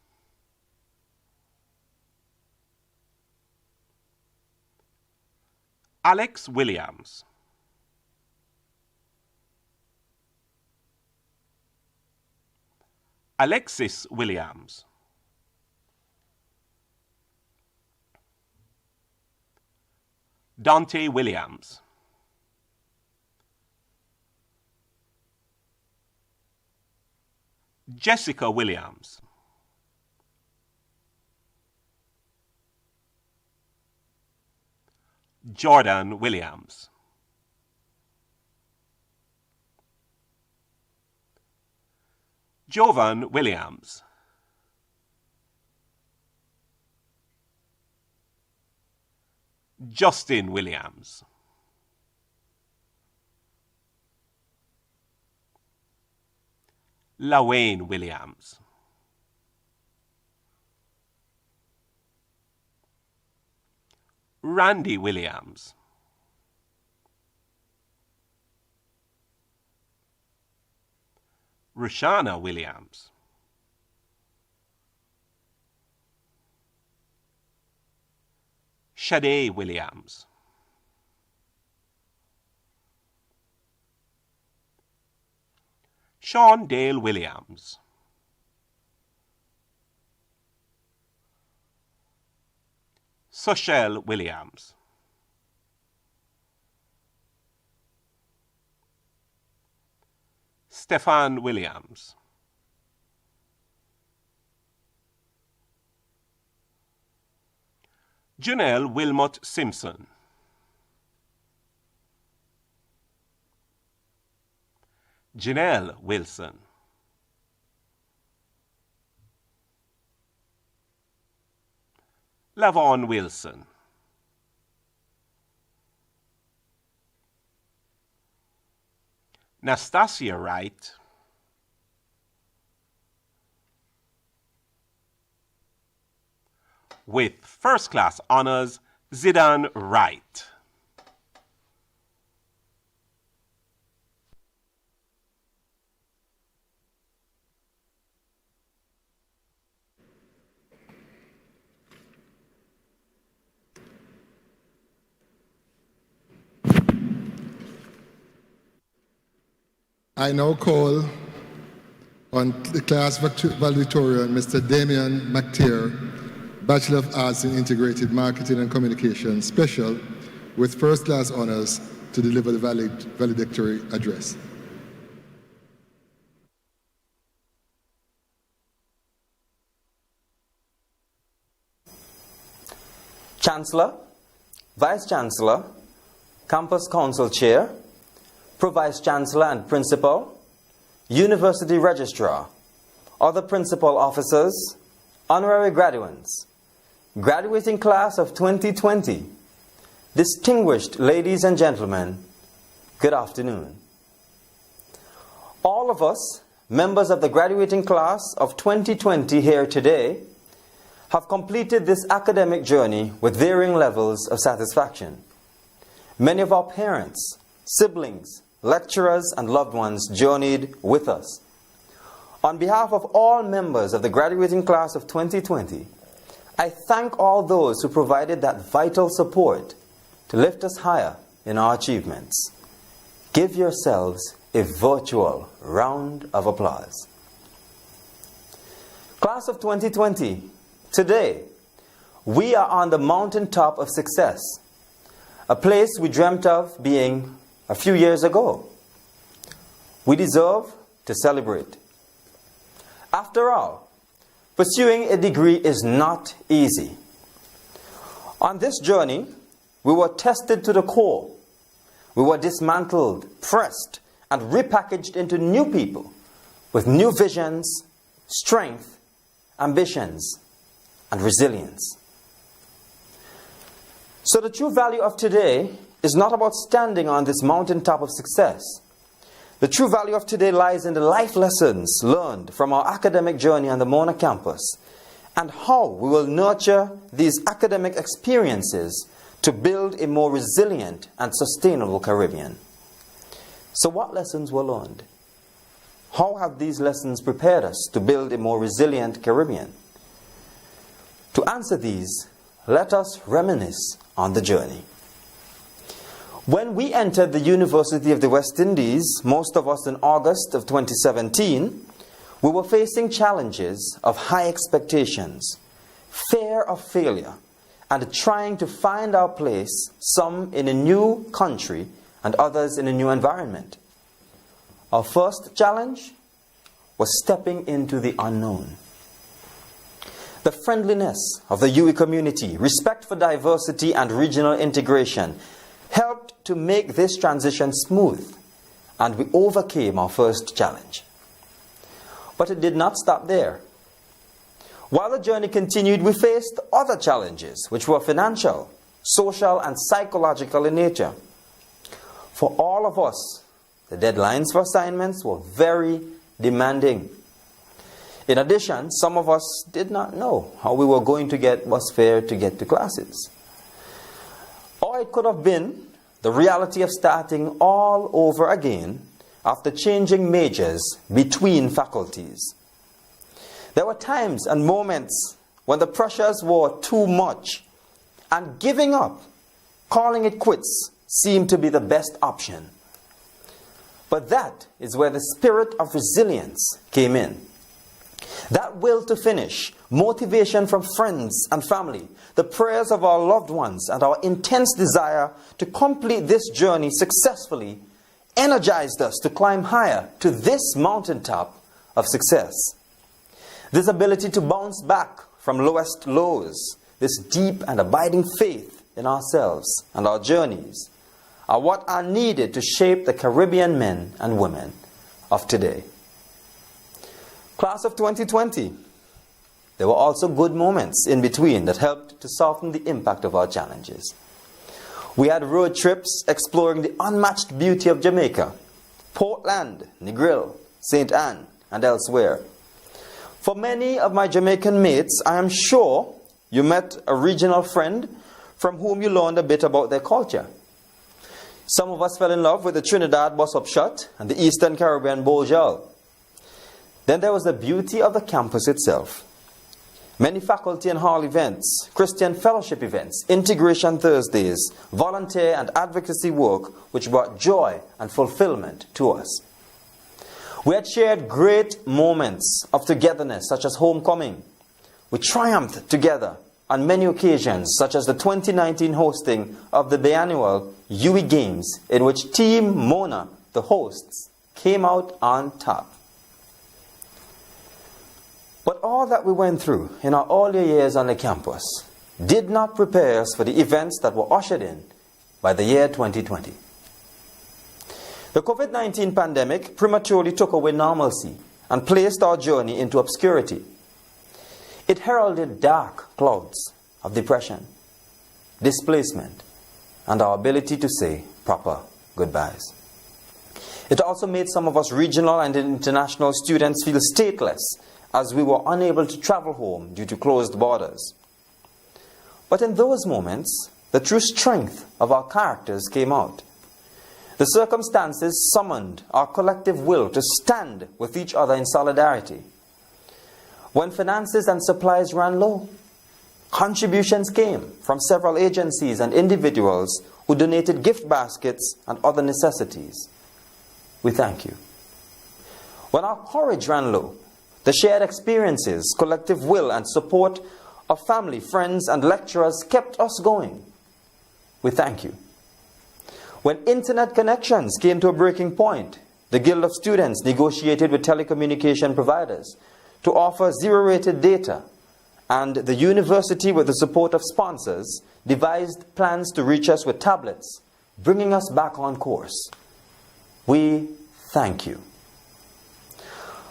Alex Williams. Alexis Williams. Dante Williams. Jessica Williams. Jordan Williams. Jovan Williams. Justin Williams. Lawayne Williams. Randy Williams. Rushana Williams. Shade Williams. Sean Dale Williams. Sushel Williams. Stefan Williams. Janelle Wilmot Simpson. Janelle Wilson. Lavon Wilson. Nastasia Wright. With first-class honors, Zidan Wright. I now call on the class valedictorian, Mr. Damian McTeer, Bachelor of Arts in Integrated Marketing and Communication, Special, with first-class honors, to deliver the valedictory address. Chancellor, Vice Chancellor, Campus Council Chair, Pro-Vice Chancellor and Principal, University Registrar, other Principal Officers, Honorary Graduates, Graduating Class of 2020, distinguished ladies and gentlemen, good afternoon. All of us, members of the graduating class of 2020 here today, have completed this academic journey with varying levels of satisfaction. Many of our parents, siblings, lecturers, and loved ones journeyed with us. On behalf of all members of the graduating class of 2020, I thank all those who provided that vital support to lift us higher in our achievements. Give yourselves a virtual round of applause. Class of 2020, today, we are on the mountaintop of success, a place we dreamt of being a few years ago. We deserve to celebrate. After all, pursuing a degree is not easy. On this journey, we were tested to the core. We were dismantled, pressed, and repackaged into new people with new visions, strength, ambitions, and resilience. So the true value of today is not about standing on this mountaintop of success. The true value of today lies in the life lessons learned from our academic journey on the Mona campus and how we will nurture these academic experiences to build a more resilient and sustainable Caribbean. So what lessons were learned? How have these lessons prepared us to build a more resilient Caribbean? To answer these, let us reminisce on the journey. When we entered the University of the West Indies, most of us in August of 2017, we were facing challenges of high expectations, fear of failure, and trying to find our place, some in a new country and others in a new environment. Our first challenge was stepping into the unknown. The friendliness of the UWI community, respect for diversity and regional integration helped to make this transition smooth, and we overcame our first challenge. But it did not stop there. While the journey continued, we faced other challenges, which were financial, social, and psychological in nature. For all of us, the deadlines for assignments were very demanding. In addition, some of us did not know how we were going to get bus fare to get to classes. Or it could have been the reality of starting all over again after changing majors between faculties. There were times and moments when the pressures were too much, and giving up, calling it quits, seemed to be the best option. But that is where the spirit of resilience came in. That will to finish, motivation from friends and family, the prayers of our loved ones, and our intense desire to complete this journey successfully energized us to climb higher to this mountaintop of success. This ability to bounce back from lowest lows, this deep and abiding faith in ourselves and our journeys, are what are needed to shape the Caribbean men and women of today. Class of 2020, there were also good moments in between that helped to soften the impact of our challenges. We had road trips exploring the unmatched beauty of Jamaica, Portland, Negril, St. Anne, and elsewhere. For many of my Jamaican mates, I am sure you met a regional friend from whom you learned a bit about their culture. Some of us fell in love with the Trinidad bus-up shot and the Eastern Caribbean bojal. Then there was the beauty of the campus itself. Many faculty and hall events, Christian fellowship events, integration Thursdays, volunteer and advocacy work which brought joy and fulfillment to us. We had shared great moments of togetherness such as homecoming. We triumphed together on many occasions such as the 2019 hosting of the biannual UWI Games in which Team Mona, the hosts, came out on top. But all that we went through in our earlier years on the campus did not prepare us for the events that were ushered in by the year 2020. The COVID-19 pandemic prematurely took away normalcy and placed our journey into obscurity. It heralded dark clouds of depression, displacement, and our ability to say proper goodbyes. It also made some of us regional and international students feel stateless as we were unable to travel home due to closed borders. But in those moments, the true strength of our characters came out. The circumstances summoned our collective will to stand with each other in solidarity. When finances and supplies ran low, contributions came from several agencies and individuals who donated gift baskets and other necessities. We thank you. When our courage ran low, the shared experiences, collective will, and support of family, friends, and lecturers kept us going. We thank you. When internet connections came to a breaking point, the Guild of Students negotiated with telecommunication providers to offer zero-rated data, and the university, with the support of sponsors, devised plans to reach us with tablets, bringing us back on course. We thank you.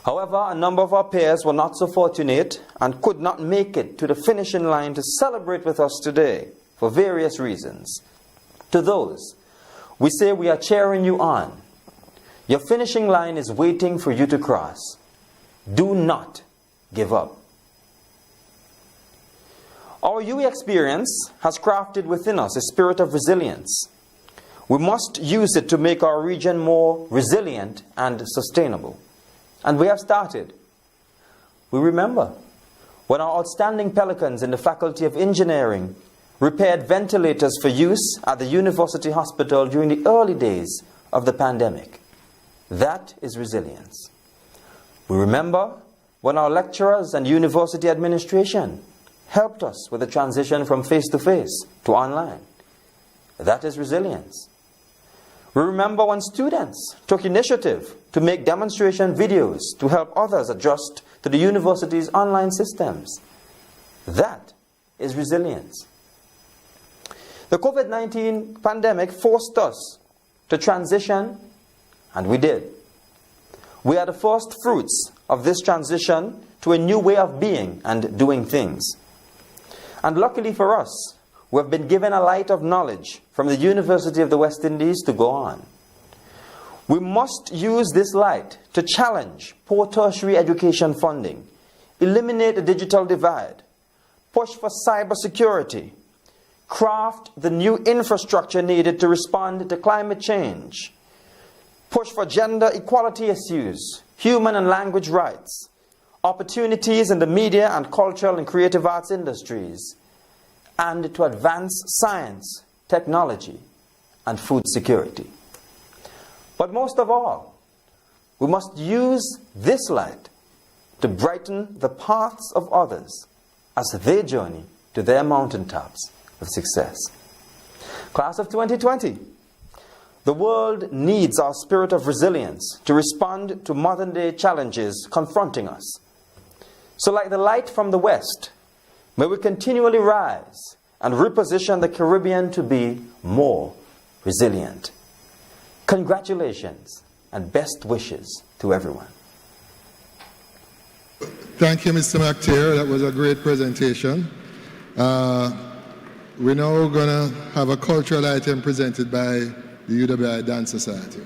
However, a number of our peers were not so fortunate and could not make it to the finishing line to celebrate with us today for various reasons. To those, we say we are cheering you on. Your finishing line is waiting for you to cross. Do not give up. Our UWI experience has crafted within us a spirit of resilience. We must use it to make our region more resilient and sustainable. And we have started. We remember when our outstanding pelicans in the Faculty of Engineering repaired ventilators for use at the university hospital during the early days of the pandemic. That is resilience. We remember when our lecturers and university administration helped us with the transition from face-to-face to online. That is resilience. We remember when students took initiative to make demonstration videos to help others adjust to the university's online systems. That is resilience. The COVID-19 pandemic forced us to transition, and we did. We are the first fruits of this transition to a new way of being and doing things. And luckily for us, we have been given a light of knowledge from the University of the West Indies to go on. We must use this light to challenge poor tertiary education funding, eliminate the digital divide, push for cybersecurity, craft the new infrastructure needed to respond to climate change, push for gender equality issues, human and language rights, opportunities in the media and cultural and creative arts industries, and to advance science, technology, and food security. But most of all, we must use this light to brighten the paths of others as they journey to their mountaintops of success. Class of 2020, The world needs our spirit of resilience to respond to modern-day challenges confronting us. So like the light from the west, may we continually rise and reposition the Caribbean to be more resilient. Congratulations and best wishes to everyone. Thank you, Mr. McTeer. That was a great presentation. We're now going to have a cultural item presented by the UWI Dance Society.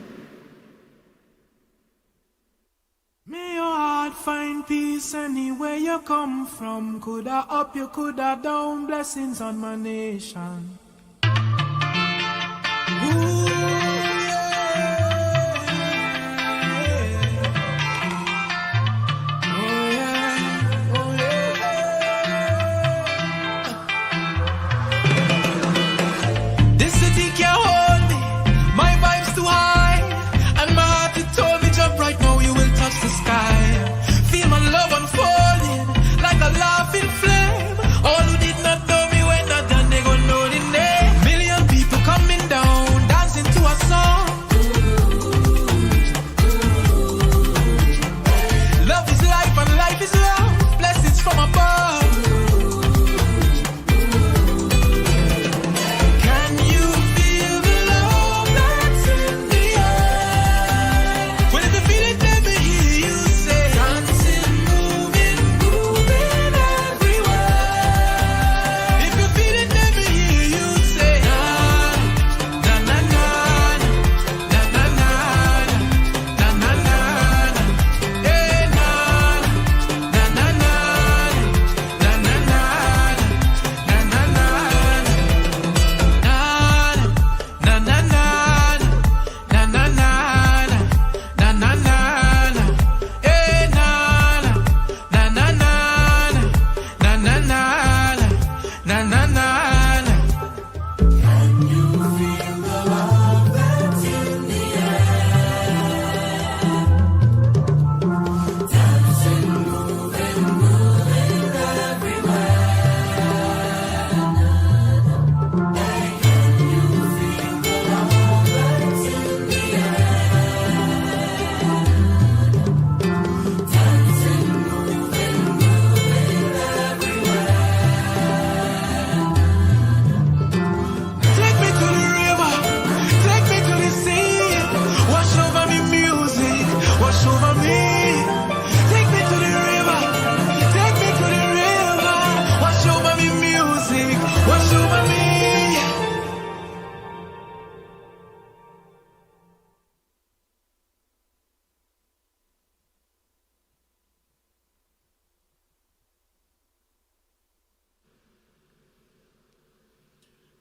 May your heart find peace anywhere you come from. Coulda up, you coulda down. Blessings on my nation. Ooh,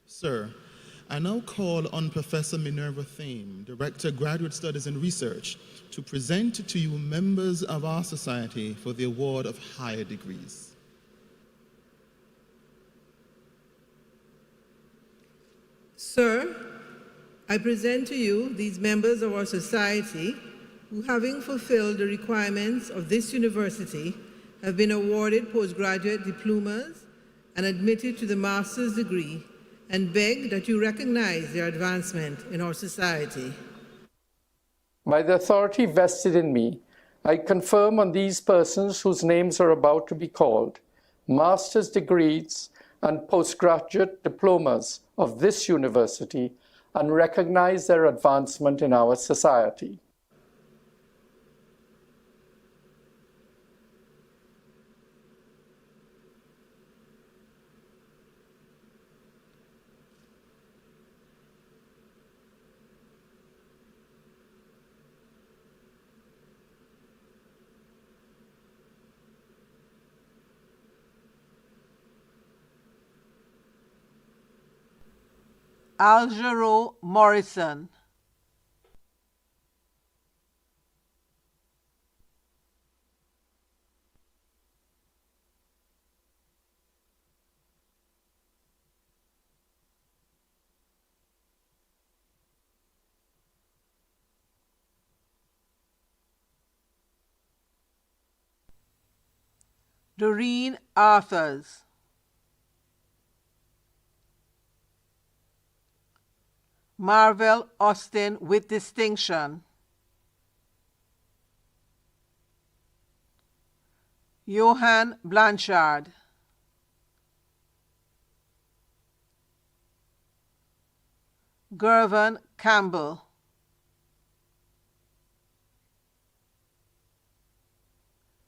Sir, I now call on Professor Minerva Thame, Director, Graduate Studies and Research, to present to you members of our society for the award of higher degrees. Sir, I present to you these members of our society who, having fulfilled the requirements of this university, have been awarded postgraduate diplomas and admitted to the master's degree, and beg that you recognize their advancement in our society. By the authority vested in me, I confirm on these persons whose names are about to be called, master's degrees and postgraduate diplomas of this university, and recognize their advancement in our society. Aljero Morrison. Doreen Arthurs. Marvel Austin with distinction. Johan Blanchard. Gervin Campbell.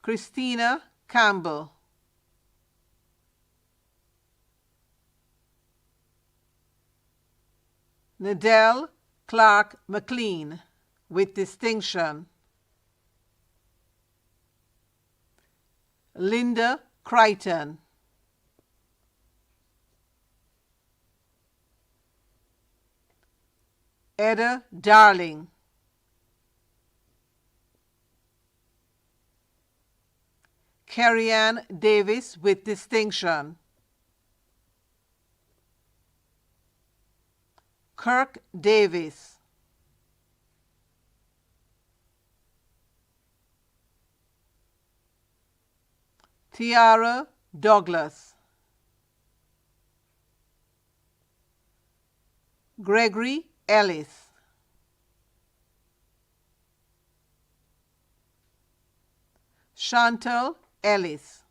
Christina Campbell. Nadell Clark McLean with distinction. Linda Crichton. Edda Darling. Carrie-Ann Davis with distinction. Kirk Davis. Tiara Douglas. Gregory Ellis. Chantal Ellis.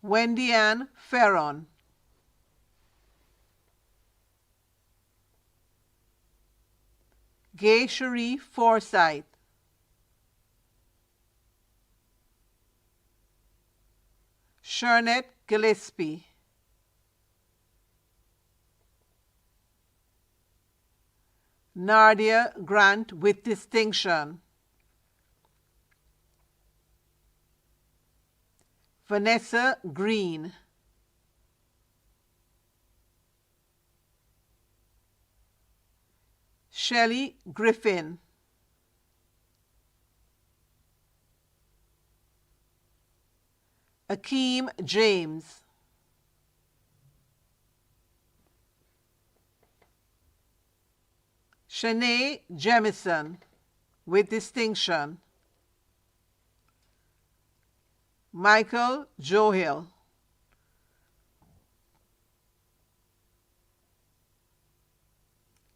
Wendy Ann Ferron. Gay Cherie Forsyth. Shernette Gillespie. Nadia Grant with distinction. Vanessa Green. Shelley Griffin. Akeem James. Shanae Jemison with distinction. Michael Johill.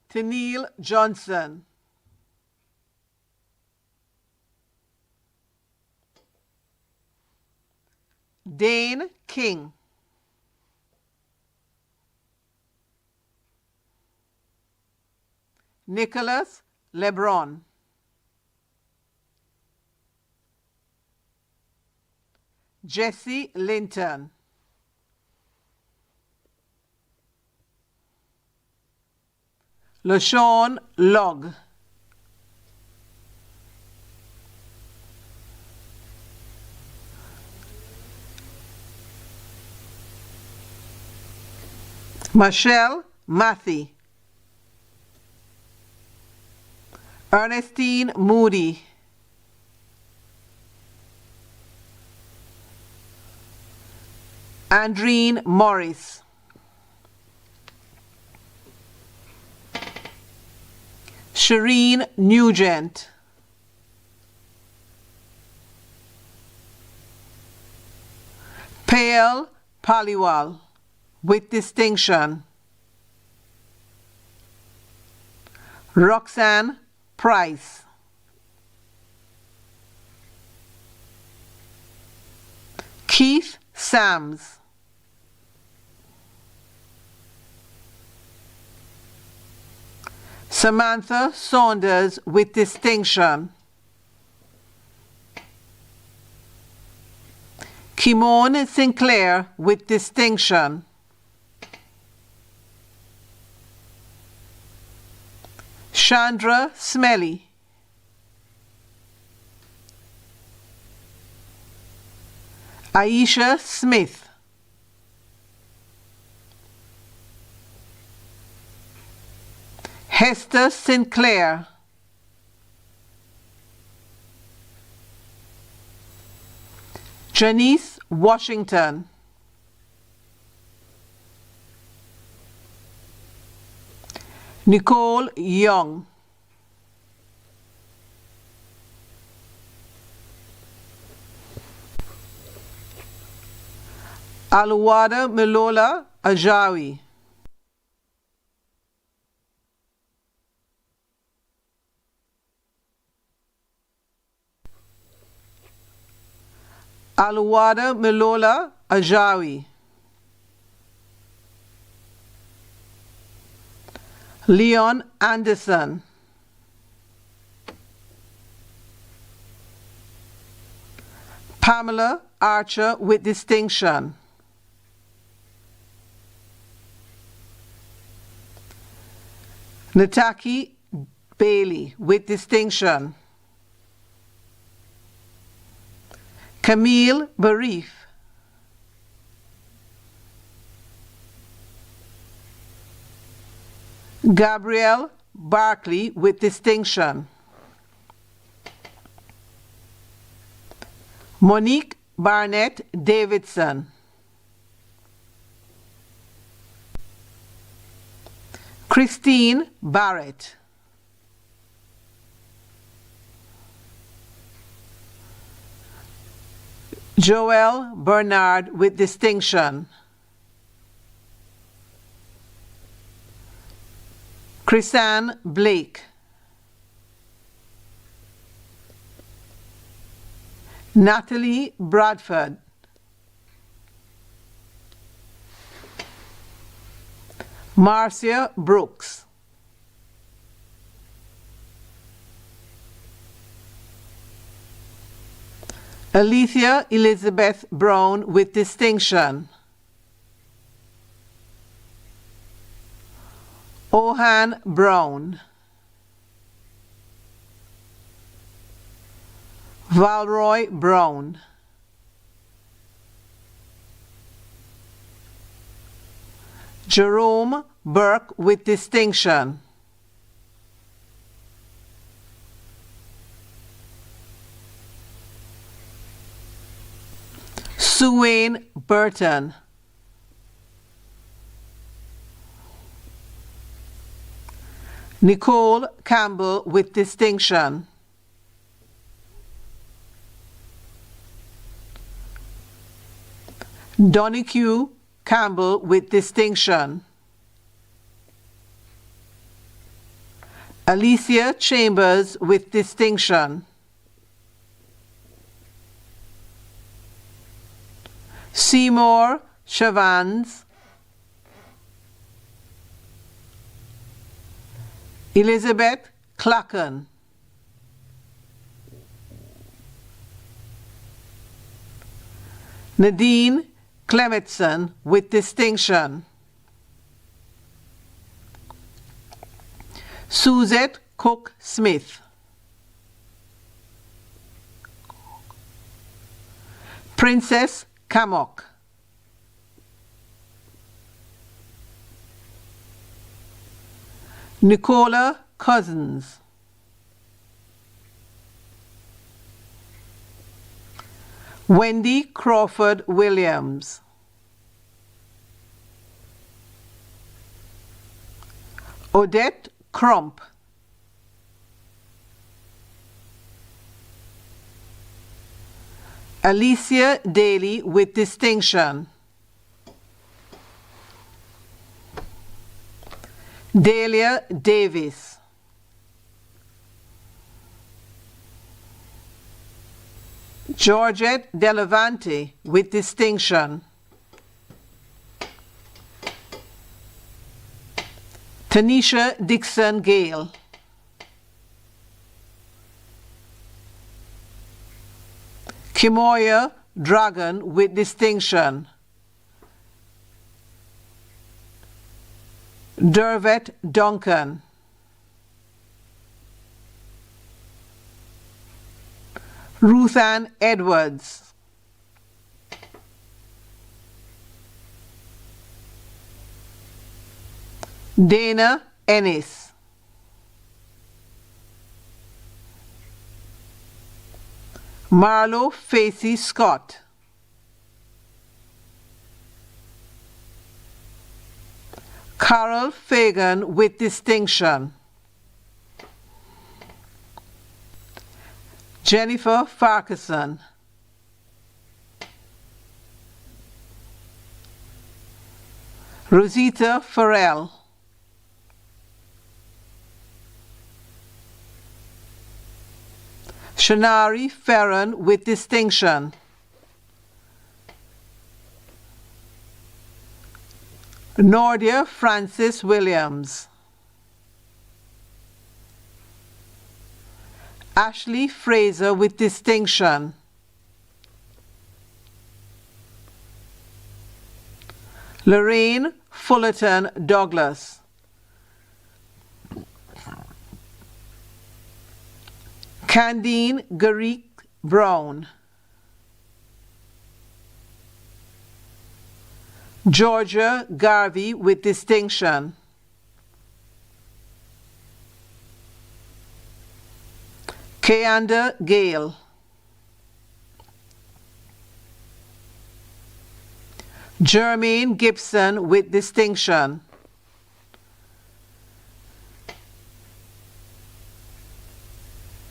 Tennille Johnson. Dane King. Nicholas LeBron. Jesse Linton. LaShawn Logg. Michelle Mathy. Ernestine Moody. Andreen Morris. Shireen Nugent. Payal Paliwal with distinction. Roxanne Price. Keith Sams. Samantha Saunders with distinction. Kimone Sinclair with distinction. Chandra Smelly. Aisha Smith. Hester Sinclair. Janice Washington. Nicole Young. Aluwada Milola Ajawi. Aluwada Milola Ajawi. Leon Anderson. Pamela Archer with distinction. Nataki Bailey with distinction. Camille Barif. Gabrielle Barkley with distinction. Monique Barnett Davidson. Christine Barrett. Joel Bernard with distinction. Chrisanne Blake. Natalie Bradford. Marcia Brooks. Alethea Elizabeth Brown with distinction. Ohan Brown. Valroy Brown. Jerome Burke with distinction. Suwain Burton. Nicole Campbell with distinction. Donahue Campbell with distinction. Alicia Chambers with distinction. Seymour Chavans. Elizabeth Clacken. Nadine Clemetson with distinction. Suzette Cook Smith. Princess Kamok. Nicola Cousins. Wendy Crawford Williams. Odette Crump. Alicia Daly with distinction. Dahlia Davis. Georgette Delavante with distinction. Tanisha Dixon Gale. Kimoya Dragon with distinction. Dervet Duncan. Ruthann Edwards. Dana Ennis. Marlo Facey Scott. Carol Fagan with distinction. Jennifer Farquharson. Rosita Farrell, Shanari Ferran with distinction, Nordia Francis Williams, Ashley Fraser with distinction, Lorraine Fullerton Douglas, Candine Garik Brown, Georgia Garvey with distinction, Keanda Gale, Jermaine Gibson with distinction,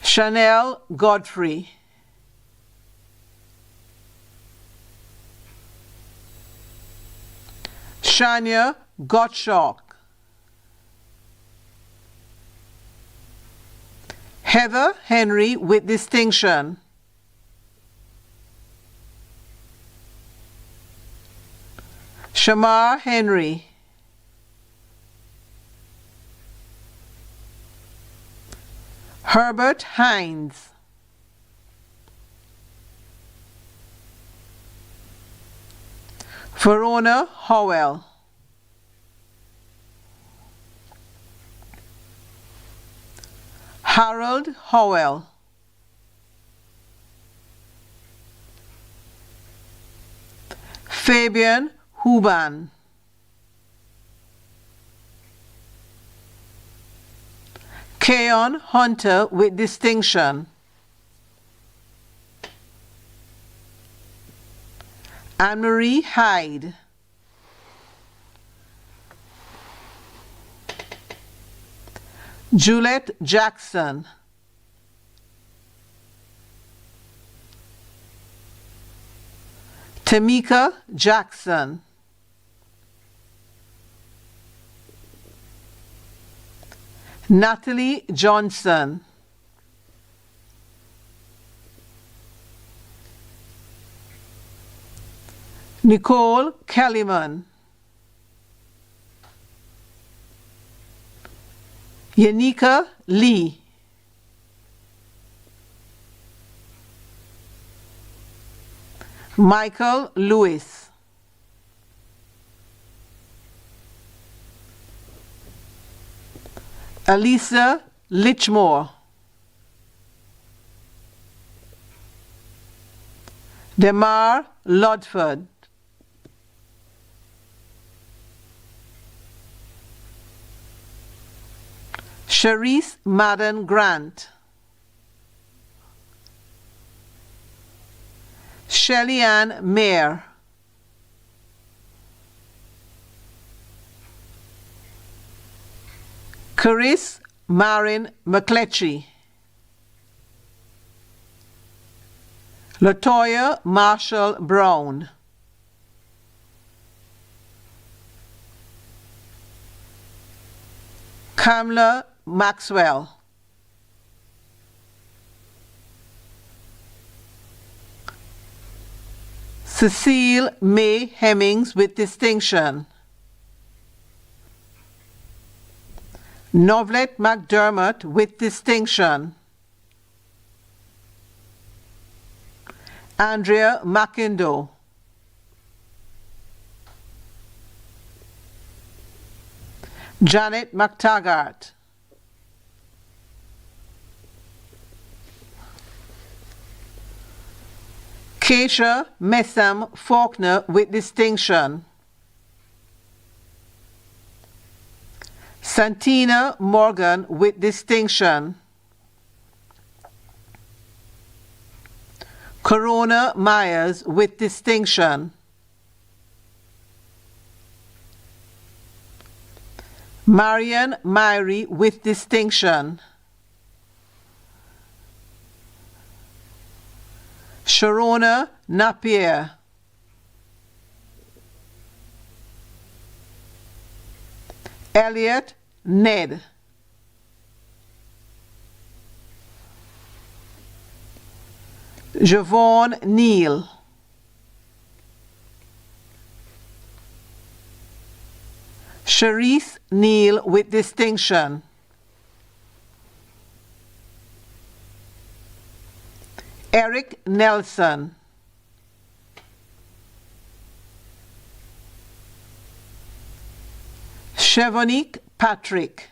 Chanel Godfrey, Shania Gottschalk, Heather Henry with distinction, Shamar Henry, Herbert Hines, Verona Howell, Harold Howell, Fabian Huban, Keon Hunter with distinction, Anne-Marie Hyde, Juliet Jackson, Tamika Jackson, Natalie Johnson, Nicole Kellyman, Yanika Lee, Michael Lewis, Alisa Litchmore, Demar Lodford, Sharice Madden Grant, Shelly Ann Mayer, Caris Marin McCletchy, Latoya Marshall Brown, Kamla Maxwell, Cecile May Hemmings with distinction, Novlet McDermott with distinction, Andrea McIndoe, Janet McTaggart, Keisha Messam Faulkner with distinction, Santina Morgan with distinction, Corona Myers with distinction, Marian Myrie with distinction, Sharona Napier, Elliot Ned. Javon Neal. Sharice Neal with distinction. Eric Nelson. Chevonique Patrick.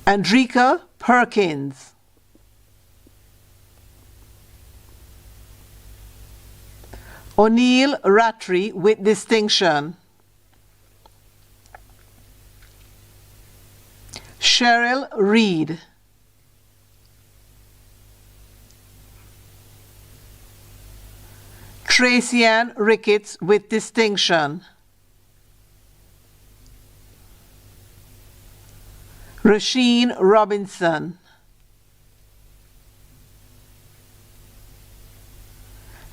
Andrika Perkins. O'Neill Rattray with distinction. Cheryl Reed. Tracy Ann Ricketts with distinction. Rasheen Robinson.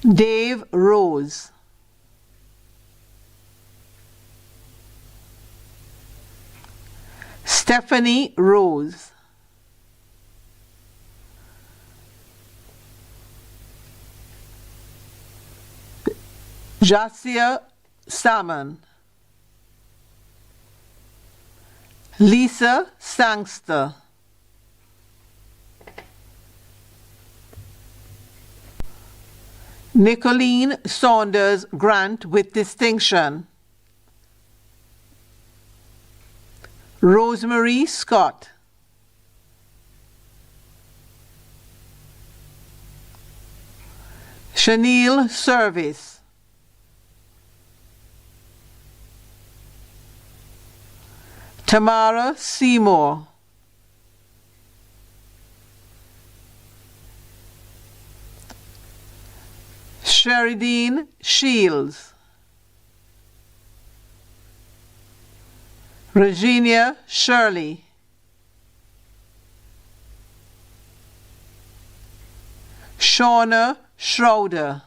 Dave Rose. Stephanie Rose. Jasia Salmon. Lisa Sangster. Nicolene Saunders Grant with distinction. Rosemary Scott. Chanel Service. Tamara Seymour. Sheridine Shields. Regina Shirley. Shauna Schroeder.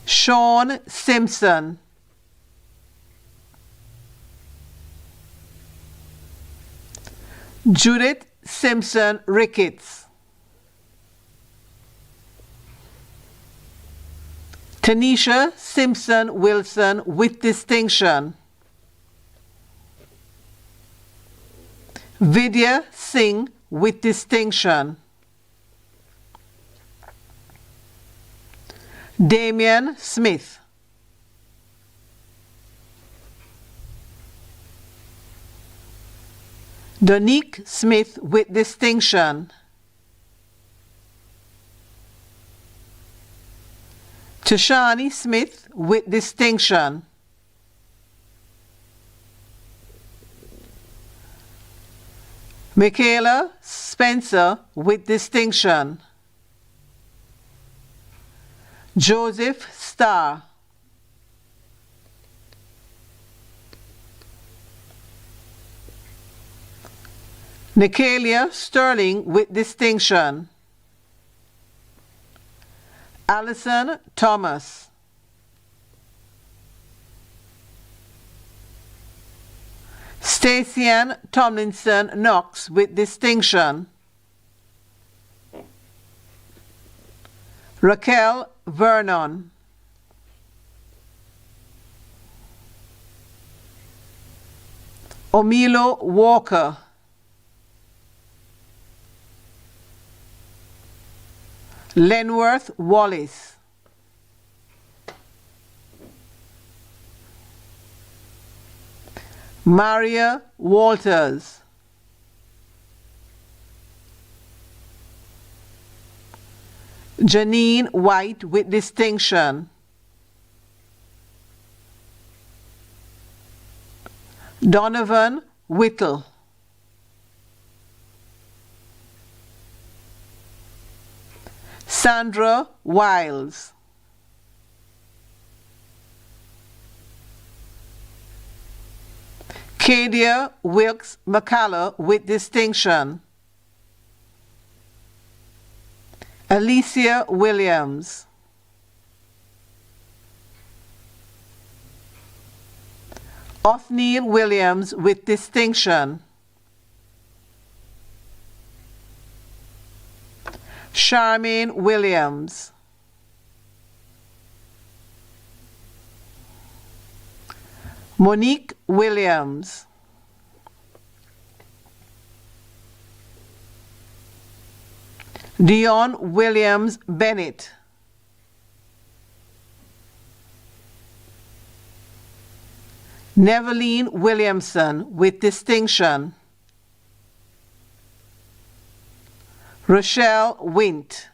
Sean Simpson. Judith Simpson Ricketts. Tanisha Simpson Wilson with distinction. Vidya Singh with distinction. Damian Smith. Donique Smith with distinction. Tashani Smith with distinction. Michaela Spencer with distinction. Joseph Starr. Nicalia Sterling with distinction. Allison Thomas. Stacey-Ann Tomlinson Knox with distinction. Raquel Vernon. Omilo Walker. Lenworth Wallace. Maria Walters. Janine White with distinction. Donovan Whittle. Sandra Wiles. Kadia Wilkes McCullough with distinction. Alicia Williams. Othniel Williams with distinction. Charmaine Williams. Monique Williams. Dion Williams Bennett. Neveline Williamson with distinction. Rochelle Wint.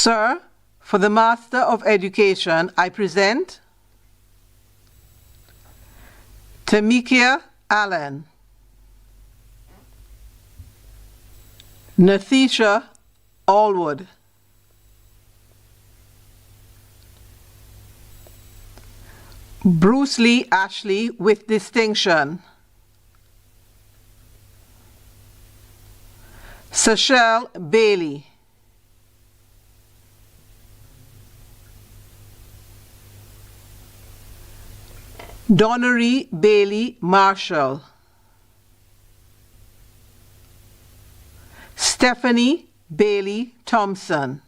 Sir, for the Master of Education, I present Tamikia Allen, Nathisha Allwood, Bruce Lee Ashley with distinction, Sachelle Bailey, Honorary Bailey Marshall, Stephanie Bailey Thompson,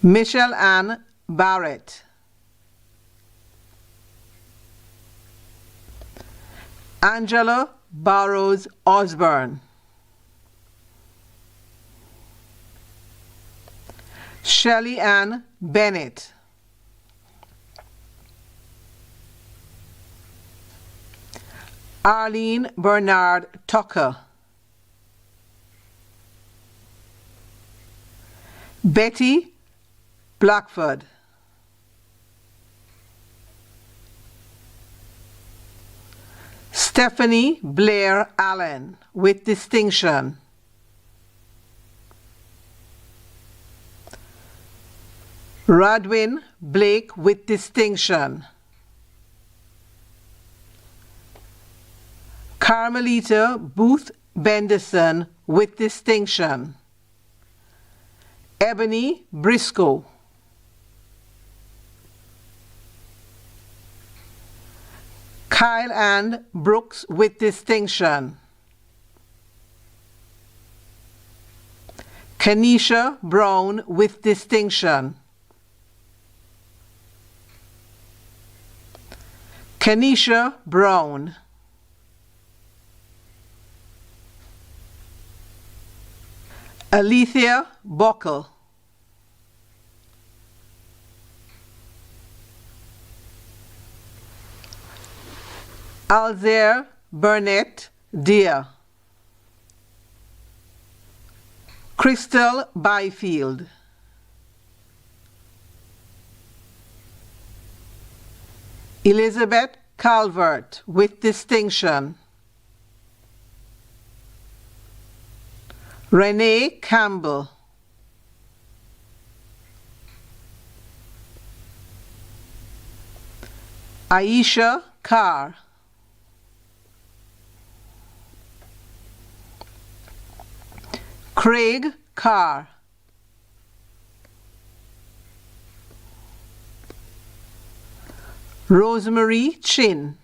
Michelle Ann Barrett, Angela Burrows Osborne, Shelley Ann Bennett, Arlene Bernard Tucker, Betty Blackford, Stephanie Blair Allen with distinction, Radwin Blake with distinction, Carmelita Booth Benderson with distinction, Ebony Briscoe, Kyle Ann Brooks with distinction, Kenisha Brown with distinction, Kenisha Brown, Alethea Buckle, Alzair Burnett Deer, Crystal Byfield, Elizabeth Calvert with distinction, Renee Campbell, Aisha Carr, Craig Carr, Rosemary Chin,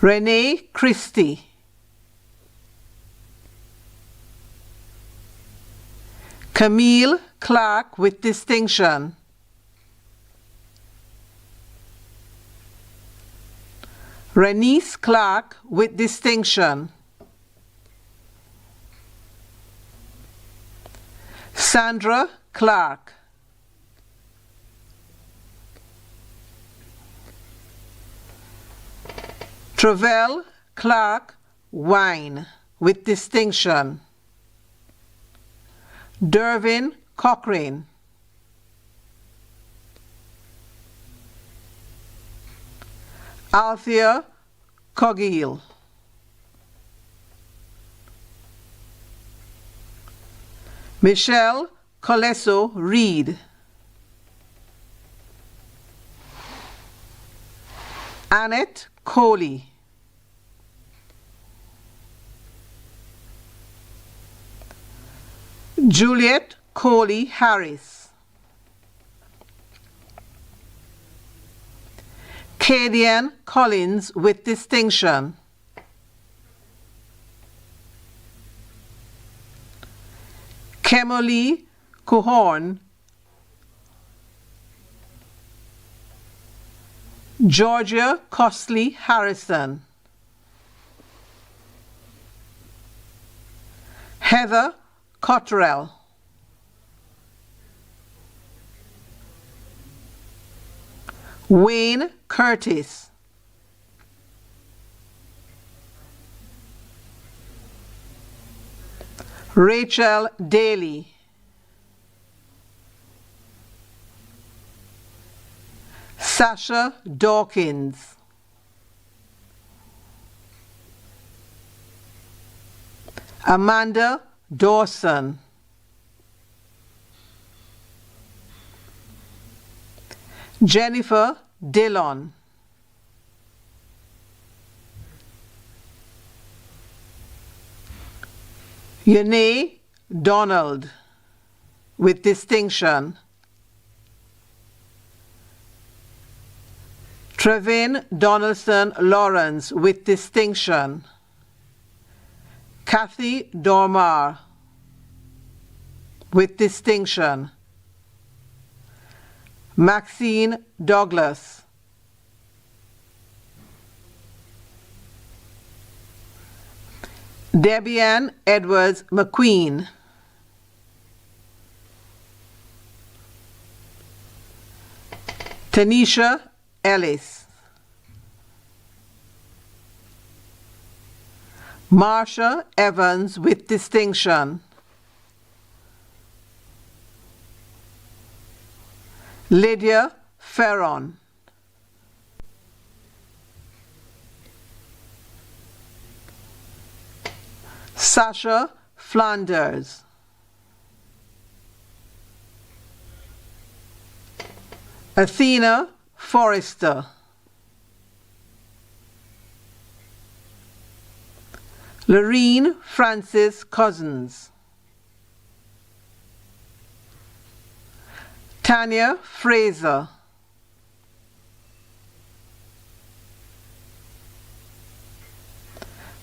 Renee Christie, Camille Clark with distinction, Renice Clark with distinction, Sandra Clark, Travell Clark Wine with distinction, Dervin Cochrane, Althea Cogill, Michelle Colesso Reed, Annette Coley, Juliet Coley Harris, Cadian Collins with distinction, Kemmerly Cohorn, Georgia Costley Harrison, Heather Cottrell, Wayne Curtis, Rachel Daly, Sasha Dawkins, Amanda Dawson, Jennifer Dillon, Yanae Donald with distinction, Trevin Donaldson Lawrence with distinction, Kathy Dormar with distinction, Maxine Douglas, Debian Edwards McQueen, Tanisha Ellis, Marsha Evans with distinction, Lydia Ferron, Sasha Flanders, Athena Forrester, Lorene Francis Cousins, Tanya Fraser,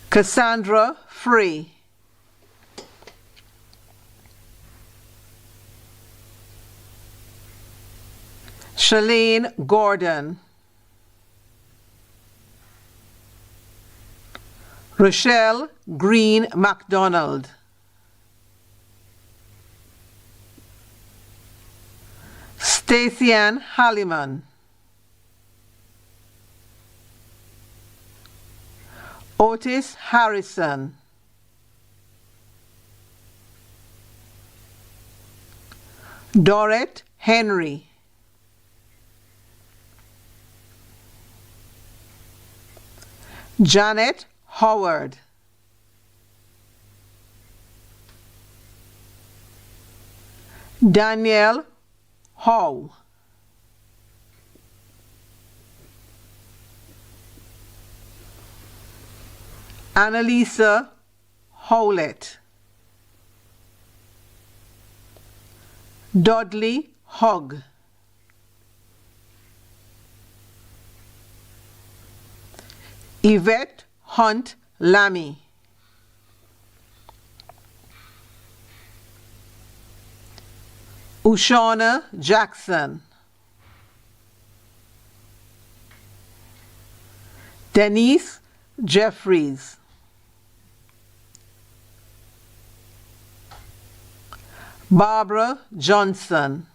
Cassandra Free, Shalane Gordon, Rochelle Green MacDonald, Stacey Ann Halliman, Otis Harrison, Dorette Henry, Janet Howard, Danielle Howe, Annalisa Howlett, Dudley Hogg, Yvette Hunt Lammy, Ushana Jackson, Denise Jeffries, Barbara Johnson,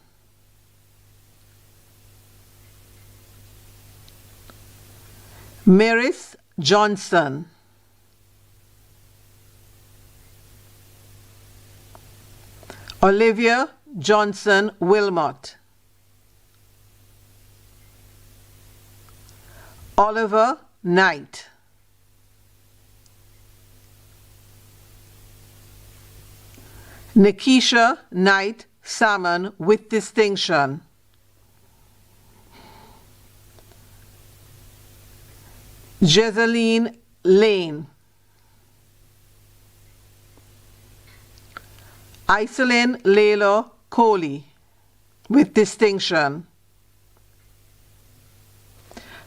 Maris Johnson, Olivia Johnson Wilmot, Oliver Knight. Nikisha Knight Salmon with distinction. Jezeline Lane. Iselin Layla Coley with distinction.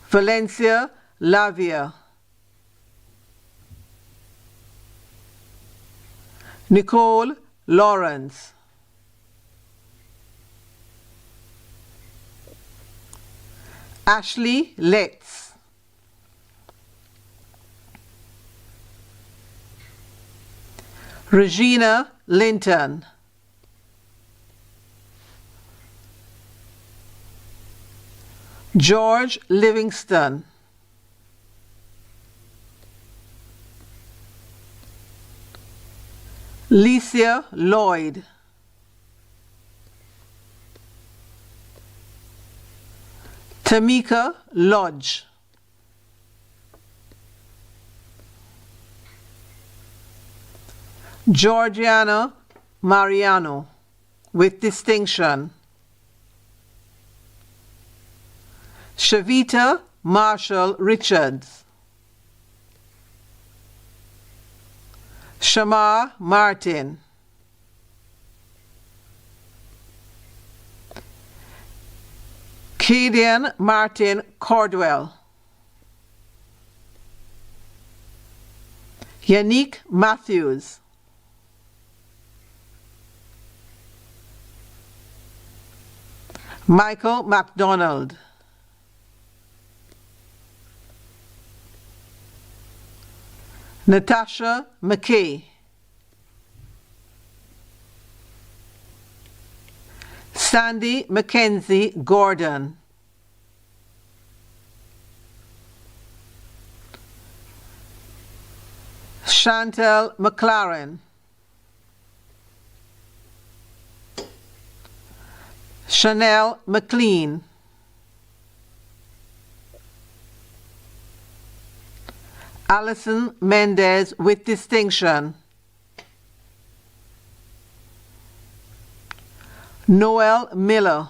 Valencia Lavia. Nicole Lawrence. Ashley Letts. Regina Linton. George Livingston. Licia Lloyd. Tamika Lodge. Georgiana Mariano with distinction. Shavita Marshall Richards. Shamar Martin. Kadian Martin Cordwell. Yannick Matthews. Michael MacDonald. Natasha McKay. Sandy Mackenzie Gordon. Chantel McLaren. Chanel McLean. Alison Mendez with distinction. Noel Miller.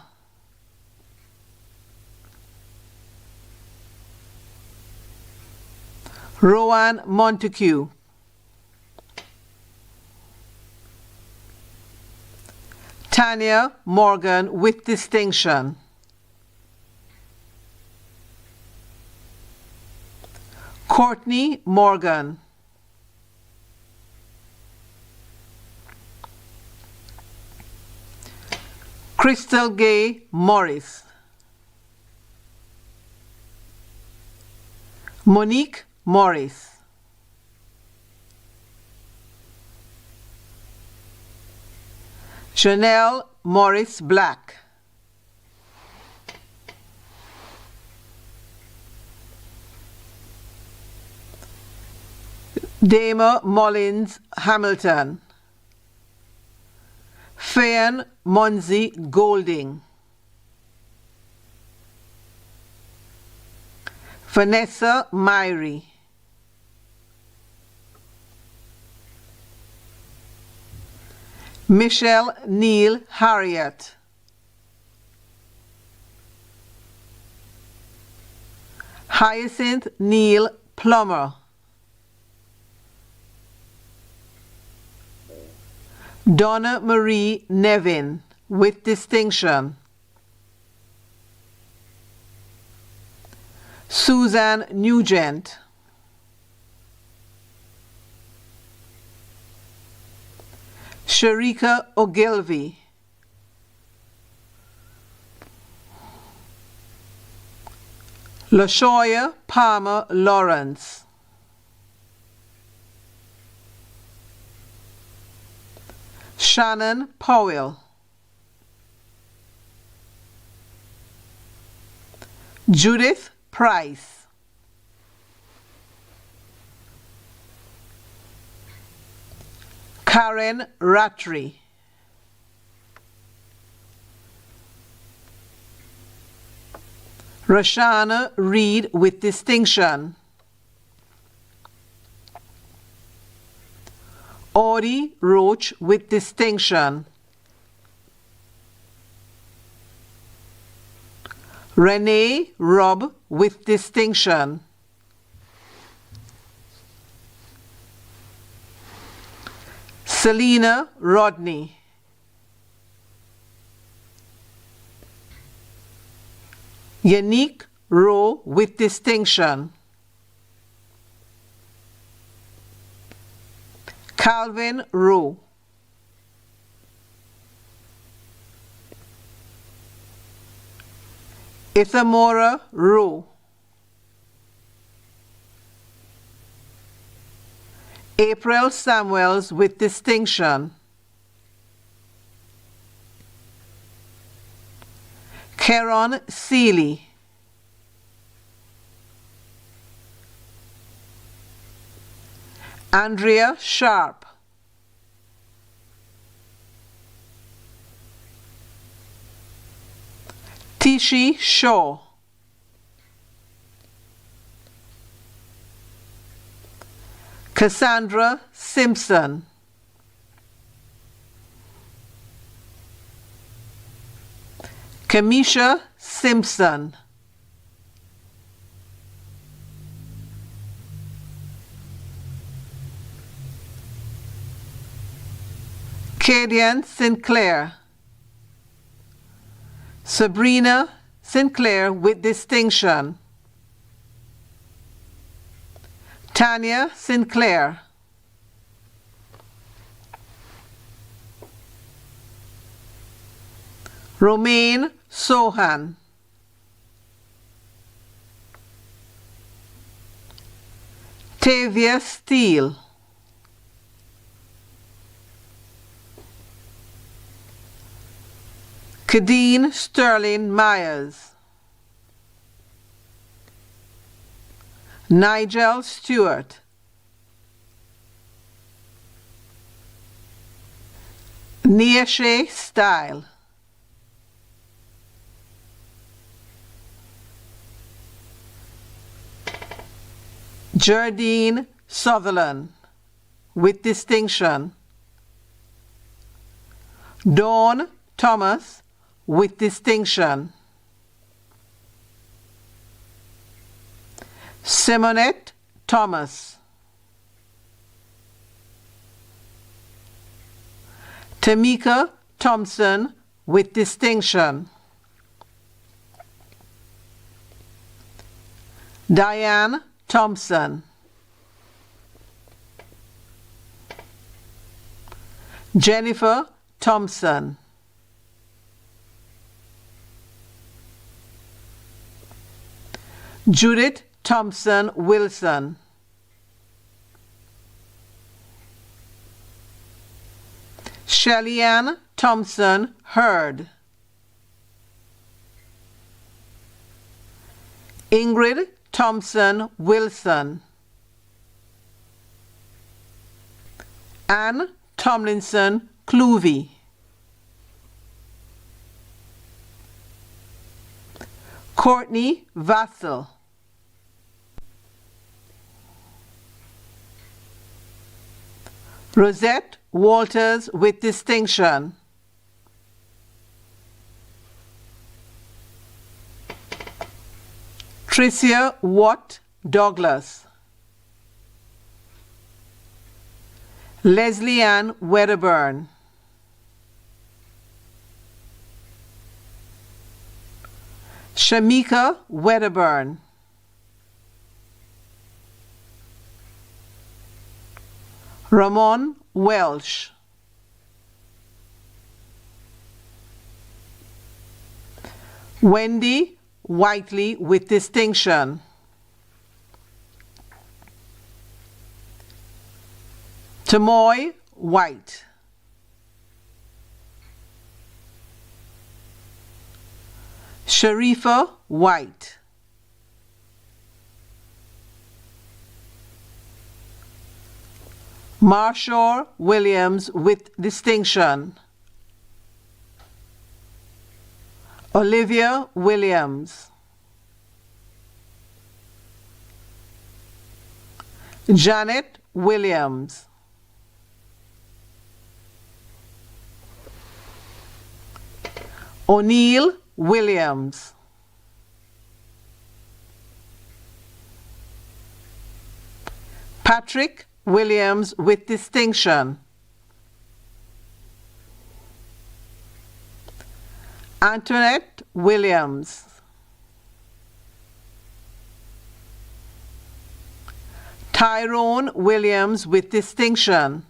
Rowan Montague. Tanya Morgan with distinction. Courtney Morgan. Crystal Gay Morris. Monique Morris. Janelle Morris Black. Dama Mullins Hamilton. Fayan Monzi Golding. Vanessa Myrie. Michelle Neal Harriet. Hyacinth Neal Plummer. Donna Marie Nevin with distinction. Susan Nugent. Sharika Ogilvy. LaShoya Palmer Lawrence. Shannon Powell. Judith Price. Karen Rattray. Rashana Reed with distinction. Audie Roach with distinction. Renee Robb with distinction. Selena Rodney. Yannick Rowe with distinction. Calvin Rowe. Ithamora Rowe. April Samuels with distinction. Keron Seeley. Andrea Sharp. Tishi Shaw. Cassandra Simpson. Kamisha Simpson. Cadian Sinclair. Sabrina Sinclair with distinction. Tanya Sinclair. Romaine Sohan. Tavia Steele. Kadeen Sterling Myers. Nigel Stewart. Niashe Style. Jardine Sutherland with distinction. Dawn Thomas with distinction. Simonette Thomas. Tamika Thompson with distinction. Diane Thompson. Jennifer Thompson. Judith Thompson Wilson. Shelly-Ann Thompson Hurd. Ingrid Thompson Wilson. Anne Tomlinson Cloovey. Courtney Vassell. Rosette Walters with distinction. Tricia Watt Douglas. Leslie Ann Wedderburn. Shamika Wedderburn. Ramon Welsh. Wendy Whiteley with distinction. Tamoy White. Sharifa White. Marshall Williams with distinction. Olivia Williams. Janet Williams. O'Neill Williams. Patrick Williams with distinction. Antoinette Williams. Tyrone Williams with distinction.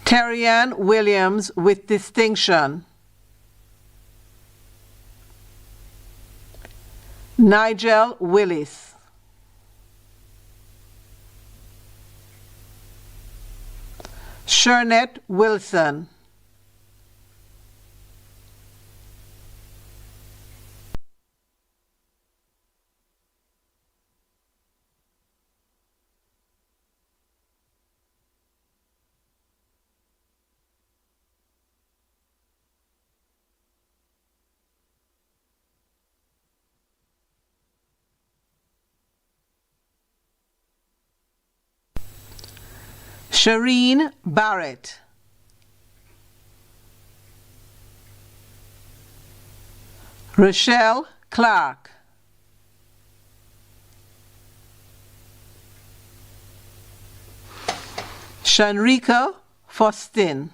Terrian Williams with distinction. Nigel Willis. Shernette Wilson. Shireen Barrett. Rochelle Clark. Shanrika Faustin.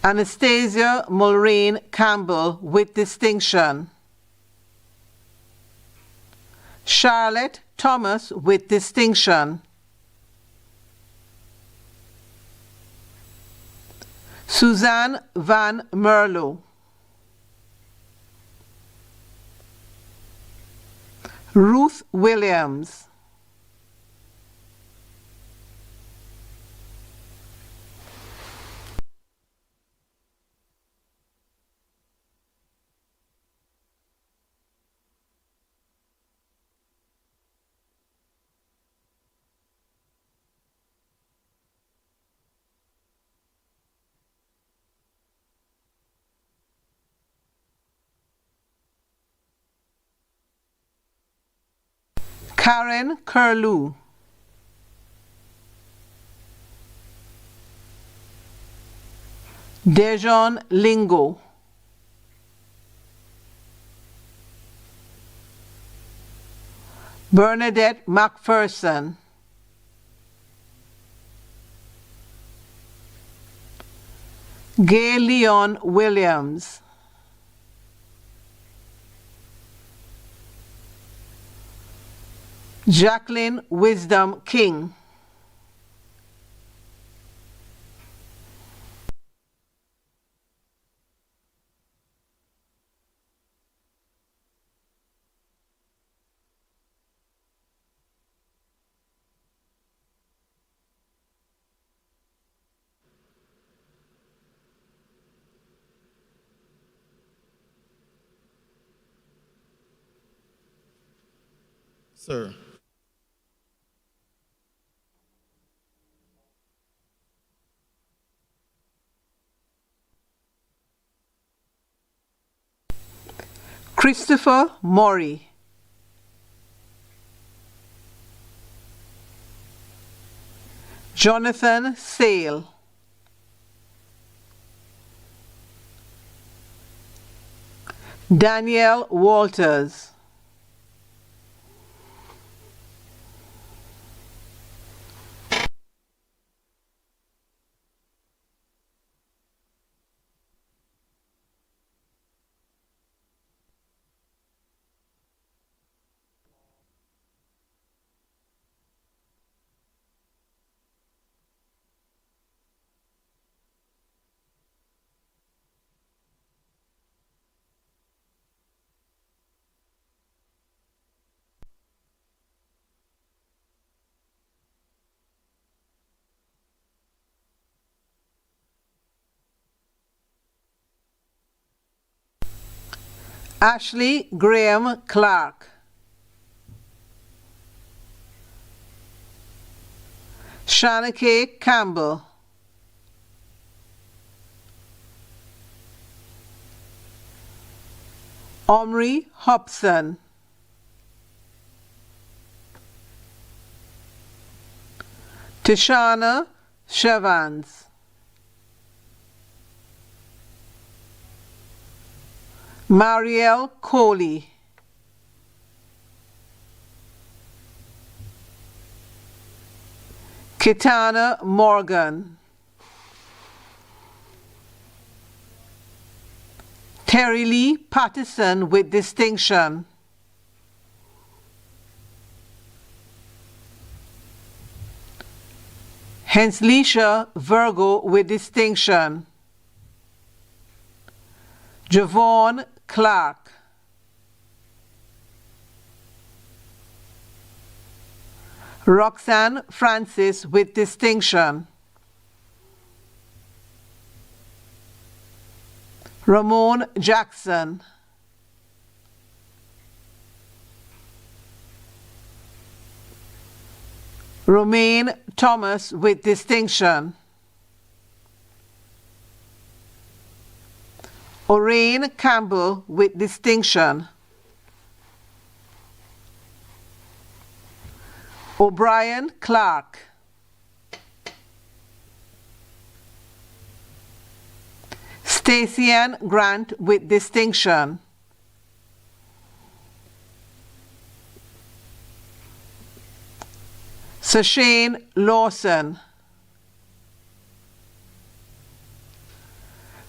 Anastasia Mulrain Campbell with distinction. Charlotte Thomas with distinction. Suzanne Van Merlo. Ruth Williams. Karen Curlew. Dejon Lingo. Bernadette McPherson. Gay Leon Williams. Jacqueline Wisdom King. Sir. Christopher Maury. Jonathan Sale. Danielle Walters. Ashley Graham Clark. Shanake Campbell. Omri Hobson, Tishana Shevans, Marielle Coley, Kitana Morgan, Terry Lee Patterson with distinction, Hensleisha Virgo with distinction, Javon Clark, Roxanne Francis with distinction, Ramon Jackson, Romaine Thomas with distinction, Orain Campbell with distinction, O'Brien Clark, Stacey-Ann Grant with distinction, Sashane Lawson,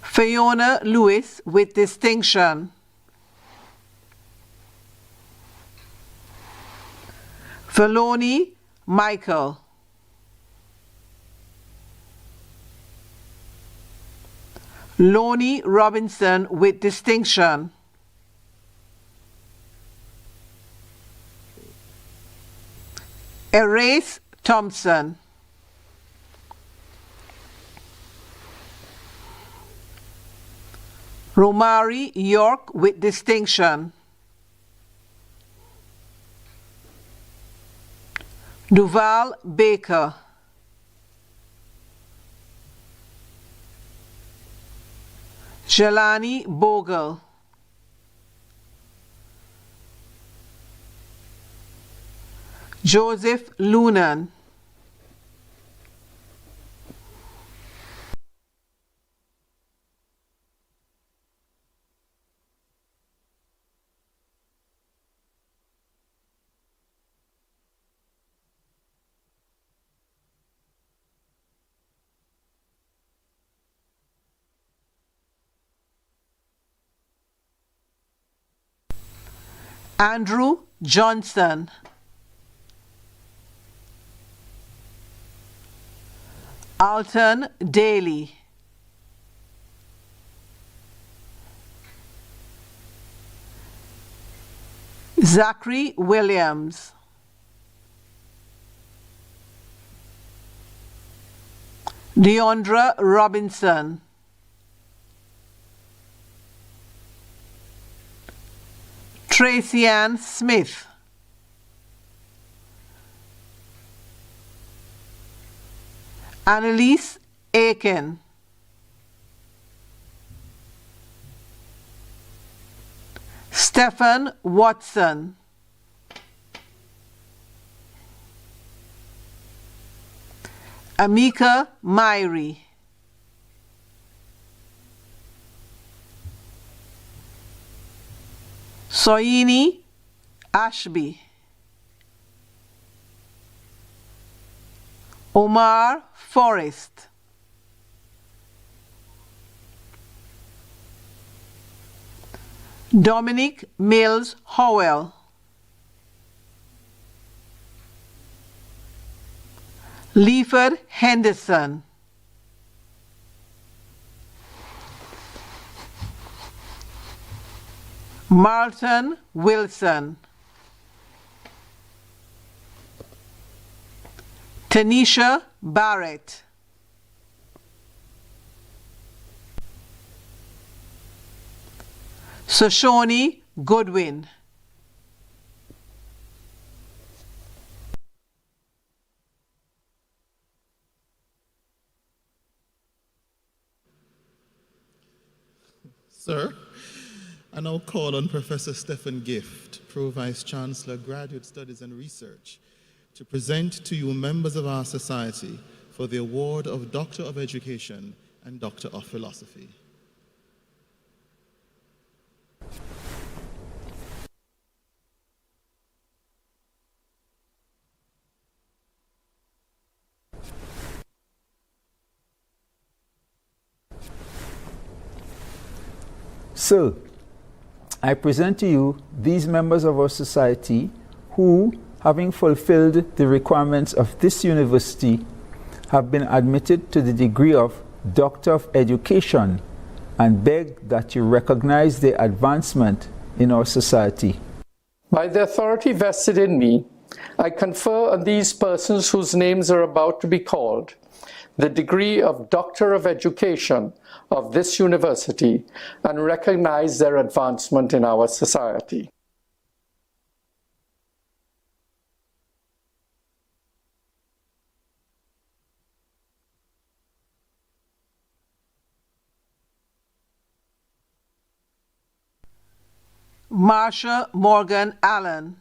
Fiona Lewis with distinction, Valoni Michael, Lonnie Robinson with distinction, Erace Thompson, Romari York with distinction, Duval Baker, Jelani Bogle, Joseph Lunan, Andrew Johnson, Alton Daly, Zachary Williams, Deondra Robinson, Tracy Ann Smith, Annalise Aiken, Stephen Watson, Amika Myrie, Soyini Ashby, Omar Forrest, Dominic Mills Howell, Leaford Henderson, Martin Wilson, Tanisha Barrett, Soshoni Goodwin, Sir, I now call on Professor Stephen Gift, Pro Vice Chancellor, Graduate Studies and Research, to present to you members of our society for the award of Doctor of Education and Doctor of Philosophy. So, I present to you these members of our society who, having fulfilled the requirements of this university, have been admitted to the degree of Doctor of Education and beg that you recognize their advancement in our society. By the authority vested in me, I confer on these persons whose names are about to be called the degree of Doctor of Education of this university and recognize their advancement in our society. Marsha Morgan Allen.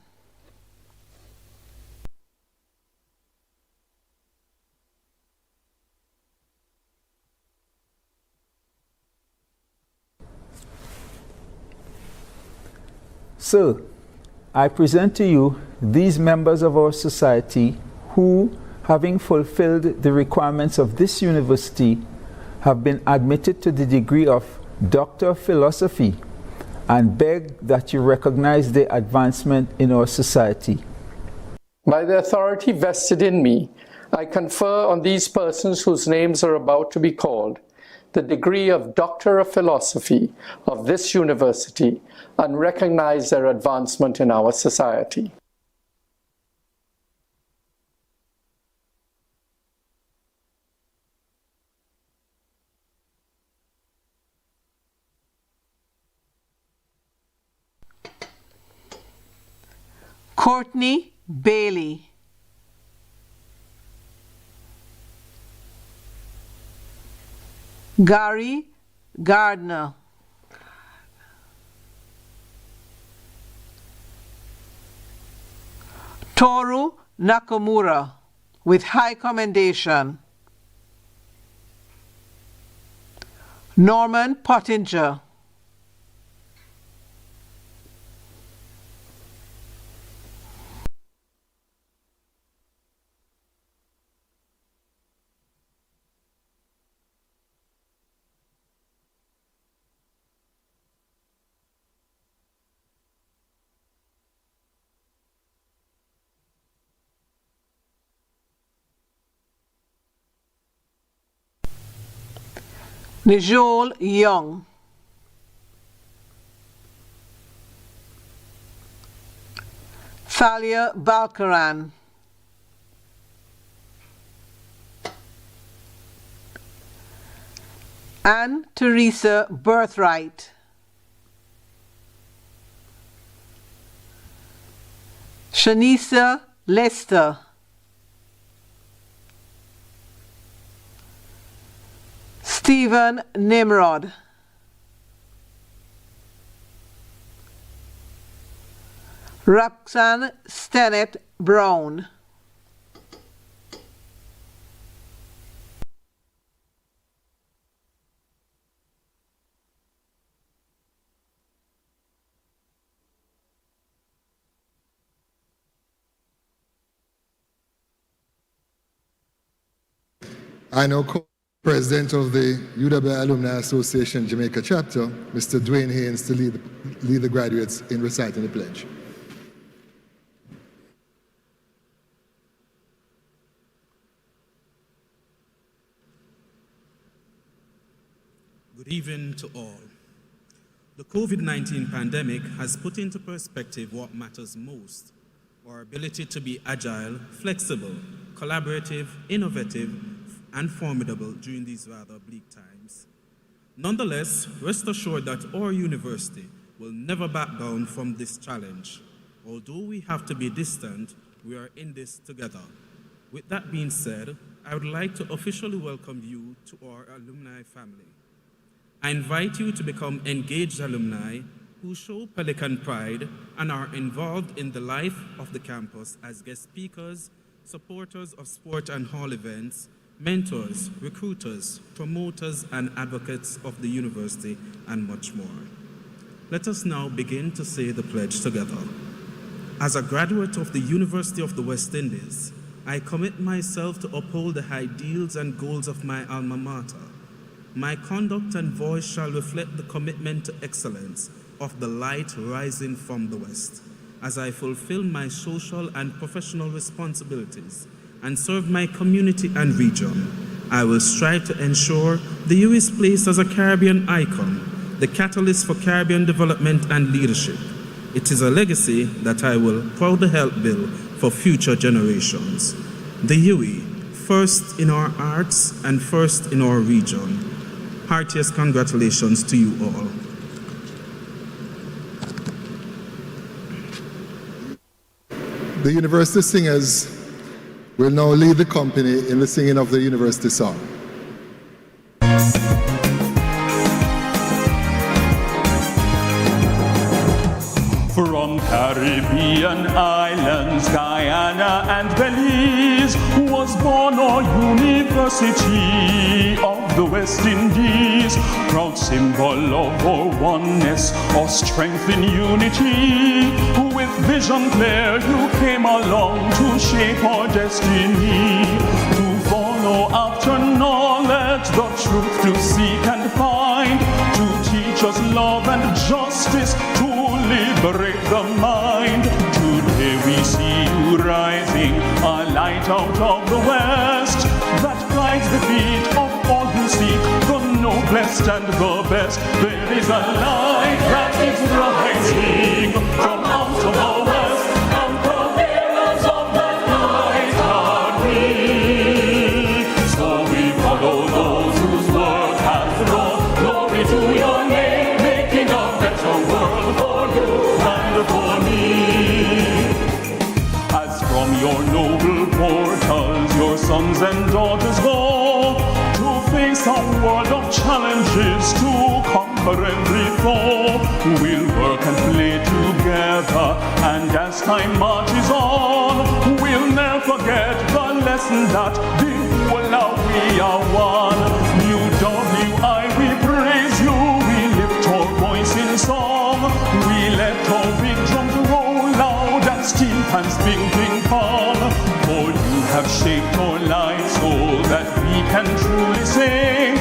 So, I present to you these members of our society who, having fulfilled the requirements of this university, have been admitted to the degree of Doctor of Philosophy and beg that you recognize their advancement in our society. By the authority vested in me, I confer on these persons whose names are about to be called the degree of Doctor of Philosophy of this university and recognize their advancement in our society. Courtney Bailey. Gary Gardner. Toru Nakamura with high commendation. Norman Pottinger. Nijol Young. Thalia Balkaran. Anne Teresa Birthright. Shanisa Lester. Stephen Nimrod. Roxanne Stennett Brown. I now call President of the UWI Alumni Association Jamaica Chapter, Mr. Dwayne Haynes, to lead the graduates in reciting the pledge. Good evening to all. The COVID-19 pandemic has put into perspective what matters most: our ability to be agile, flexible, collaborative, innovative, and formidable during these rather bleak times. Nonetheless, rest assured that our university will never back down from this challenge. Although we have to be distant, we are in this together. With that being said, I would like to officially welcome you to our alumni family. I invite you to become engaged alumni who show Pelican pride and are involved in the life of the campus as guest speakers, supporters of sport and hall events, mentors, recruiters, promoters, and advocates of the university, and much more. Let us now begin to say the pledge together. As a graduate of the University of the West Indies, I commit myself to uphold the ideals and goals of my alma mater. My conduct and voice shall reflect the commitment to excellence of the light rising from the West. As I fulfill my social and professional responsibilities and serve my community and region, I will strive to ensure the U is placed as a Caribbean icon, the catalyst for Caribbean development and leadership. It is a legacy that I will proudly help build for future generations. The UWI, first in our arts and first in our region. Heartiest congratulations to you all. The university singers will now lead the company in the singing of the university song. From Caribbean islands, Guyana and Belize, was born our University of the West Indies, proud symbol of our oneness, our strength in unity. With vision clear, you came along to shape our destiny, to follow after knowledge, the truth to seek and find, to teach us love and justice, to liberate the mind. Today we see you rising, a light out of the west, that guides the feet of all who seek the noblest and the best. There is a light that is rising from out of the west, and the bearers of that light are we. So we follow those whose work has brought glory to your name, making a better world for you and for me. As from your noble portals your sons and daughters go to face a world of challenges, to conquer every foe, we'll work and play together, and as time marches on, we'll never forget the lesson that behold we are one. UWI, we praise you, we lift our voice in song, we let our big drums roll loud as steel pans ping ping pong. For you have shaped our lives so that we can truly say,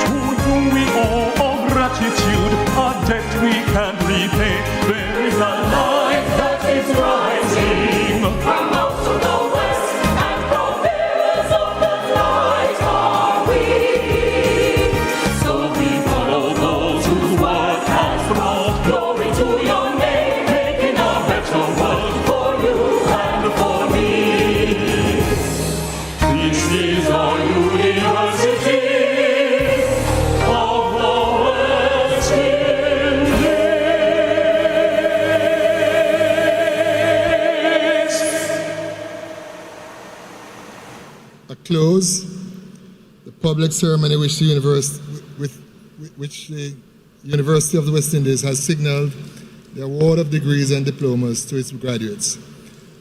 to whom we owe our gratitude, a debt we can't repay. There is a light that is rising from out of the west, and the bearers of that light are we. So we follow those whose work has brought glory to your name, making a better world for you and for me. This is our university of the West Indies. A close, the public ceremony which the University of the West Indies has signaled the award of degrees and diplomas to its graduates.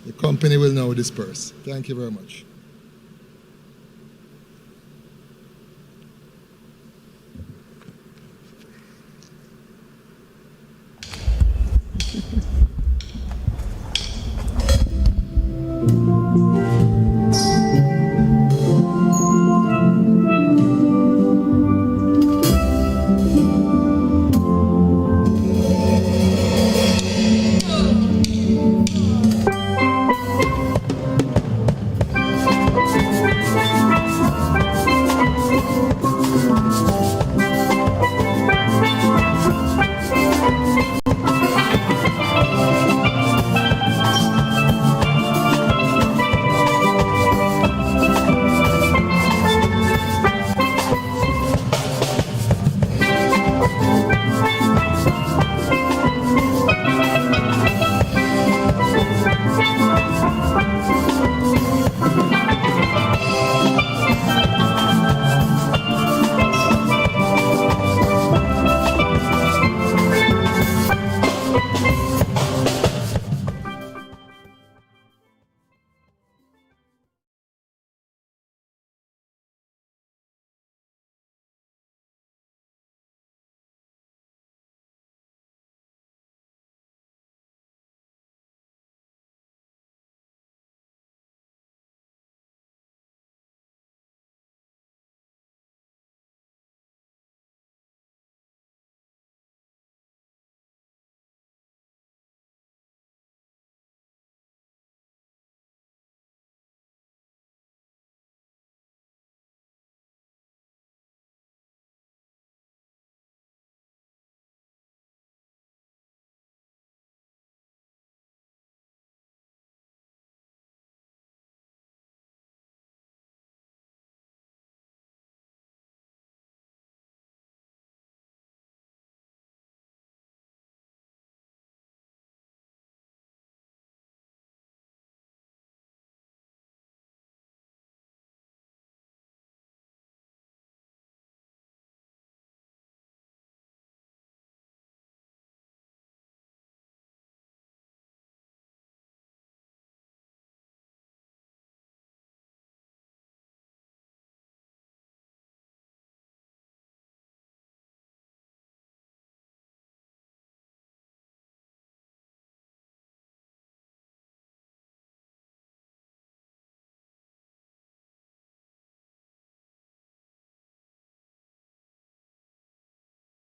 The company will now disperse. Thank you very much.